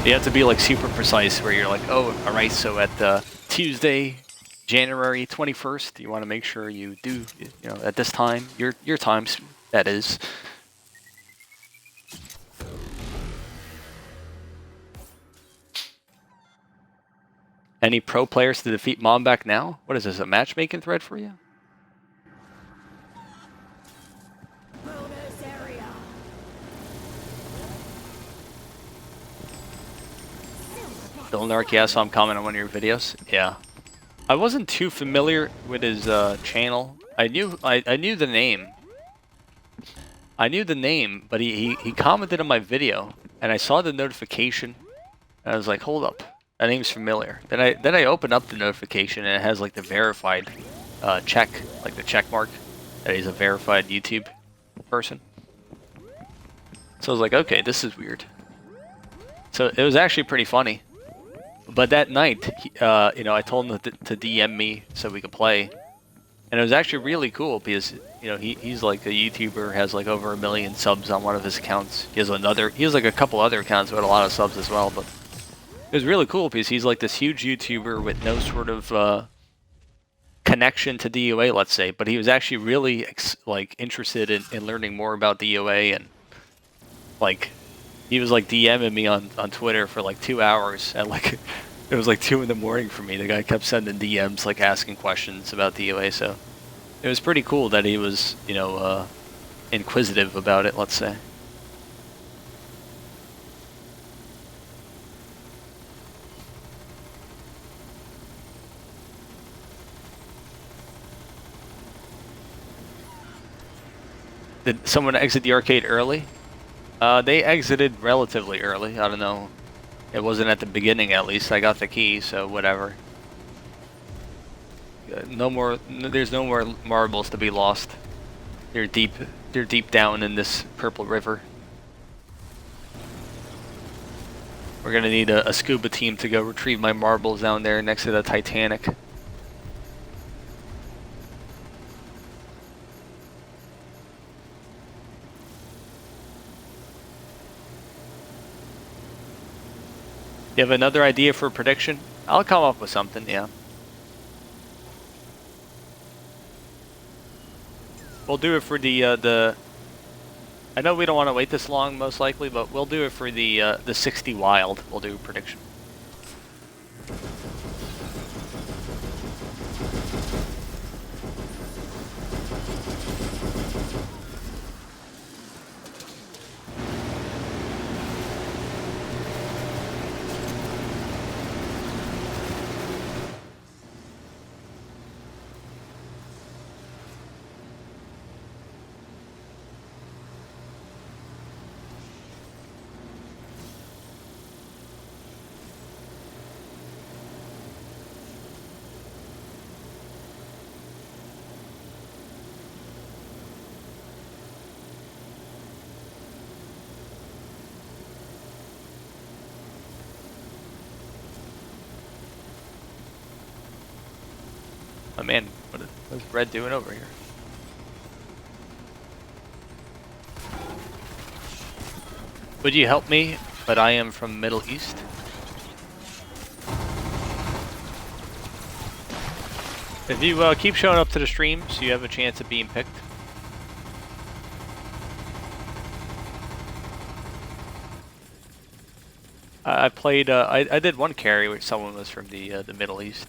You have to be like super precise where you're like, oh, all right, so at Tuesday, January 21st, you want to make sure you do, you know, at this time, your times, that is. Any pro players to defeat Momback now? What is this, a matchmaking thread for you? Bonus area. Dilnark, yeah, so I'm commenting on one of your videos. Yeah. I wasn't too familiar with his channel. I knew the name. I knew the name, but he commented on my video, and I saw the notification, and I was like, hold up. That name's familiar. Then I open up the notification and it has like the verified check, like the check mark that he's a verified YouTube person. So I was like, okay, this is weird. So it was actually pretty funny. But that night, you know, I told him to DM me so we could play, and it was actually really cool because you know he's like a YouTuber, has like over 1 million subs on one of his accounts. He has like a couple other accounts with a lot of subs as well, but. It was really cool because he's like this huge YouTuber with no sort of connection to DOA, let's say, but he was actually really like interested in learning more about DOA and like He was like DMing me on Twitter for like 2 hours at like it was like 2 in the morning for me. The guy kept sending DMs like asking questions about DOA, so it was pretty cool that he was, you know, inquisitive about it, let's say. Did someone exit the arcade early? They exited relatively early. I don't know. It wasn't at the beginning, at least. I got the key, so whatever. No more. There's no more marbles to be lost. They're deep. They're deep down in this purple river. We're gonna need a scuba team to go retrieve my marbles down there next to the Titanic. You have another idea for a prediction? I'll come up with something, yeah. We'll do it for the. I know we don't want to wait this long, most likely, but we'll do it for the 60 wild. We'll do a prediction. Oh man, what is Red doing over here? Would you help me? But I am from Middle East. If you keep showing up to the streams, you have a chance of being picked. I played. I did one carry which someone was from the Middle East.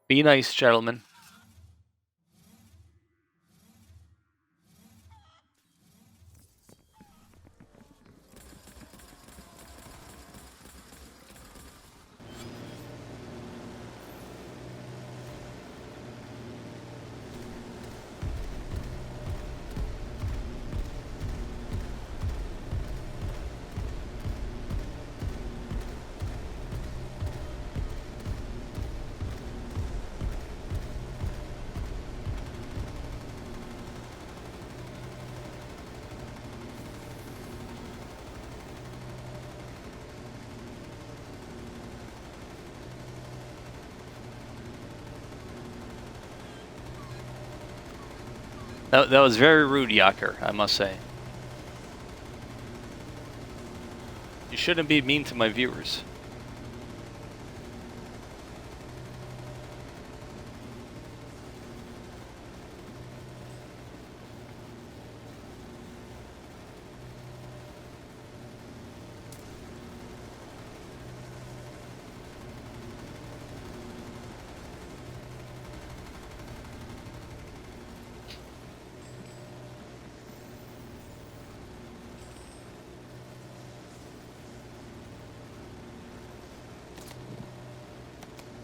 Be nice, gentlemen. That was very rude, Yaker, I must say. You shouldn't be mean to my viewers.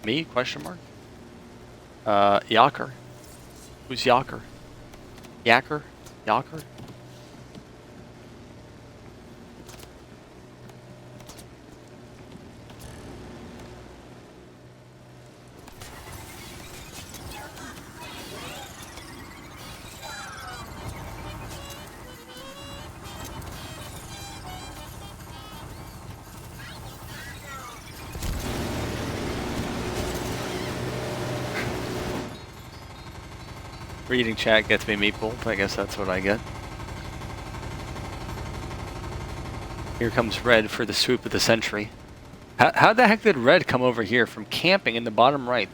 Me? Question mark? Yaker. Who's Yaker? Yaker? Yaker? Reading chat gets me meatball. I guess that's what I get. Here comes Red for the swoop of the century. How the heck did Red come over here from camping in the bottom right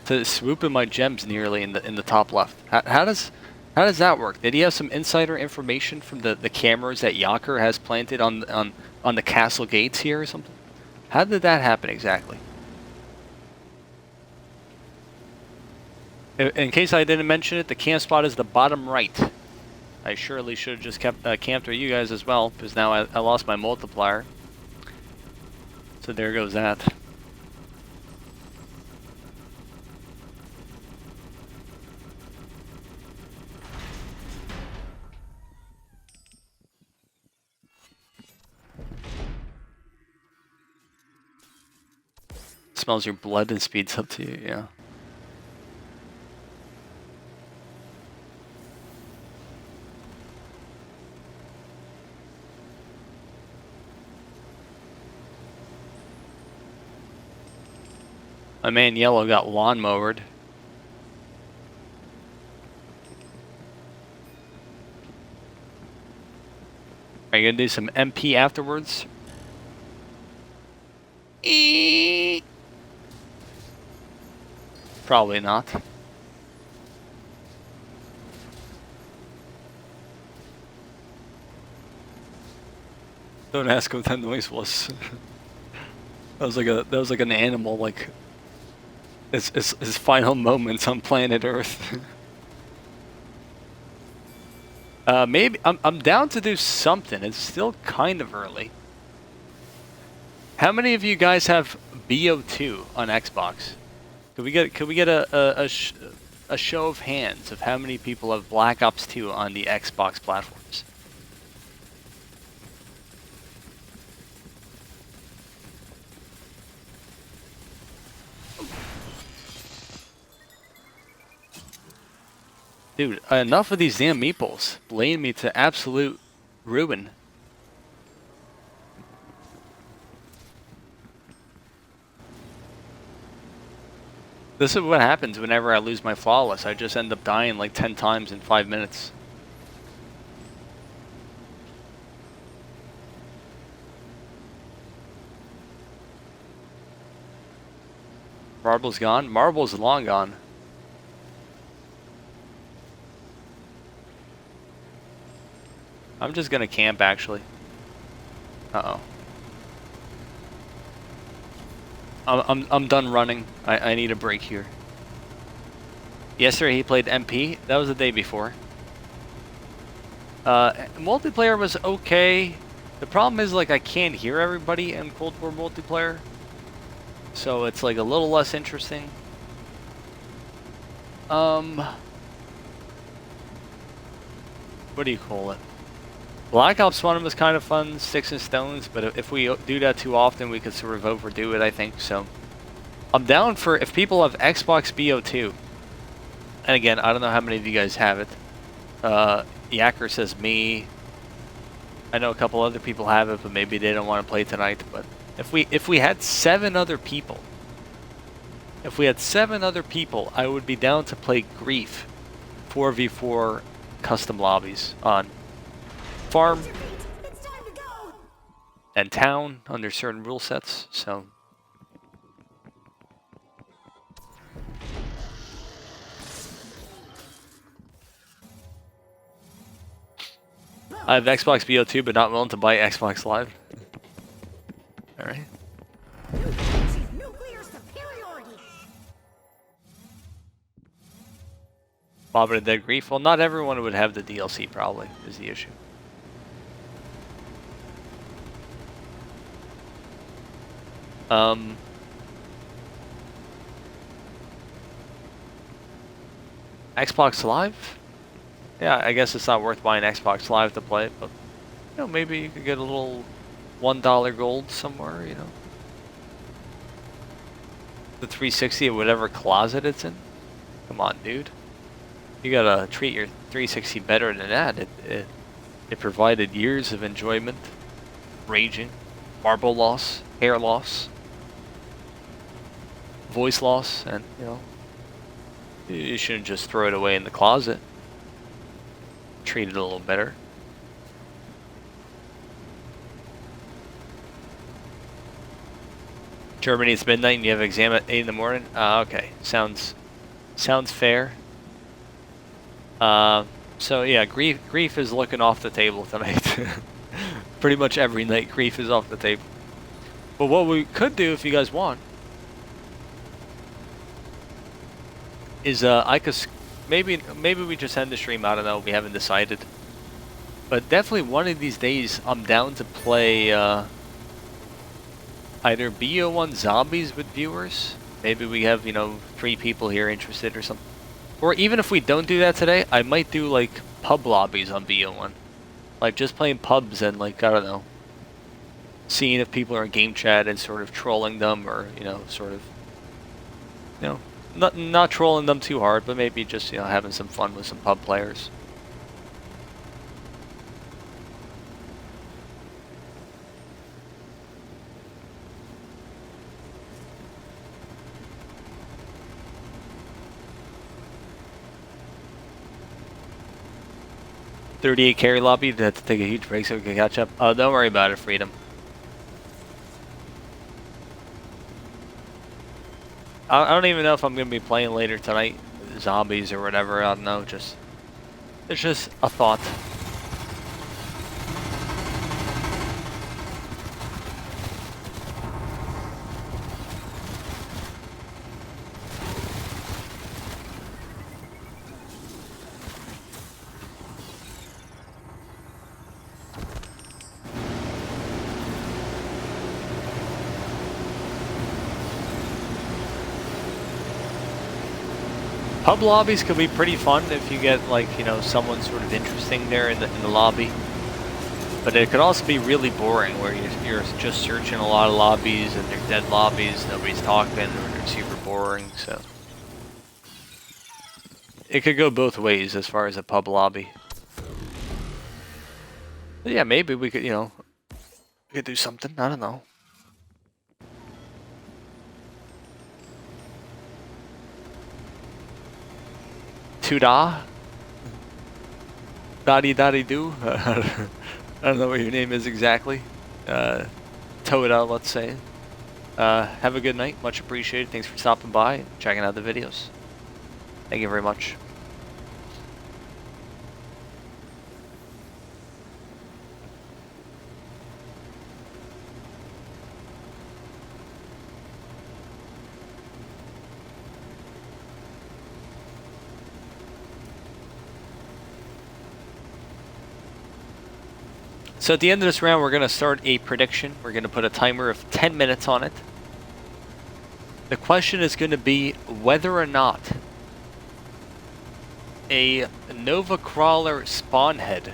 to swooping my gems nearly in the top left? How does that work? Did he have some insider information from the cameras that Yaker has planted on the castle gates here or something? How did that happen exactly? In case I didn't mention it, the camp spot is the bottom right. I surely should have just kept camped with you guys as well, because now I lost my multiplier. So there goes that. Smells your blood and speeds up to you, yeah. My man Yellow got lawnmowered. Are you gonna do some MP afterwards? Probably not. Don't ask what that noise was. That was like an animal, like his final moments on planet Earth. Maybe I'm down to do something. It's still kind of early. How many of you guys have BO2 on Xbox? Could we get a show of hands of how many people have Black Ops 2 on the Xbox platforms? Dude, enough of these damn meeples laying me to absolute ruin. This is what happens whenever I lose my flawless. I just end up dying like 10 times in 5 minutes. Marble's gone? Marble's long gone. I'm just gonna camp, actually. Uh-oh. I'm done running. I need a break here. Yesterday he played MP. That was the day before. Multiplayer was okay. The problem is, like, I can't hear everybody in Cold War multiplayer. So it's like a little less interesting. What do you call it? Black Ops 1 was kind of fun, Sticks and Stones, but if we do that too often, we could sort of overdo it, I think, so. I'm down for, if people have Xbox BO2, and again, I don't know how many of you guys have it. Yaker says me. I know a couple other people have it, but maybe they don't want to play tonight, but if we had 7 other people, I would be down to play Grief 4v4 custom lobbies on Farm and Town under certain rule sets, so. I have Xbox BO2, but not willing to buy Xbox Live. Alright. Bob and Dead Grief. Well, not everyone would have the DLC, probably, is the issue. Xbox Live? Yeah, I guess it's not worth buying Xbox Live to play it, but, you know, maybe you could get a little $1 gold somewhere, you know. The 360 or whatever closet it's in. Come on, dude. You gotta treat your 360 better than that. It provided years of enjoyment, raging, marble loss, hair loss, voice loss, and, you know, You shouldn't just throw it away in the closet. Treat it a little better. Germany, it's midnight and you have an exam at 8 in the morning? Okay. Sounds fair. So yeah, grief is looking off the table tonight. Pretty much every night grief is off the table. But what we could do if you guys want is I could maybe we just end the stream, I don't know, we haven't decided. But definitely one of these days I'm down to play either BO1 Zombies with viewers. Maybe we have, you know, 3 people here interested or something. Or even if we don't do that today, I might do like pub lobbies on BO1. Like just playing pubs and like, I don't know, seeing if people are in game chat and sort of trolling them, or, you know, sort of, you know, not trolling them too hard, but maybe just, you know, having some fun with some pub players. .38 carry lobby, had to take a huge break so we can catch up. Oh, don't worry about it, Freedom. I don't even know if I'm going to be playing later tonight, zombies or whatever, I don't know, it's just a thought. Pub lobbies could be pretty fun if you get, like, you know, someone sort of interesting there in the lobby. But it could also be really boring, where you're just searching a lot of lobbies and they're dead lobbies, nobody's talking, or they're super boring, so. It could go both ways as far as a pub lobby. But yeah, maybe we could, you know, we could do something, I don't know. Tuda? Daddy-daddy-do? I don't know what your name is exactly. Toda, let's say. Have a good night. Much appreciated. Thanks for stopping by and checking out the videos. Thank you very much. So at the end of this round, we're going to start a prediction. We're going to put a timer of 10 minutes on it. The question is going to be whether or not a Nova Crawler spawn head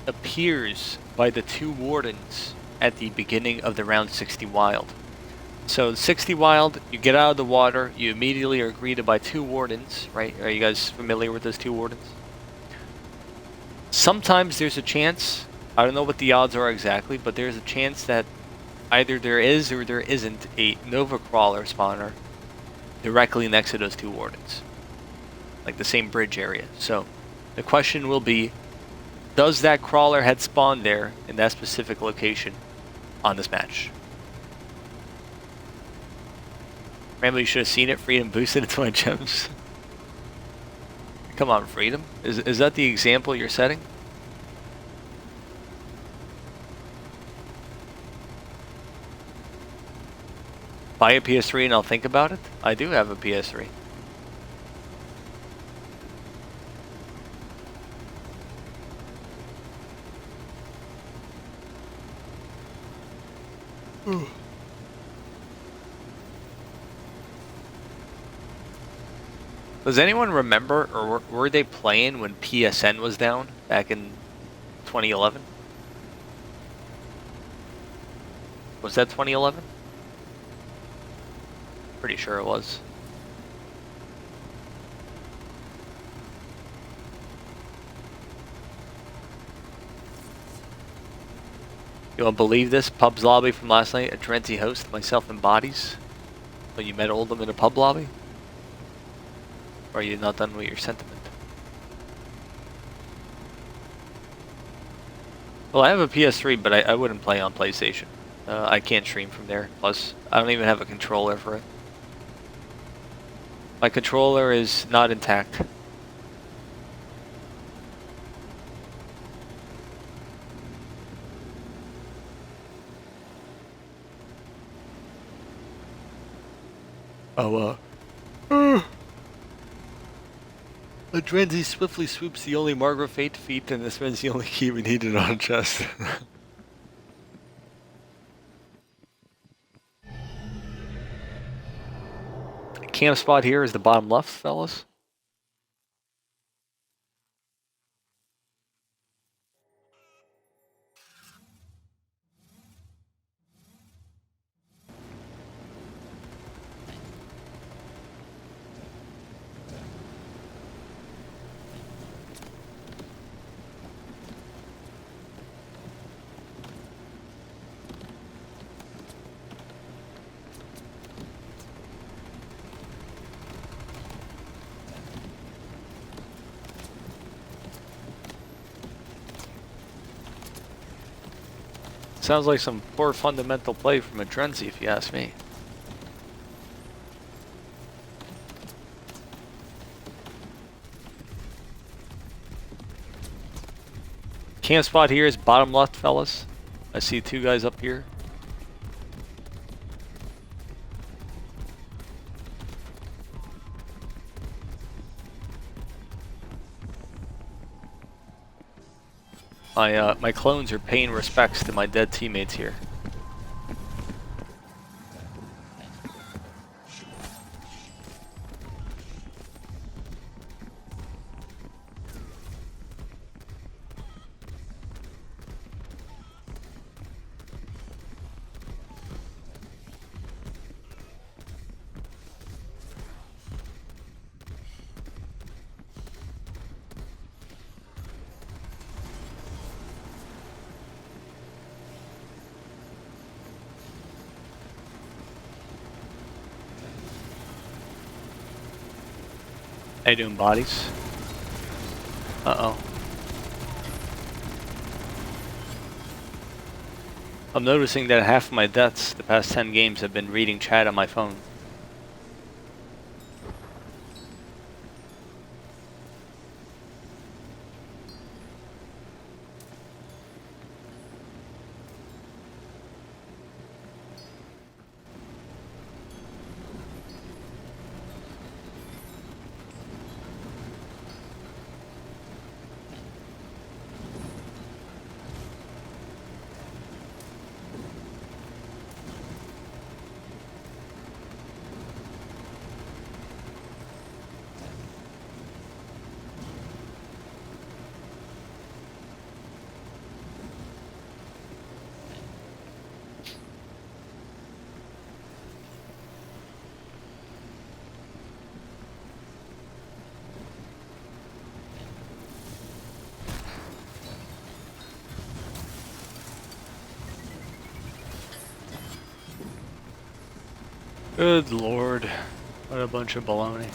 appears by the 2 wardens at the beginning of the round 60 wild. So 60 wild, you get out of the water, you immediately are greeted by 2 wardens, right? Are you guys familiar with those 2 wardens? Sometimes there's a chance, I don't know what the odds are exactly, but there's a chance that either there is or there isn't a Nova Crawler spawner directly next to those 2 wardens. Like the same bridge area. So the question will be, does that crawler head spawn there in that specific location on this match? Rambo, you should have seen it. Freedom boosted its 20 gems. Come on, Freedom. Is that the example you're setting? Buy a PS3 and I'll think about it? I do have a PS3. Does anyone remember, or were they playing when PSN was down back in 2011? Was that 2011? Pretty sure it was. You won't believe this? Pub's lobby from last night. A Drenti host, myself and Bodies. But you met Oldham in a pub lobby? Or are you not done with your sentiment? Well, I have a PS3, but I wouldn't play on PlayStation. I can't stream from there. Plus, I don't even have a controller for it. My controller is not intact. Oh, Adrenzi swiftly swoops the only Margaret Fate feat, and this one's the only key we needed on chest. Camp spot here is the bottom left, fellas. Sounds like some poor fundamental play from Adrenzi, if you ask me. Camp spot here is bottom left, fellas. I see two guys up here. My clones are paying respects to my dead teammates here. How you doing, bodies? Uh-oh. I'm noticing that half of my deaths the past 10 games have been reading chat on my phone. Good lord, what a bunch of baloney.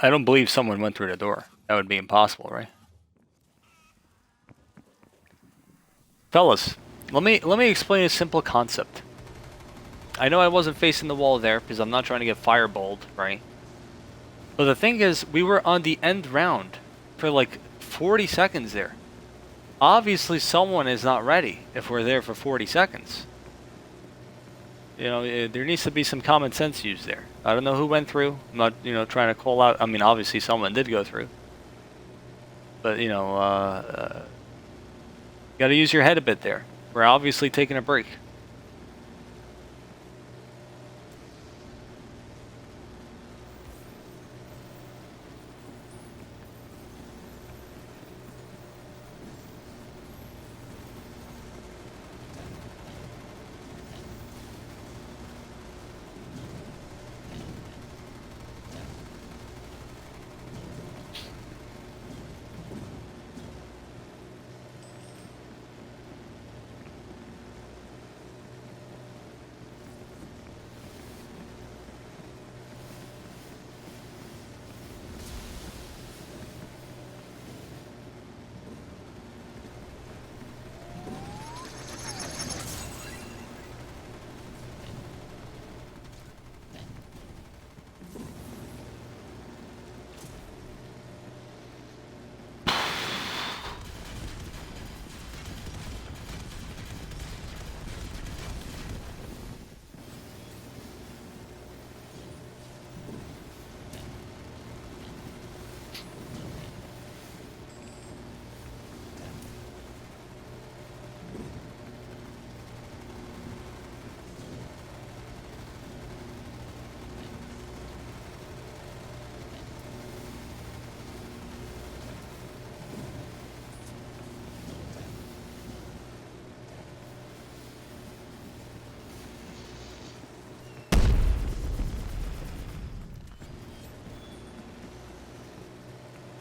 I don't believe someone went through the door. That would be impossible, right? Fellas, let me explain a simple concept. I know I wasn't facing the wall there because I'm not trying to get fireballed, right? But the thing is, we were on the end round for like 40 seconds there. Obviously someone is not ready if we're there for 40 seconds. You know, there needs to be some common sense used there. I don't know who went through. I'm not, you know, trying to call out. I mean, obviously someone did go through. But, you know, got to use your head a bit there. We're obviously taking a break.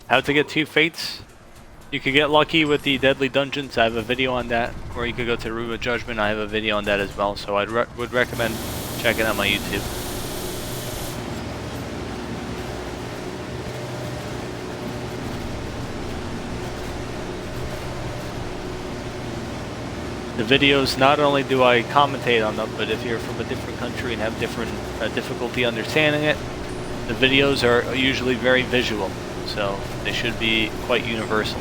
How to get 2 fates? You could get lucky with the deadly dungeons. I have a video on that. Or you could go to Room of Judgment. I have a video on that as well. So I would recommend checking out my YouTube. The videos, not only do I commentate on them, but if you're from a different country and have different difficulty understanding it, the videos are usually very visual. So they should be quite universal.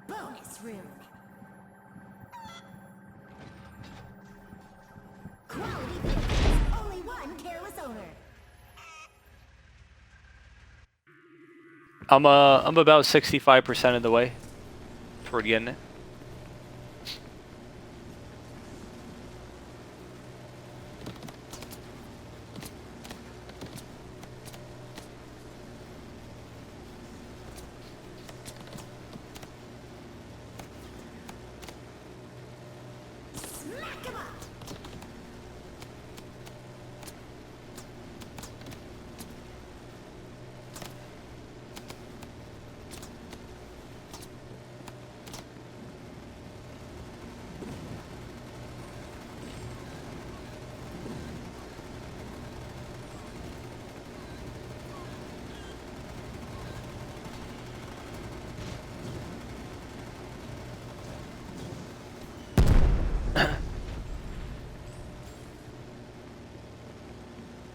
Bonus room. Quality vehicles. Only one careless owner. I'm about 65% of the way toward getting it. Smack 'em up.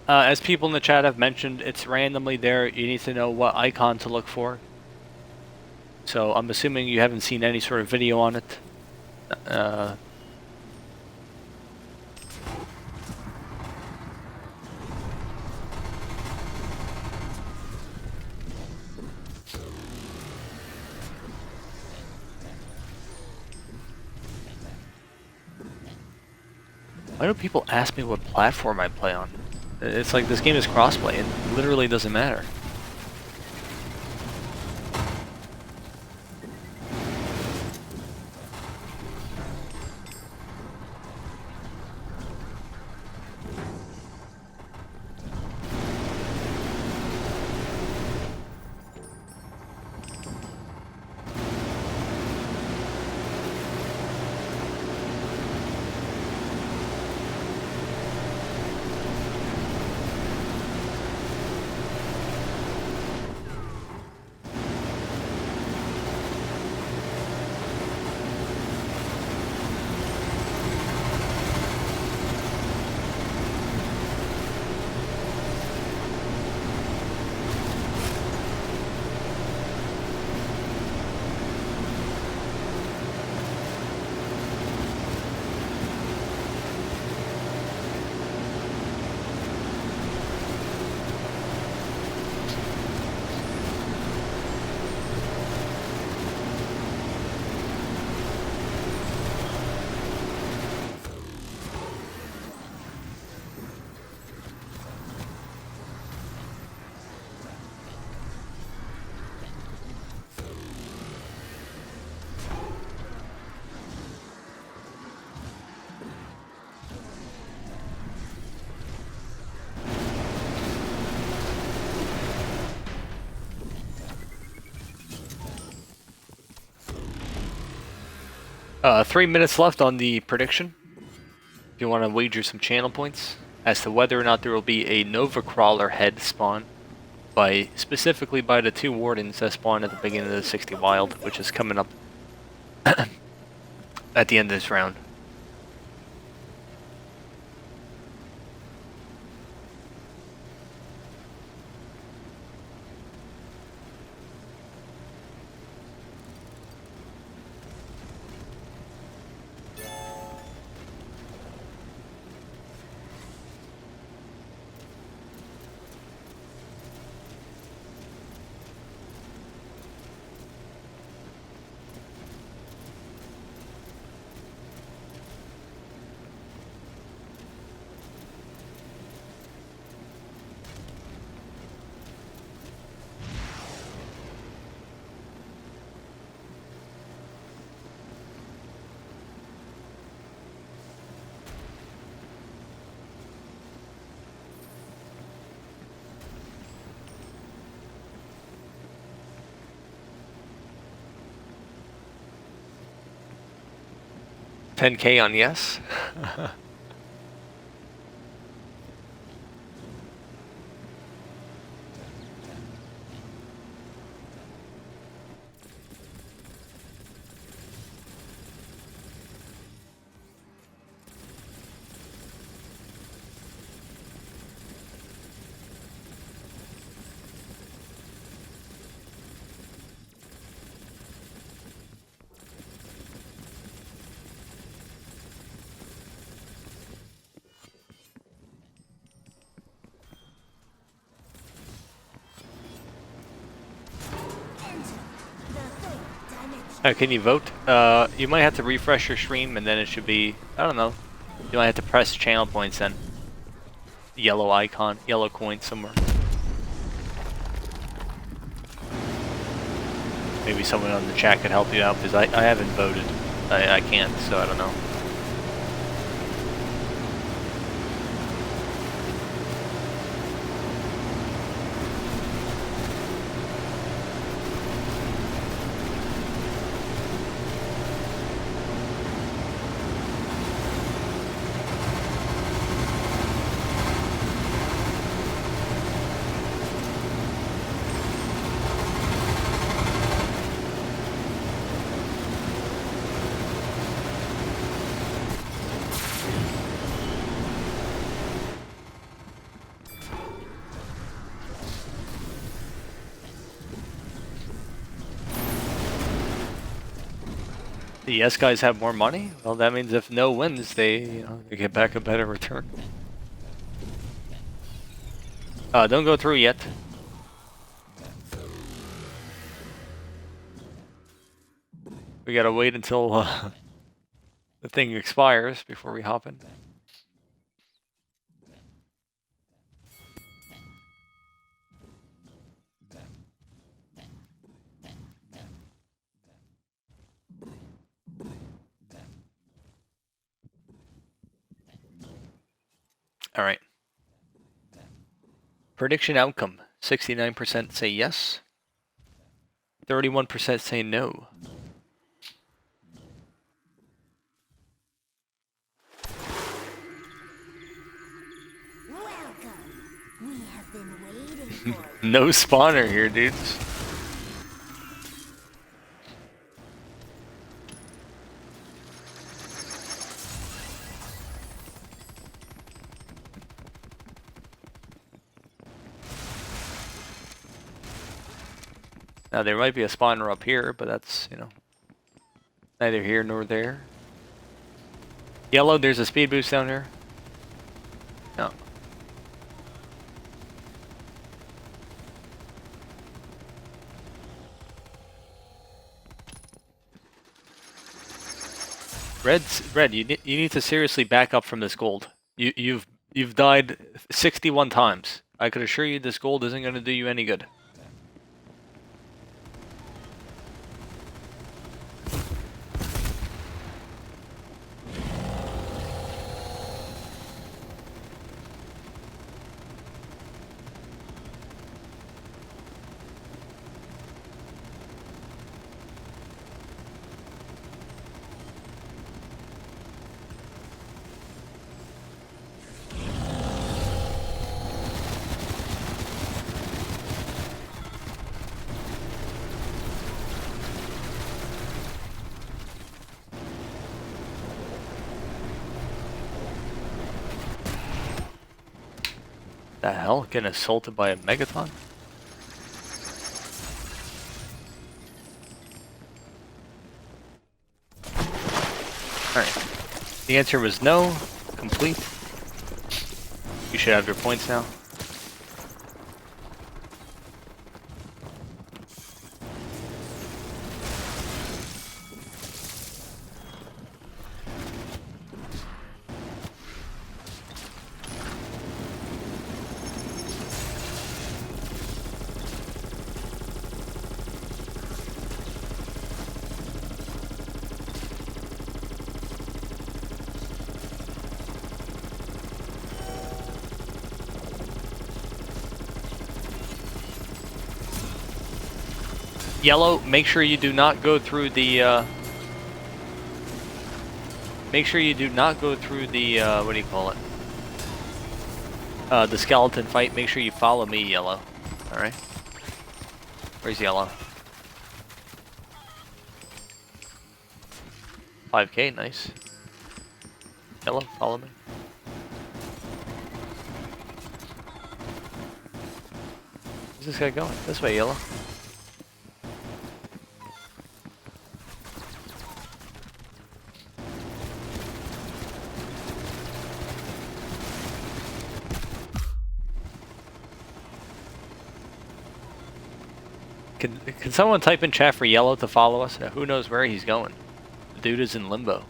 As people in the chat have mentioned, it's randomly there. You need to know what icon to look for. So I'm assuming you haven't seen any sort of video on it. Why do people ask me what platform I play on? It's like this game is crossplay. It literally doesn't matter. 3 minutes left on the prediction. If you want to wager some channel points as to whether or not there will be a Nova Crawler head spawn, specifically by the 2 Wardens that spawn at the beginning of the 60 Wild, which is coming up at the end of this round. $10K on yes. Can you vote? You might have to refresh your stream and then it should be, I don't know. You might have to press channel points then. Yellow icon, yellow coin somewhere. Maybe someone on the chat could help you out because I haven't voted. I can't, so I don't know. The yes guys have more money? Well, that means if no wins, they get back a better return. Don't go through yet. We gotta wait until the thing expires before we hop in. All right. Prediction outcome. 69% say yes. 31% say no. Welcome. We have been waiting for No spawner here, dudes. Now there might be a spawner up here, but that's, neither here nor there. Yellow, there's a speed boost down here. No. Red, you need to seriously back up from this gold. You've died 61 times. I could assure you this gold isn't going to do you any good. The hell? Getting assaulted by a megaton? Alright. The answer was no. Complete. You should have your points now. Yellow, make sure you do not go through the, make sure you do not go through the, what do you call it? The skeleton fight. Make sure you follow me, Yellow. Alright? Where's Yellow? 5K, nice. Yellow, follow me. Where's this guy going? This way, Yellow. Can someone type in chat for Yellow to follow us? Who knows where he's going? The dude is in limbo.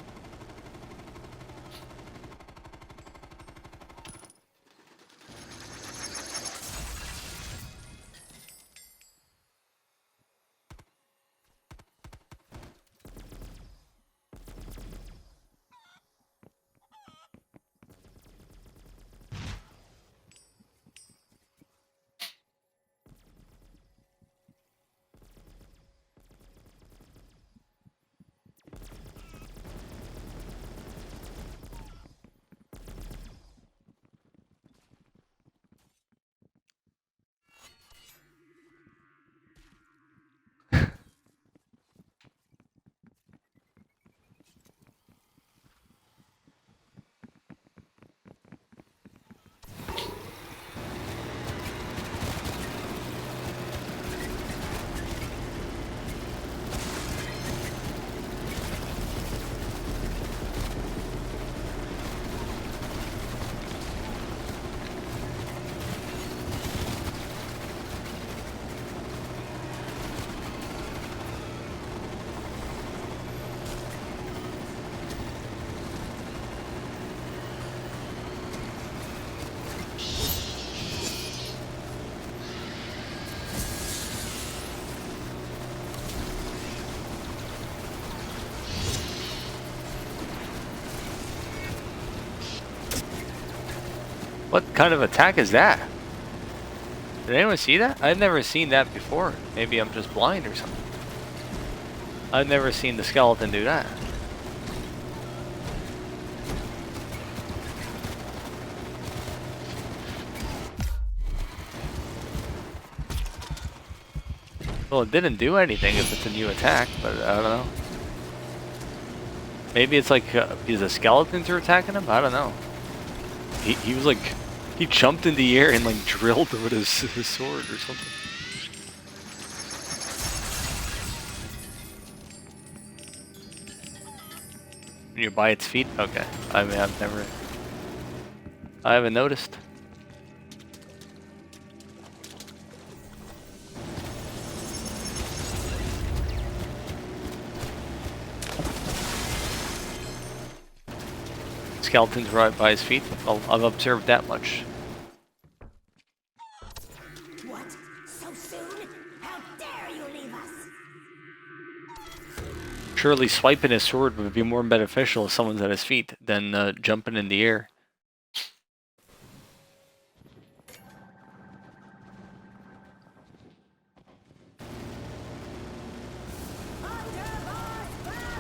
What kind of attack is that? Did anyone see that? I've never seen that before. Maybe I'm just blind or something. I've never seen the skeleton do that. Well, it didn't do anything if it's a new attack, but I don't know. Maybe it's like the skeletons are attacking him? I don't know. He was like, he jumped in the air and like drilled with his sword or something. You're by its feet? Okay. I mean, I haven't noticed. Skeletons right by his feet. I've observed that much. What? So soon? How dare you leave us? Surely swiping his sword would be more beneficial if someone's at his feet than jumping in the air.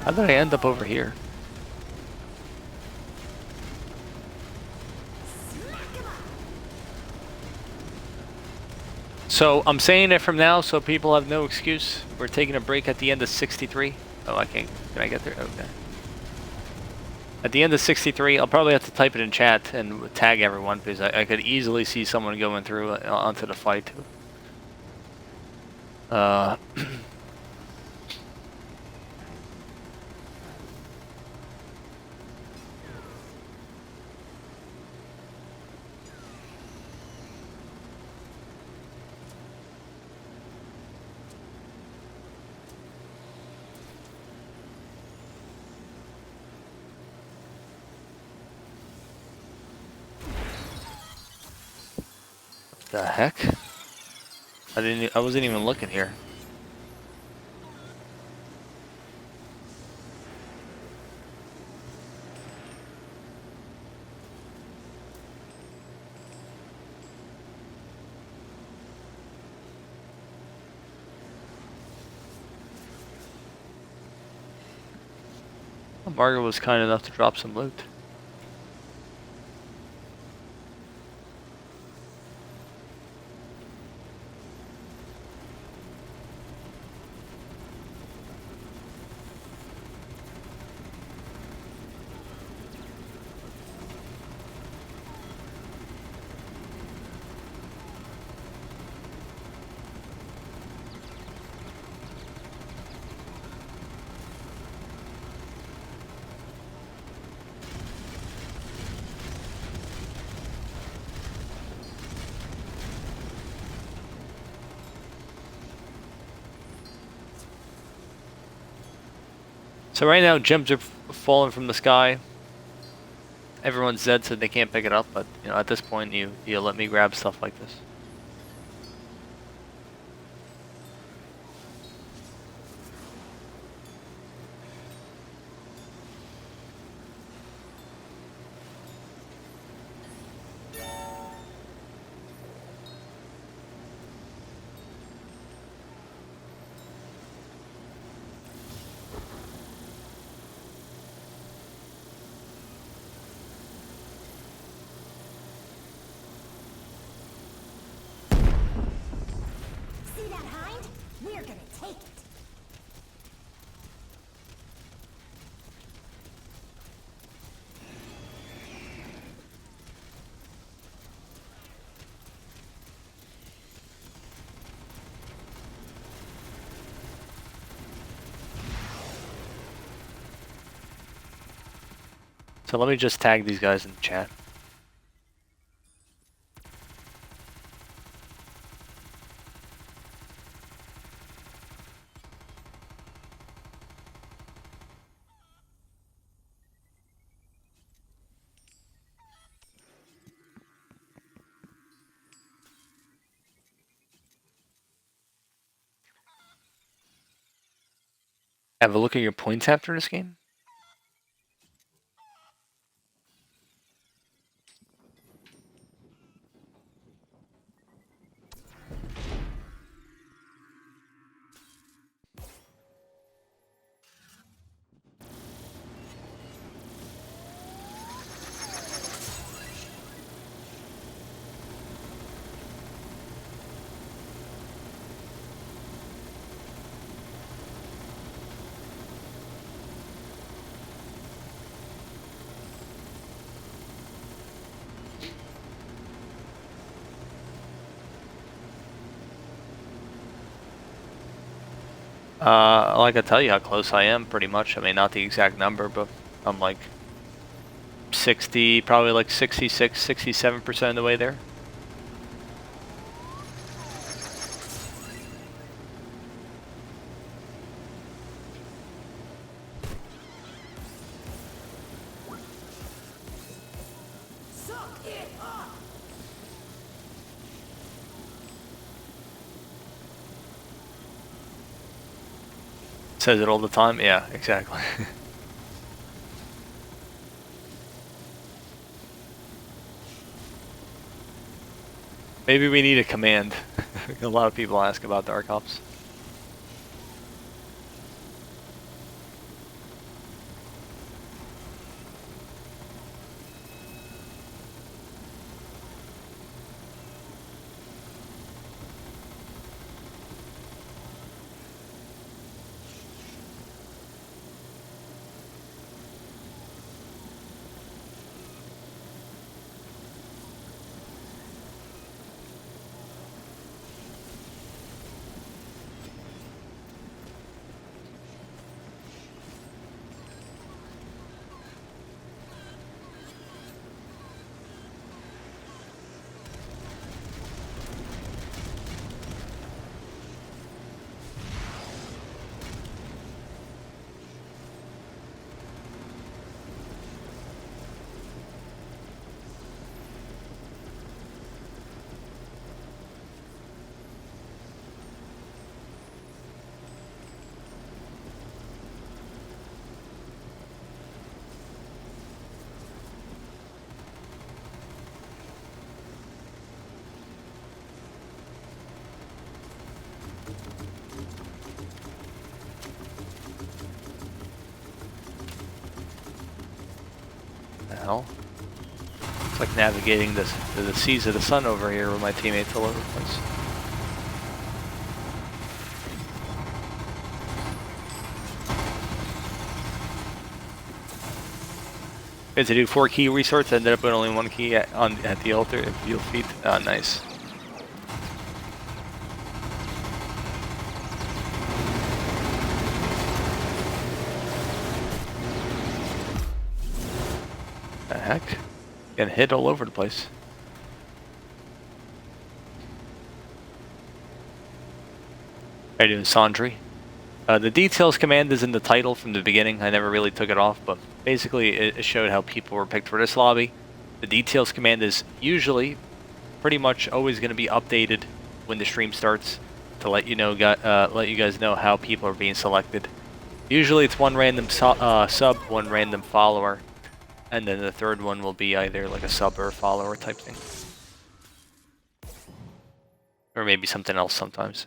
How did I end up over here? So I'm saying it from now so people have no excuse. We're taking a break at the end of 63. Oh, I can't. Can I get there? Okay. At the end of 63, I'll probably have to type it in chat and tag everyone because I could easily see someone going through onto the fight. The heck? I wasn't even looking here. Margaret was kind enough to drop some loot. So right now, gems are falling from the sky. Everyone's dead, so they can't pick it up. But you know, at this point, you let me grab stuff like this. See that hind? We're gonna take it. So let me just tag these guys in the chat. Have a look at your points after this game. Like I tell you how close I am, pretty much. I mean, not the exact number, but I'm like 60, probably like 66, 67% of the way there. Suck it up. Says it all the time. Yeah, exactly. Maybe we need a command. A lot of people ask about Dark Ops. The hell? It's like navigating the seas of the sun over here with my teammates all over the place. Had to do 4 key resorts, ended up with only 1 key at the altar at field feet. Oh, nice. The heck? Getting hit all over the place. How you doing, Sandri? The details command is in the title from the beginning. I never really took it off, but basically it showed how people were picked for this lobby. The details command is usually pretty much always going to be updated when the stream starts to let you know, let you guys know how people are being selected. Usually it's one random sub, one random follower, and then the third one will be either like a sub or a follower type thing, or maybe something else sometimes.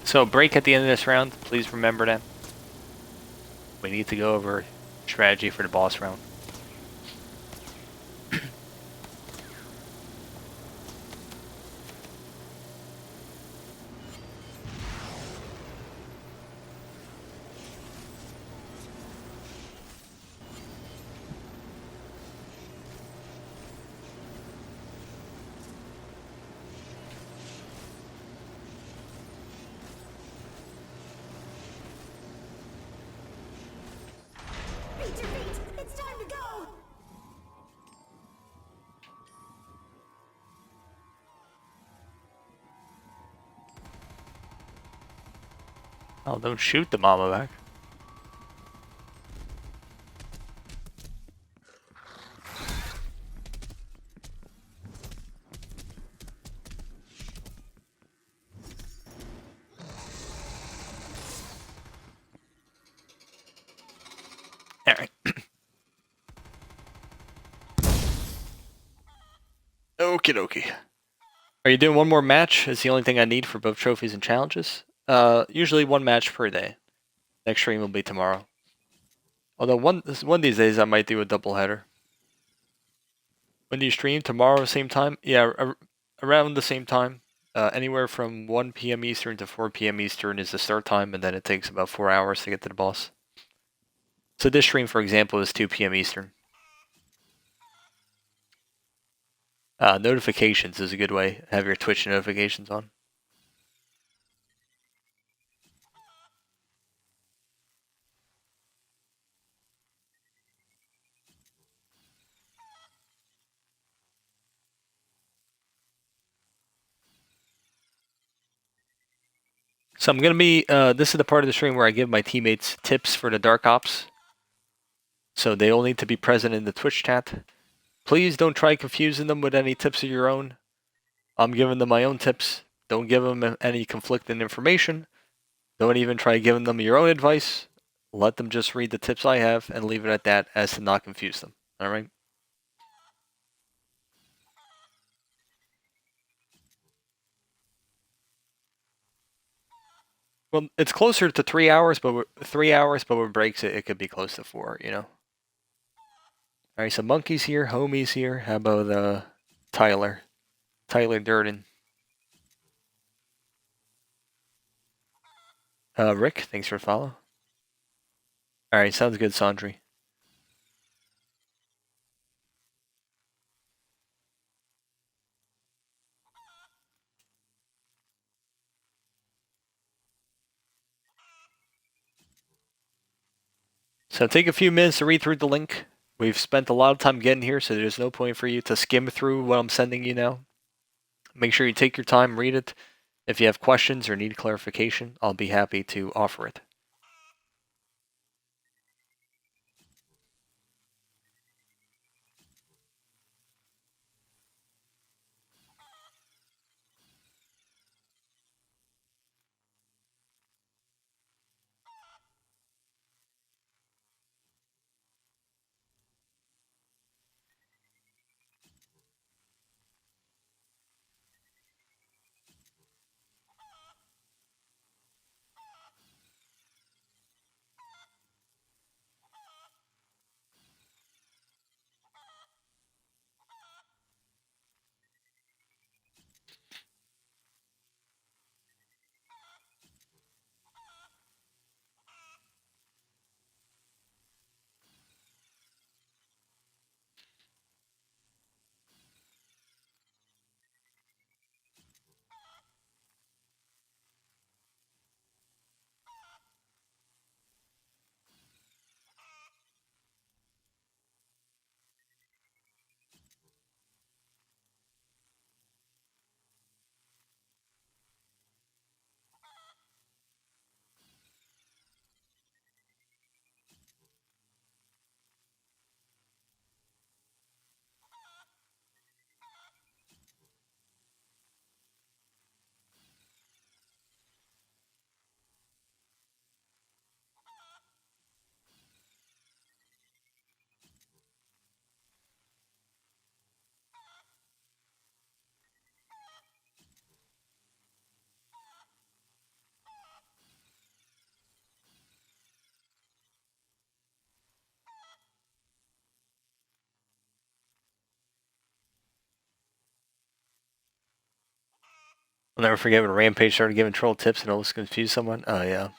So break at the end of this round, please remember that. We need to go over strategy for the boss round. It's time to go! Oh, don't shoot the mama back. Alright. Okie dokie. Are you doing one more match? It's the only thing I need for both trophies and challenges. Usually one match per day. Next stream will be tomorrow. Although one of these days I might do a double header. When do you stream? Tomorrow, same time? Yeah, around the same time. Anywhere from 1 p.m. Eastern to 4 p.m. Eastern is the start time, and then it takes about 4 hours to get to the boss. So this stream, for example, is 2 p.m. Eastern. Notifications is a good way. Have your Twitch notifications on. So I'm going to be, this is the part of the stream where I give my teammates tips for the Dark Ops. So they all need to be present in the Twitch chat. Please don't try confusing them with any tips of your own. I'm giving them my own tips. Don't give them any conflicting information. Don't even try giving them your own advice. Let them just read the tips I have and leave it at that as to not confuse them. Alright? Well, it's closer to 3 hours, but 3 hours, but with breaks, it could be close to 4, you know? Alright, so Monkey's here, Homie's here. How about Tyler? Tyler Durden. Rick, thanks for the follow. Alright, sounds good, Sandri. So take a few minutes to read through the link. We've spent a lot of time getting here, so there's no point for you to skim through what I'm sending you now. Make sure you take your time, read it. If you have questions or need clarification, I'll be happy to offer it. I'll never forget when Rampage started giving troll tips and almost confused someone. Oh, yeah.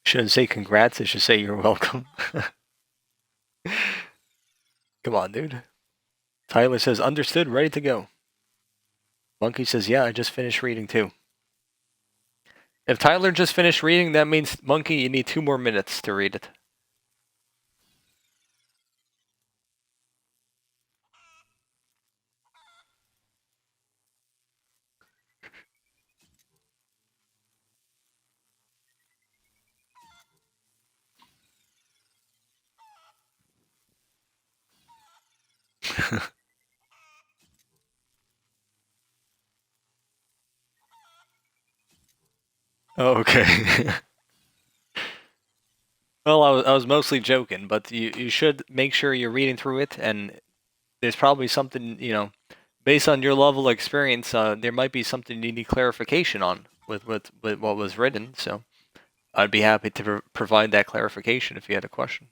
Shouldn't say congrats, it should say you're welcome. Come on, dude. Tyler says, understood, ready to go. Monkey says, yeah, I just finished reading too. If Tyler just finished reading, that means, Monkey, you need 2 more minutes to read it. Oh, okay. Well, I was mostly joking, but you should make sure you're reading through it, and there's probably something, you know, based on your level of experience, there might be something you need clarification on with what was written. So I'd be happy to provide that clarification if you had a question.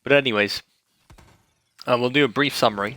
But anyways, we'll do a brief summary.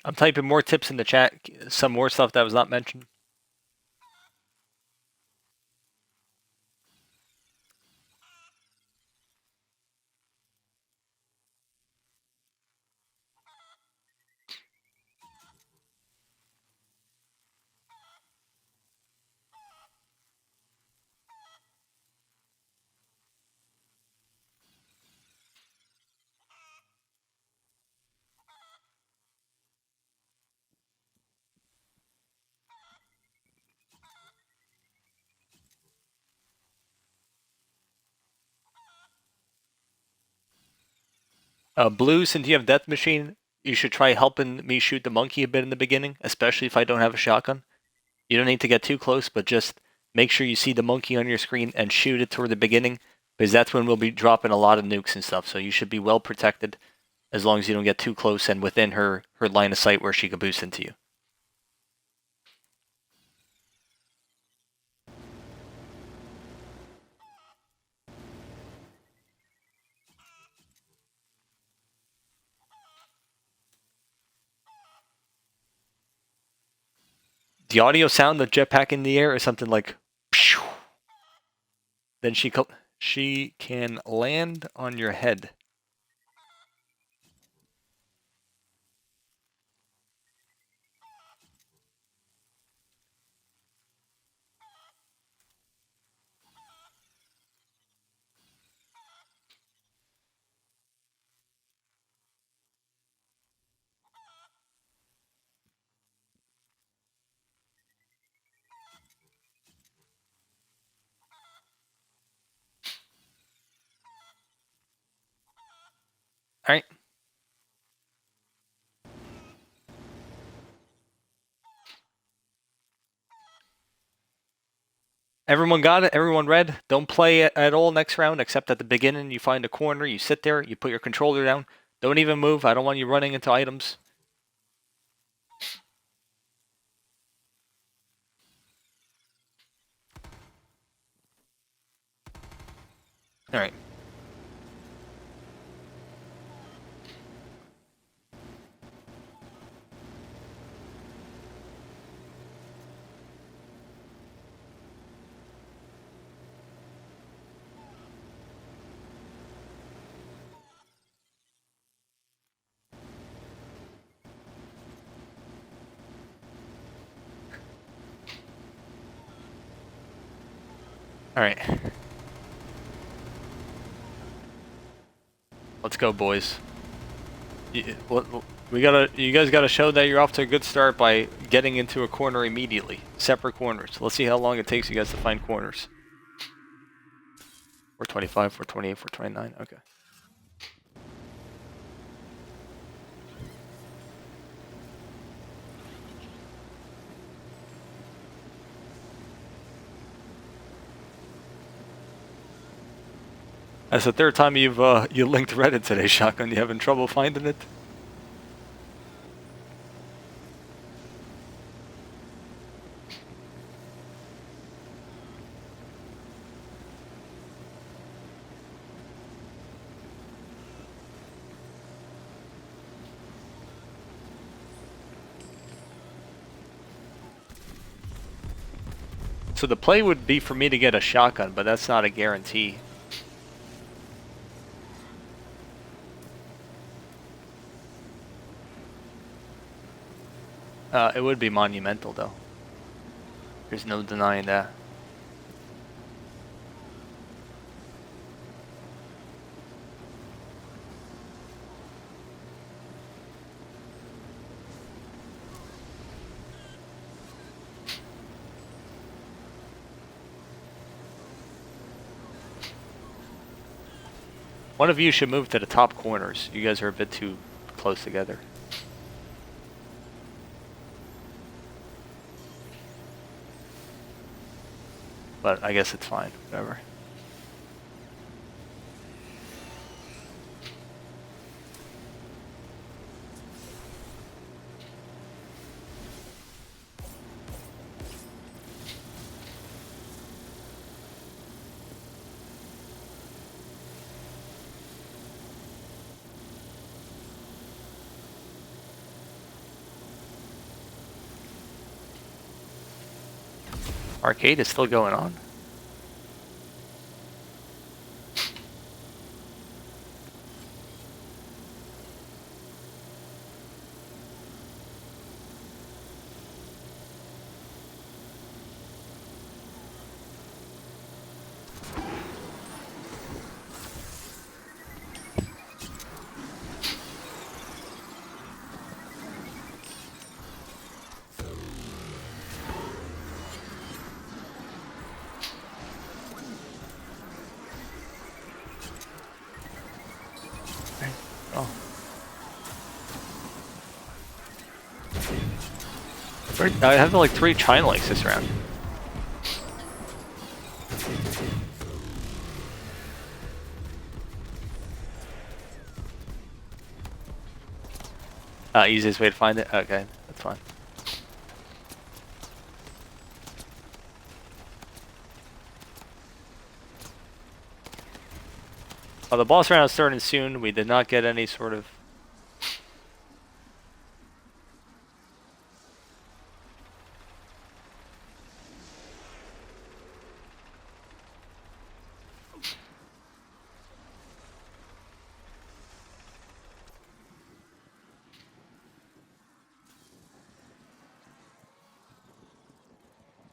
I'm typing more tips in the chat, some more stuff that was not mentioned. Blue, since you have Death Machine, you should try helping me shoot the monkey a bit in the beginning, especially if I don't have a shotgun. You don't need to get too close, but just make sure you see the monkey on your screen and shoot it toward the beginning, because that's when we'll be dropping a lot of nukes and stuff. So you should be well protected as long as you don't get too close and within her line of sight where she could boost into you. The audio sound of jetpack in the air is something like, phew. Then she can land on your head. All right. Everyone got it? Everyone read? Don't play it at all next round, except at the beginning. You find a corner, you sit there, you put your controller down. Don't even move. I don't want you running into items. All right. All right. Let's go, boys. You guys gotta show that you're off to a good start by getting into a corner immediately. Separate corners. Let's see how long it takes you guys to find corners. 425, 428, 429. Okay. That's the third time you've you linked Reddit today, Shotgun. You having trouble finding it? So the play would be for me to get a shotgun, but that's not a guarantee. It would be monumental, though. There's no denying that. One of you should move to the top corners. You guys are a bit too close together. But I guess it's fine, whatever. Arcade is still going on. Oh. I have like 3 China Lakes this round. Easiest way to find it? Okay, that's fine. The boss round is starting soon. We did not get any sort of...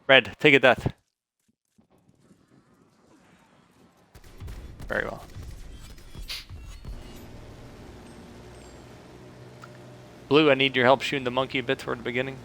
Red, take a death. Very well. Blue, I need your help shooting the monkey a bit toward the beginning.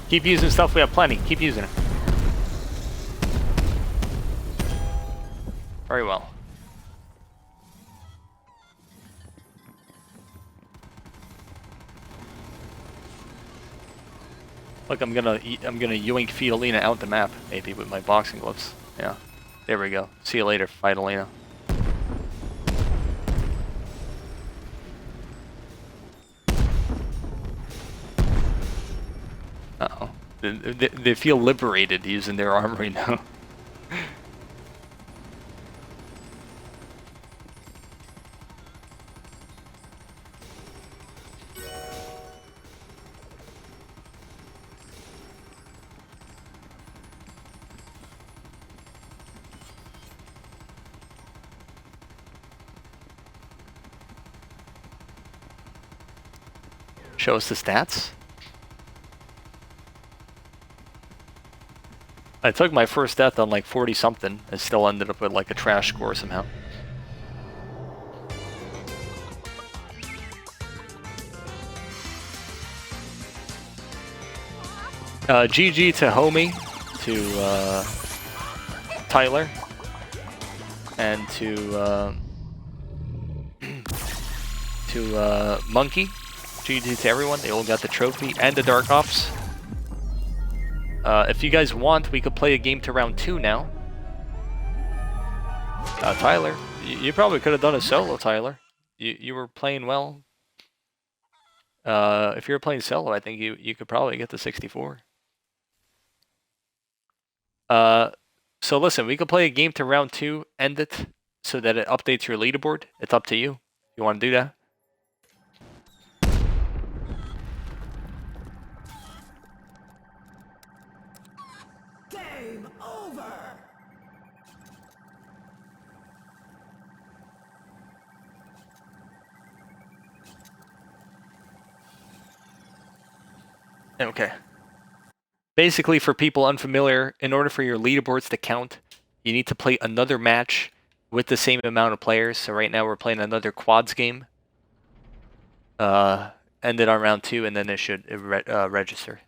Keep using stuff, we have plenty. Keep using it. Very well. Look, I'm gonna yoink Fidolina out the map, maybe with my boxing gloves. Yeah. There we go. See you later, Fidolina. Uh-oh. They feel liberated using their armory now. Show us the stats. I took my first death on like 40 something and still ended up with like a trash score somehow. GG to Homie, to Tyler. and to Munkey. GG to everyone. They all got the trophy and the Dark Ops. If you guys want, we could play a game to round 2 now. Tyler, you probably could have done a solo, Tyler. You were playing well. If you were playing solo, I think you could probably get to 64. So listen, we could play a game to round 2, end it, so that it updates your leaderboard. It's up to you. You want to do that? Game over. Okay. Basically, for people unfamiliar, in order for your leaderboards to count, you need to play another match with the same amount of players. So right now we're playing another quads game. Ended on round 2, and then it should register.